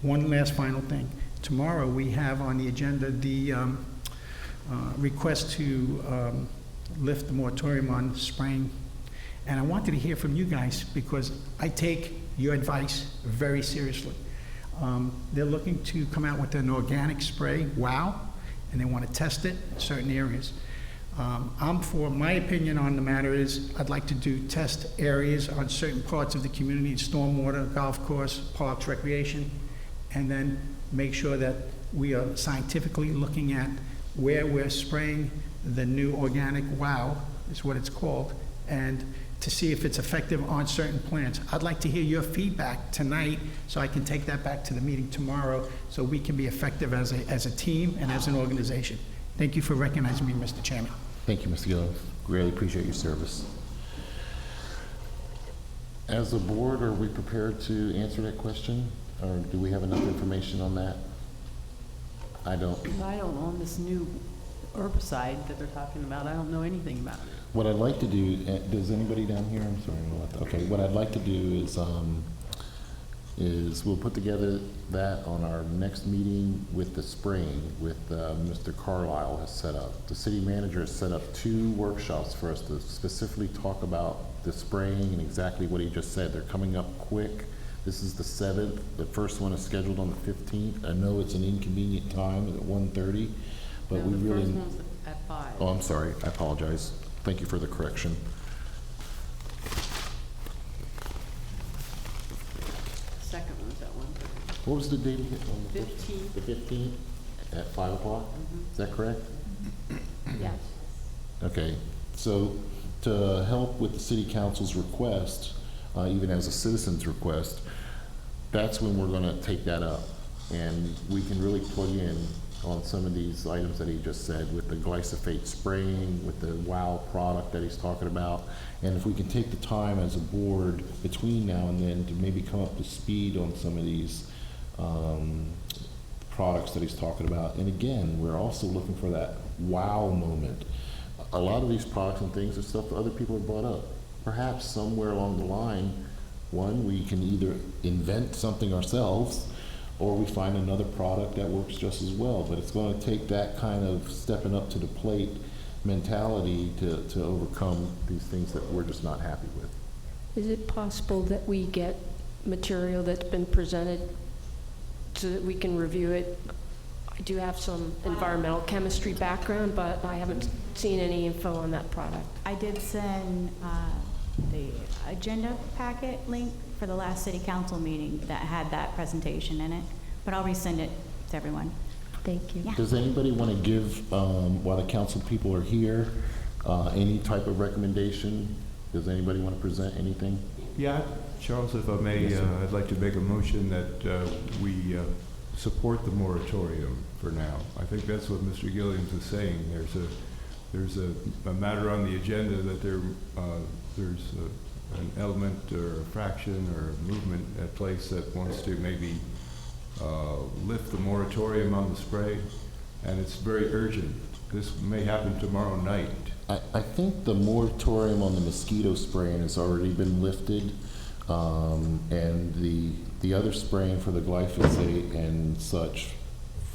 Speaker 21: One last final thing. Tomorrow we have on the agenda the request to lift the moratorium on spraying, and I wanted to hear from you guys because I take your advice very seriously. They're looking to come out with an organic spray, WOW, and they want to test it in certain areas. My opinion on the matter is I'd like to do test areas on certain parts of the community, stormwater, golf course, parks, recreation, and then make sure that we are scientifically looking at where we're spraying the new organic WOW, is what it's called, and to see if it's effective on certain plants. I'd like to hear your feedback tonight so I can take that back to the meeting tomorrow so we can be effective as a team and as an organization. Thank you for recognizing me, Mr. Chairman.
Speaker 1: Thank you, Mr. Gillen. Really appreciate your service. As a board, are we prepared to answer that question? Or do we have enough information on that? I don't.
Speaker 7: I don't own this new herbicide that they're talking about. I don't know anything about it.
Speaker 1: What I'd like to do, does anybody down here, I'm sorry, okay, what I'd like to do is we'll put together that on our next meeting with the spraying, with Mr. Carlisle has set up. The city manager has set up 2 workshops for us to specifically talk about the spraying and exactly what he just said. They're coming up quick. This is the 7th. The first one is scheduled on the 15th. I know it's an inconvenient time at 1:30, but
Speaker 7: No,
Speaker 1: we
Speaker 7: the
Speaker 1: really.
Speaker 7: first one's at 5.
Speaker 1: Oh, I'm sorry. I apologize. Thank you for the correction.
Speaker 7: Second one's at 1:30.
Speaker 1: What was the date again? On the
Speaker 7: 15th.
Speaker 1: The 15th at 5 o'clock? Is that correct?
Speaker 7: Yes.
Speaker 1: Okay. So to help with the city council's request, even as a citizen's request, that's when we're going to take that up. And we can really plug in on some of these items that he just said with the glyphosate spraying, with the WOW product that he's talking about. And if we can take the time as a board between now and then to maybe come up to speed on some of these products that he's talking about. And again, we're also looking for that wow moment. A lot of these products and things are stuff that other people have brought up. Perhaps somewhere along the line, one, we can either invent something ourselves or we find another product that works just as well. But it's going to take that kind of stepping up to the plate mentality to overcome these things that we're just not happy with.
Speaker 5: Is it possible that we get material that's been presented so that we can review it? I do have some environmental chemistry background, but I haven't seen any info on that product.
Speaker 6: I did send the agenda packet link for the last city council meeting that had that presentation in it, but I'll resend it to everyone.
Speaker 5: Thank you.
Speaker 6: Yeah.
Speaker 1: Does anybody want to give, while the council people are here, any type of recommendation? Does anybody want to present anything?
Speaker 13: Yeah, Charles, if I may,
Speaker 1: Yes, sir.
Speaker 13: I'd like to make a motion that we support the moratorium for now. I think that's what Mr. Gilliams is saying. There's a matter on the agenda that there's an element or a fraction or a movement at place that wants to maybe lift the moratorium on the spray, and it's very urgent. This may happen tomorrow night.
Speaker 1: I think the moratorium on the mosquito spraying has already been lifted, and the other spraying for the glyphosate and such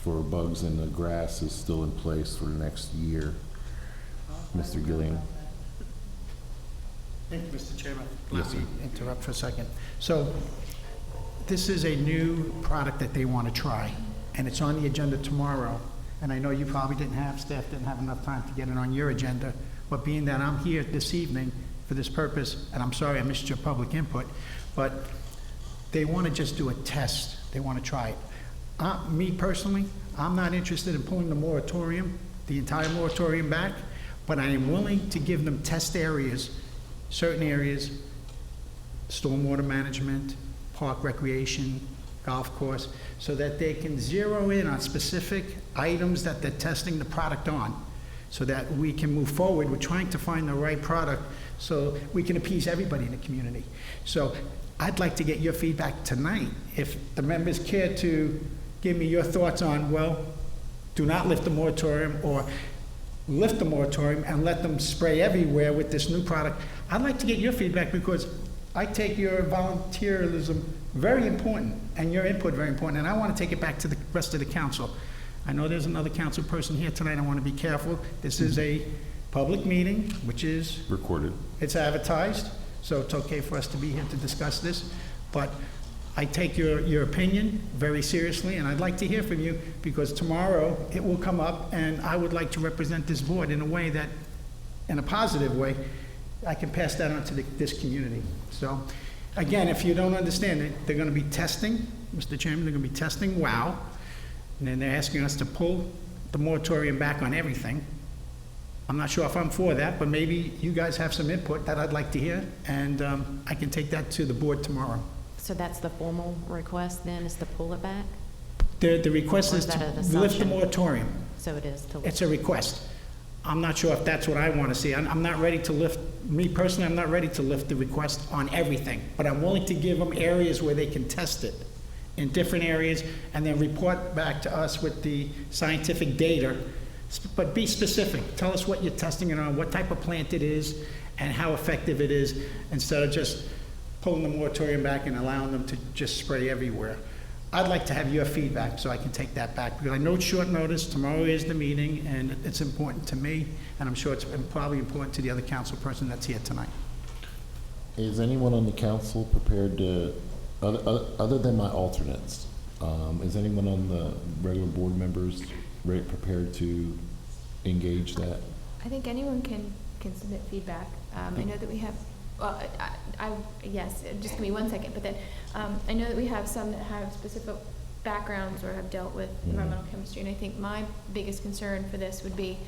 Speaker 1: for bugs in the grass is still in place for the next year. Mr. Gilliam.
Speaker 21: Thank you, Mr. Chairman.
Speaker 1: Yes, sir.
Speaker 21: Let me interrupt for a second. So this is a new product that they want to try, and it's on the agenda tomorrow. And I know you probably staff didn't have enough time to get it on your agenda, but being that I'm here this evening for this purpose, and I'm sorry I missed your public input, but they want to just do a test. They want to try it. Me personally, I'm not interested in pulling the moratorium, the entire moratorium back, but I am willing to give them test areas, certain areas, stormwater management, park recreation, golf course, so that they can zero in on specific items that they're testing the product on. so that we can move forward. We're trying to find the right product so we can appease everybody in the community. So I'd like to get your feedback tonight. If the members care to give me your thoughts on, well, do not lift the moratorium, or lift the moratorium and let them spray everywhere with this new product. I'd like to get your feedback, because I take your volunteerism very important and your input very important, and I want to take it back to the rest of the council. I know there's another council person here tonight. I want to be careful. This is a public meeting, which is
Speaker 1: Recorded.
Speaker 21: it's advertised, so it's okay for us to be here to discuss this. But I take your opinion very seriously, and I'd like to hear from you, because tomorrow it will come up, and I would like to represent this board in a way that, in a positive way, I can pass that on to this community. So, again, if you don't understand it, they're going to be testing, Mr. Chairman, they're going to be testing WOW, and then they're asking us to pull the moratorium back on everything. I'm not sure if I'm for that, but maybe you guys have some input that I'd like to hear, and I can take that to the board tomorrow.
Speaker 3: So that's the formal request then, is to pull it back?
Speaker 21: The request
Speaker 3: Or
Speaker 21: is
Speaker 3: is that
Speaker 21: to
Speaker 3: an
Speaker 21: lift the
Speaker 3: assumption?
Speaker 21: moratorium.
Speaker 3: So it is to.
Speaker 21: It's a request. I'm not sure if that's what I want to see. I'm not ready to lift, me personally, I'm not ready to lift the request on everything, but I'm willing to give them areas where they can test it in different areas, and then report back to us with the scientific data. But be specific. Tell us what you're testing it on, what type of plant it is, and how effective it is, instead of just pulling the moratorium back and allowing them to just spray everywhere. I'd like to have your feedback so I can take that back, because I know it's short notice. Tomorrow is the meeting, and it's important to me, and I'm sure it's probably important to the other council person that's here tonight.
Speaker 1: Is anyone on the council prepared to, other than my alternates, is anyone on the regular board members prepared to engage that?
Speaker 14: I think anyone can submit feedback. I know that we have, well, yes, just give me 1 second, but then I know that we have some that have specific backgrounds or have dealt with environmental chemistry, and I think my biggest concern for this would be,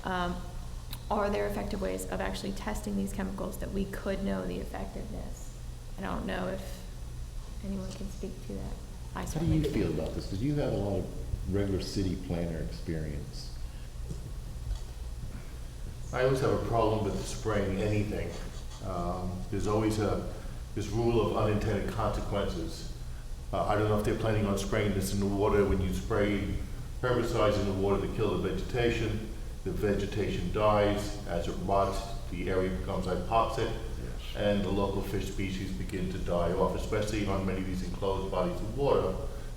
Speaker 14: are there effective ways of actually testing these chemicals that we could know the effectiveness? I don't know if anyone can speak to that. I
Speaker 1: How do
Speaker 14: certainly
Speaker 1: you feel about this? Because you have a lot of regular city planner experience.
Speaker 19: I always have a problem with spraying anything. There's always this rule of unintended consequences. I don't know if they're planning on spraying this in the water. When you spray herbicides in the water to kill the vegetation dies. As it rots, the area becomes hypoxic, and the local fish species begin to die off, especially on many of these enclosed bodies of water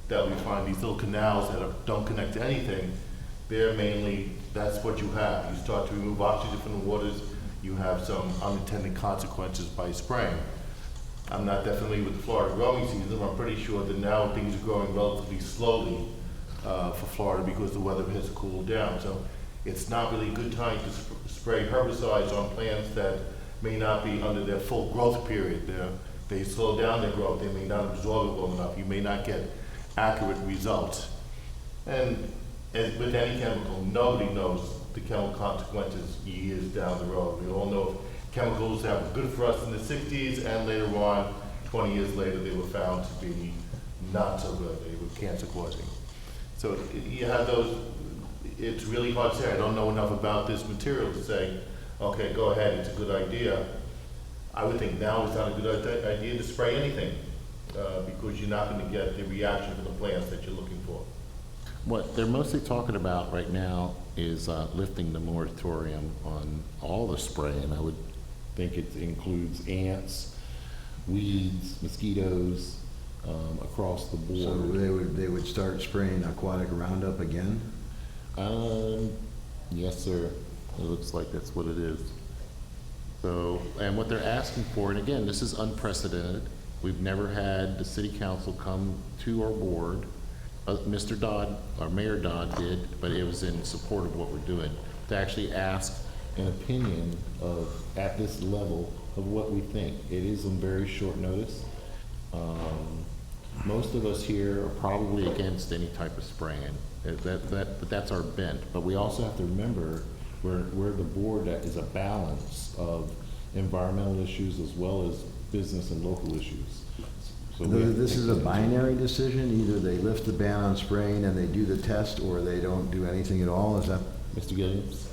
Speaker 19: that we find these little canals that don't connect to anything. They're mainly, that's what you have. You start to remove oxygen from the waters, you have some unintended consequences by spraying. I'm not that familiar with the Florida growing season, but I'm pretty sure that now things are growing relatively slowly for Florida because the weather has cooled down. So it's not really a good time to spray herbicides on plants that may not be under their full growth period. They slow down their growth, they may not absorb it well enough, you may not get accurate results. And as with any chemical, nobody knows the chemical consequences years down the road. We all know chemicals that were good for us in the 60s, and later on, 20 years later, they were found to be not so good. They were cancer causing. So you have those, it's really hard to say. I don't know enough about this material to say, okay, go ahead, it's a good idea. I would think now is not a good idea to spray anything because you're not going to get the reaction from the plants that you're looking for.
Speaker 1: What they're mostly talking about right now is lifting the moratorium on all the spraying. I would think it includes ants, weeds, mosquitoes, across the board.
Speaker 9: So they would start spraying aquatic Roundup again?
Speaker 1: Yes, sir. It looks like that's what it is. So, and what they're asking for, and again, this is unprecedented. We've never had the city council come to our board. Mr. Dodd, or Mayor Dodd did, but it was in support of what we're doing, to actually ask an opinion of, at this level, of what we think. It is on very short notice. Most of us here are probably against any type of spraying. But that's our bent. But we also have to remember we're the board that is a balance of environmental issues as well as business and local issues. So
Speaker 9: this is a binary decision. Either they lift the ban on spraying and they do the test, or they don't do anything at all. Is that?
Speaker 1: Mr. Giddens?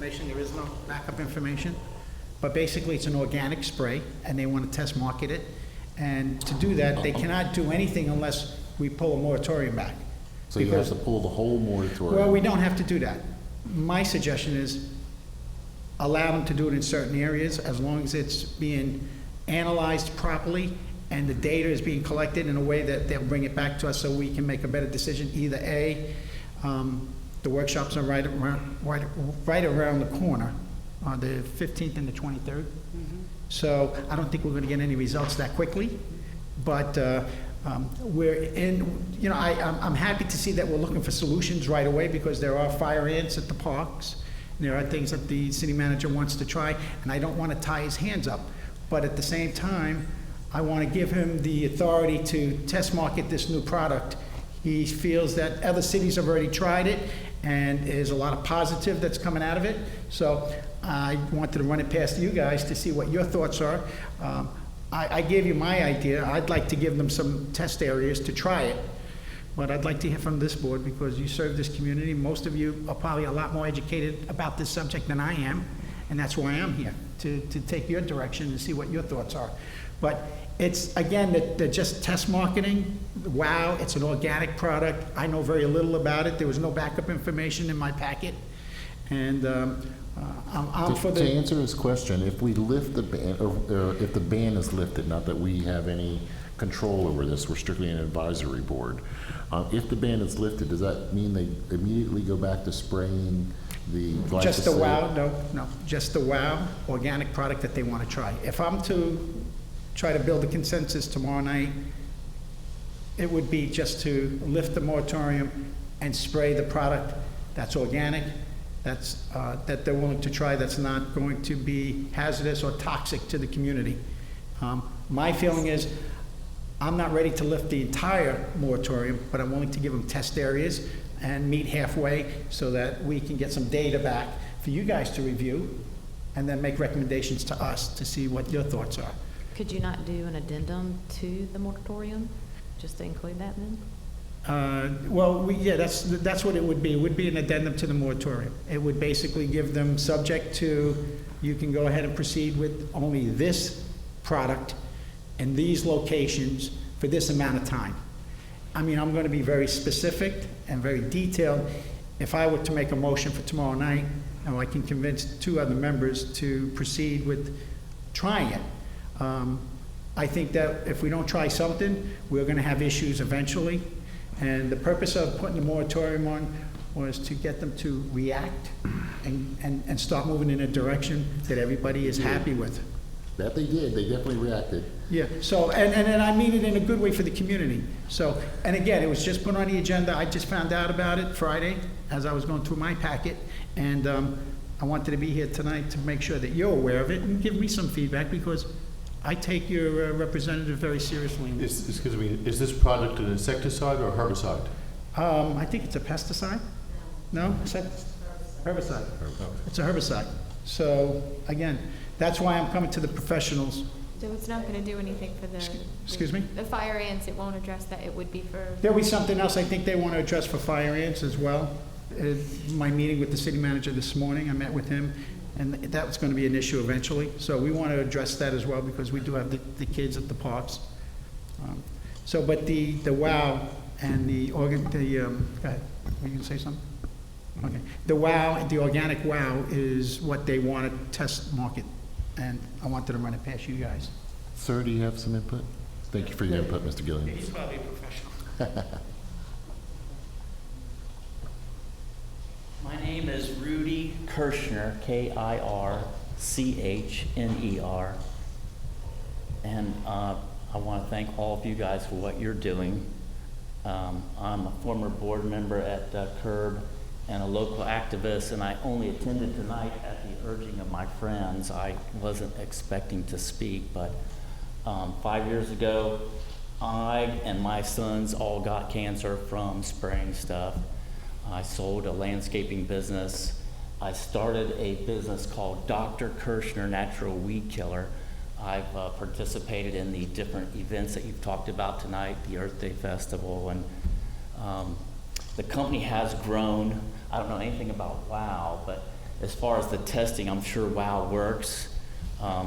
Speaker 21: information. There is no backup information. But basically, it's an organic spray, and they want to test market it. And to do that, they cannot do anything unless we pull a moratorium back.
Speaker 1: So you have to pull the whole moratorium?
Speaker 21: Well, we don't have to do that. My suggestion is allow them to do it in certain areas as long as it's being analyzed properly and the data is being collected in a way that they'll bring it back to us so we can make a better decision. Either A, the workshops are right around the corner on the 15th and the 23rd. So I don't think we're going to get any results that quickly, but we're in, you know, I'm happy to see that we're looking for solutions right away because there are fire ants at the parks. There are things that the city manager wants to try, and I don't want to tie his hands up. But at the same time, I want to give him the authority to test market this new product. He feels that other cities have already tried it, and there's a lot of positive that's coming out of it. So I wanted to run it past you guys to see what your thoughts are. I gave you my idea. I'd like to give them some test areas to try it. But I'd like to hear from this board because you serve this community. Most of you are probably a lot more educated about this subject than I am, and that's why I'm here, to take your direction and see what your thoughts are. But it's, again, they're just test marketing. Wow, it's an organic product. I know very little about it. There was no backup information in my packet. And I'm for the...
Speaker 1: To answer his question, if we lift the ban, or if the ban is lifted, not that we have any control over this, we're strictly an advisory board. If the ban is lifted, does that mean they immediately go back to spraying the glyphosate?
Speaker 21: Just the WOW, no, just the WOW organic product that they want to try. If I'm to try to build a consensus tomorrow night, it would be just to lift the moratorium and spray the product that's organic, that's, that they're willing to try, that's not going to be hazardous or toxic to the community. My feeling is, I'm not ready to lift the entire moratorium, but I'm willing to give them test areas and meet halfway so that we can get some data back for you guys to review and then make recommendations to us to see what your thoughts are.
Speaker 3: Could you not do an addendum to the moratorium, just to include that then?
Speaker 21: Well, yeah, that's what it would be. It would be an addendum to the moratorium. It would basically give them subject to, you can go ahead and proceed with only this product in these locations for this amount of time. I mean, I'm going to be very specific and very detailed. If I were to make a motion for tomorrow night, and I can convince 2 other members to proceed with trying it, I think that if we don't try something, we're going to have issues eventually. And the purpose of putting the moratorium on was to get them to react and start moving in a direction that everybody is happy with.
Speaker 1: That they did. They definitely reacted.
Speaker 21: Yeah, so, and I mean it in a good way for the community. So, and again, it was just put on the agenda. I just found out about it Friday as I was going through my packet. And I wanted to be here tonight to make sure that you're aware of it and give me some feedback because I take your representative very seriously.
Speaker 19: Excuse me, is this product an insecticide or herbicide?
Speaker 21: I think it's a pesticide. No? Herbicide. It's a herbicide. So, again, that's why I'm coming to the professionals.
Speaker 14: So it's not going to do anything for the...
Speaker 21: Excuse me?
Speaker 14: The fire ants, it won't address that, it would be for...
Speaker 21: There'll be something else I think they want to address for fire ants as well. My meeting with the city manager this morning, I met with him, and that was going to be an issue eventually. So we want to address that as well because we do have the kids at the parks. But the WOW and go ahead, were you going to say something? Okay. The WOW, the organic WOW is what they want to test market. And I wanted to run it past you guys.
Speaker 1: Sir, do you have some input? Thank you for your input, Mr. Gillian.
Speaker 21: He's probably a professional.
Speaker 4: My name is Rudy Kirshner, Kirchner. And I want to thank all of you guys for what you're doing. I'm a former board member at CURB and a local activist, and I only attended tonight at the urging of my friends. I wasn't expecting to speak, but 5 years ago, I and my sons all got cancer from spraying stuff. I sold a landscaping business. I started a business called Dr. Kirshner Natural Weed Killer. I've participated in the different events that you've talked about tonight, the Earth Day Festival, and the company has grown. I don't know anything about WOW, but as far as the testing, I'm sure WOW works. I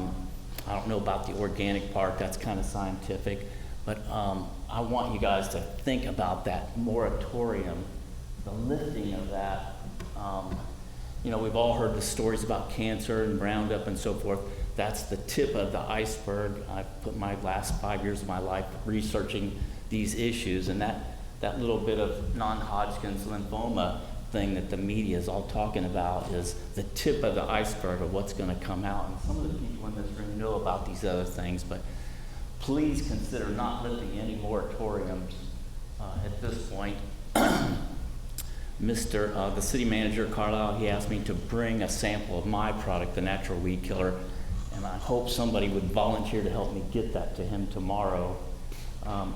Speaker 4: don't know about the organic part, that's kind of scientific, but I want you guys to think about that moratorium, the lifting of that. You know, we've all heard the stories about cancer and Roundup and so forth. That's the tip of the iceberg. I've put my last 5 years of my life researching these issues, and that little bit of non-Hodgkin's lymphoma thing that the media is all talking about is the tip of the iceberg of what's going to come out. And some of the people in this room know about these other things, but please consider not lifting any moratoriums at this point. The city manager, Carlisle, he asked me to bring a sample of my product, the natural weed killer, and I hope somebody would volunteer to help me get that to him tomorrow.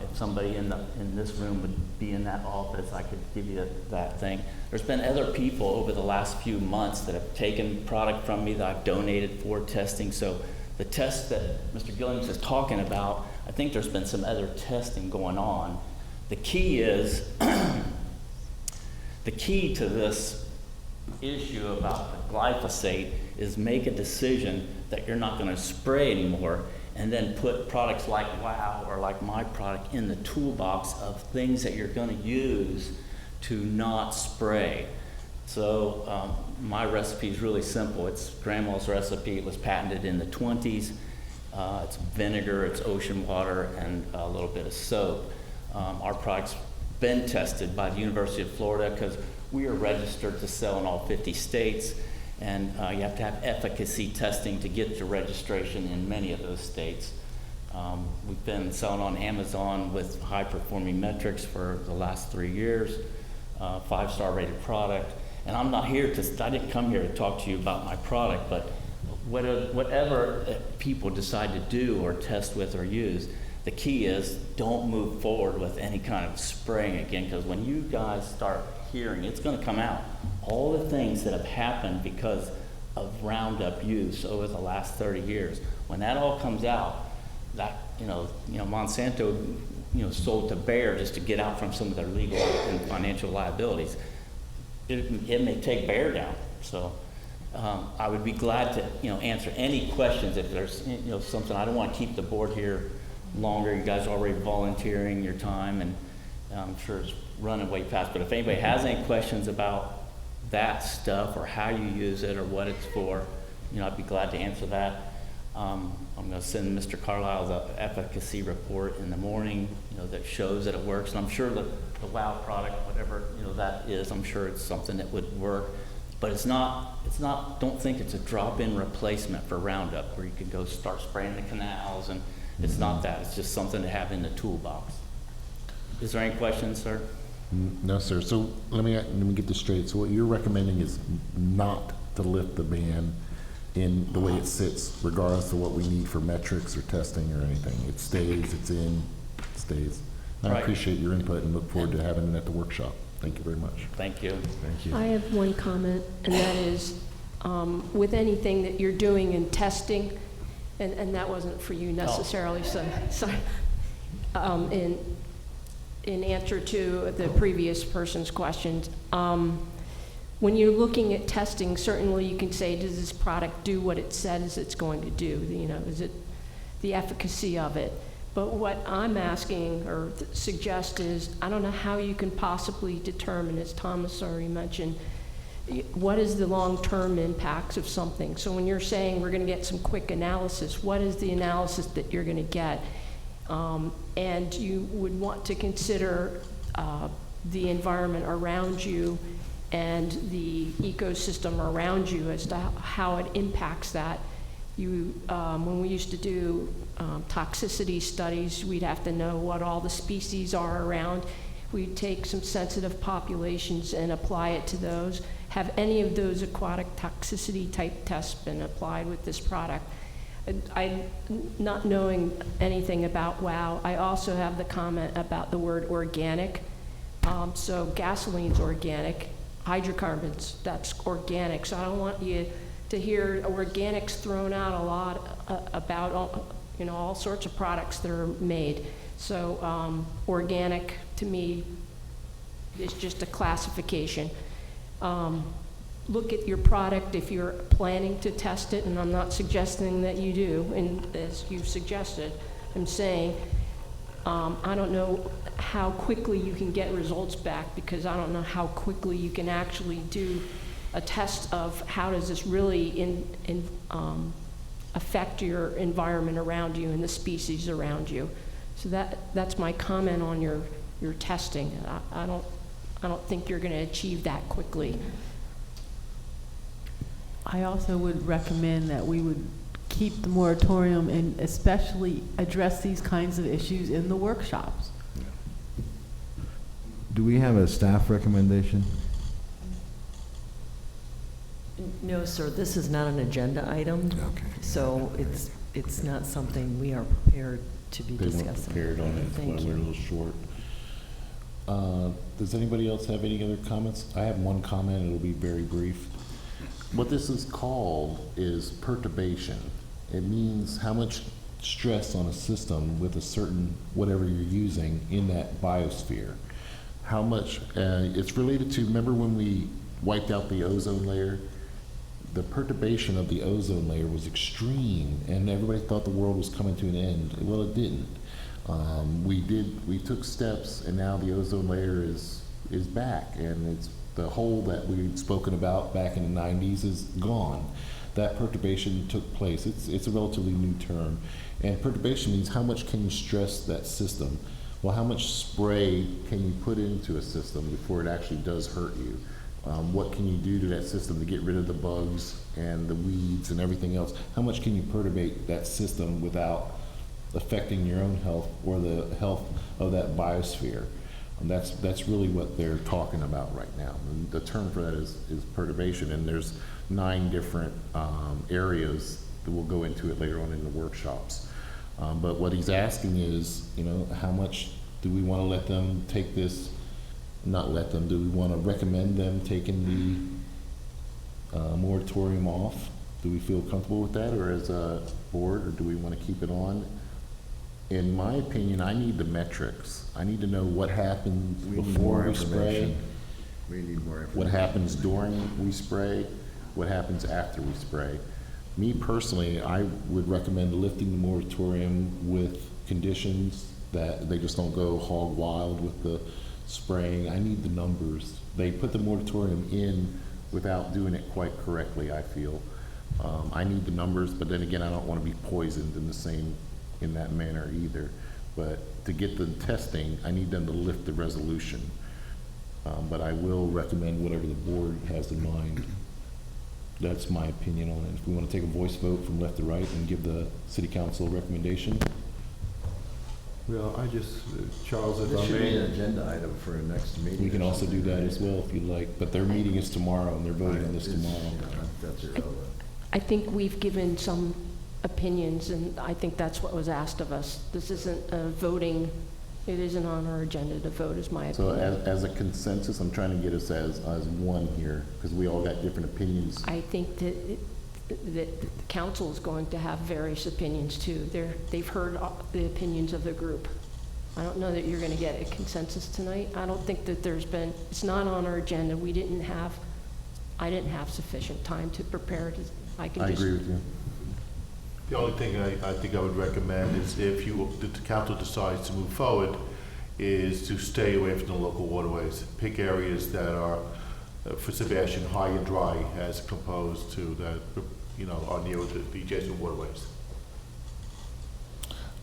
Speaker 4: If somebody in this room would be in that office, I could give you that thing. There's been other people over the last few months that have taken product from me that I've donated for testing. So the test that Mr. Gilliams is talking about, I think there's been some other testing going on. The key is, the key to this issue about the glyphosate is make a decision that you're not going to spray anymore, and then put products like WOW or like my product in the toolbox of things that you're going to use to not spray. So my recipe is really simple. It's grandma's recipe. It was patented in the 20s. It's vinegar, it's ocean water, and a little bit of soap. Our product's been tested by the University of Florida because we are registered to sell in all 50 states. And you have to have efficacy testing to get your registration in many of those states. We've been selling on Amazon with high-performing metrics for the last 3 years, 5-star rated product. And I'm not here I didn't come here to talk to you about my product, but whatever people decide to do or test with or use, the key is don't move forward with any kind of spraying again, because when you guys start hearing, it's going to come out. All the things that have happened because of Roundup use over the last 30 years, when that all comes out, that Monsanto sold to Bayer just to get out from some of their legal and financial liabilities. It may take Bayer down. So I would be glad to answer any questions if there's something. I don't want to keep the board here longer. You guys are already volunteering your time, and I'm sure it's running way fast. But if anybody has any questions about that stuff or how you use it or what it's for, I'd be glad to answer that. I'm going to send Mr. Carlisle the efficacy report in the morning, that shows that it works. And I'm sure the WOW product, whatever that is, I'm sure it's something that would work. But it's not. Don't think it's a drop-in replacement for Roundup where you can go start spraying the canals, and it's not that. It's just something to have in the toolbox. Is there any questions, sir?
Speaker 1: No, sir. So let me get this straight. So what you're recommending is not to lift the ban in the way it sits, regardless of what we need for metrics or testing or anything. It stays, it stays. I
Speaker 4: Right.
Speaker 1: appreciate your input and look forward to having it at the workshop. Thank you very much.
Speaker 4: Thank you.
Speaker 1: Thank you.
Speaker 5: I have one comment, and that is, with anything that you're doing in testing, and that wasn't for you necessarily, so sorry. In answer to the previous person's questions, when you're looking at testing, certainly you can say, does this product do what it says it's going to do? Is it the efficacy of it? But what I'm asking or suggest is, I don't know how you can possibly determine, as Thomas already mentioned, what is the long-term impacts of something? So when you're saying we're going to get some quick analysis, what is the analysis that you're going to get? And you would want to consider the environment around you and the ecosystem around you as to how it impacts that. When we used to do toxicity studies, we'd have to know what all the species are around. We'd take some sensitive populations and apply it to those. Have any of those aquatic toxicity type tests been applied with this product? Not knowing anything about WOW, I also have the comment about the word organic. So gasoline's organic, hydrocarbons, that's organic. So I don't want you to hear organics thrown out a lot about all sorts of products that are made. So organic to me is just a classification. look at your product if you're planning to test it, and I'm not suggesting that you do, and as you suggested, I'm saying, I don't know how quickly you can get results back, because I don't know how quickly you can actually do a test of how does this really affect your environment around you and the species around you. So that's my comment on your testing. I don't think you're going to achieve that quickly.
Speaker 7: I also would recommend that we would keep the moratorium and especially address these kinds of issues in the workshops.
Speaker 10: Do we have a staff recommendation?
Speaker 8: No, sir, this is not an agenda item.
Speaker 10: Okay.
Speaker 8: So it's not something we are prepared to be
Speaker 1: They
Speaker 8: discussing.
Speaker 1: weren't prepared on it, that's why we're a little short. Does anybody else have any other comments? I have one comment, it'll be very brief. What this is called is perturbation. It means how much stress on a system with a certain, whatever you're using in that biosphere. How much, it's related to, remember when we wiped out the ozone layer? The perturbation of the ozone layer was extreme, and everybody thought the world was coming to an end. Well, it didn't. We took steps, and now the ozone layer is back, and it's the hole that we'd spoken about back in the 90s is gone. That perturbation took place. It's a relatively new term, and perturbation means how much can you stress that system? Well, how much spray can you put into a system before it actually does hurt you? What can you do to that system to get rid of the bugs and the weeds and everything else? How much can you perturbate that system without affecting your own health or the health of that biosphere? And that's really what they're talking about right now. And the term for that is perturbation, and there's 9 different areas that we'll go into it later on in the workshops. But what he's asking is, how much do we want to let them take this? Not let them, do we want to recommend them taking the moratorium off? Do we feel comfortable with that, or as a board, or do we want to keep it on? In my opinion, I need the metrics. I need to know what happens before we spray.
Speaker 9: We need more information.
Speaker 1: What happens during we spray, what happens after we spray. Me personally, I would recommend lifting the moratorium with conditions that they just don't go hog wild with the spraying. I need the numbers. They put the moratorium in without doing it quite correctly, I feel. I need the numbers, but then again, I don't want to be poisoned in that manner either. But to get the testing, I need them to lift the resolution. But I will recommend whatever the board has in mind. That's my opinion on it. If we want to take a voice vote from left to right and give the city council a recommendation.
Speaker 13: Well, Charles, if
Speaker 9: This
Speaker 13: I
Speaker 9: should be an
Speaker 13: may.
Speaker 9: agenda item for a next meeting.
Speaker 1: We can
Speaker 9: or
Speaker 1: also do
Speaker 9: something,
Speaker 1: that
Speaker 9: right?
Speaker 1: as well if you'd like, but their meeting is tomorrow and they're voting on this
Speaker 9: It's-
Speaker 1: tomorrow.
Speaker 9: yeah, That's irrelevant.
Speaker 5: I think we've given some opinions, and I think that's what was asked of us. This isn't a voting, it isn't on our agenda to vote, is my
Speaker 1: So
Speaker 5: opinion.
Speaker 1: as a consensus, I'm trying to get us as one here, because we all got different opinions.
Speaker 5: I think that the council is going to have various opinions too. They've heard the opinions of the group. I don't know that you're going to get a consensus tonight. I don't think that it's not on our agenda. I didn't have sufficient time to prepare. I
Speaker 1: agree with you.
Speaker 19: The only thing I think I would recommend is if the council decides to move forward, is to stay away from the local waterways. Pick areas that are, for Sebastian, high and dry as opposed to that, are near the adjacent waterways.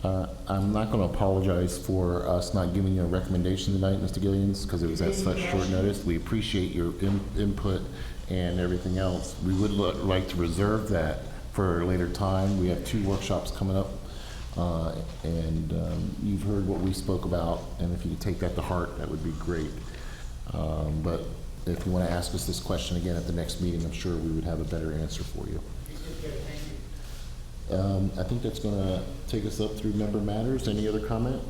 Speaker 1: I'm not going to apologize for us not giving you a recommendation tonight, Mr. Gillians, because it was at such short notice. We appreciate your input and everything else. We would like to reserve that for a later time. We have 2 workshops coming up, and you've heard what we spoke about, and if you could take that to heart, that would be great. But if you want to ask us this question again at the next meeting, I'm sure we would have a better answer for you. I think that's going to take us up through member matters. Any other comment?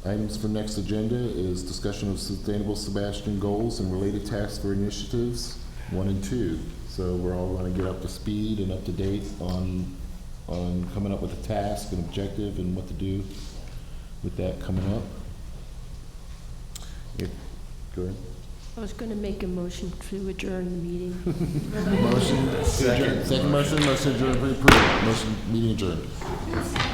Speaker 1: Items for next agenda is discussion of sustainable Sebastian goals and related tasks for initiatives 1 and 2. So we're all going to get up to speed and up to date on coming up with a task and objective and what to do with that coming up. Go ahead.
Speaker 5: I was going to make a motion to adjourn the meeting.
Speaker 1: Motion, second motion, motion adjourned, approved. Motion, meeting adjourned.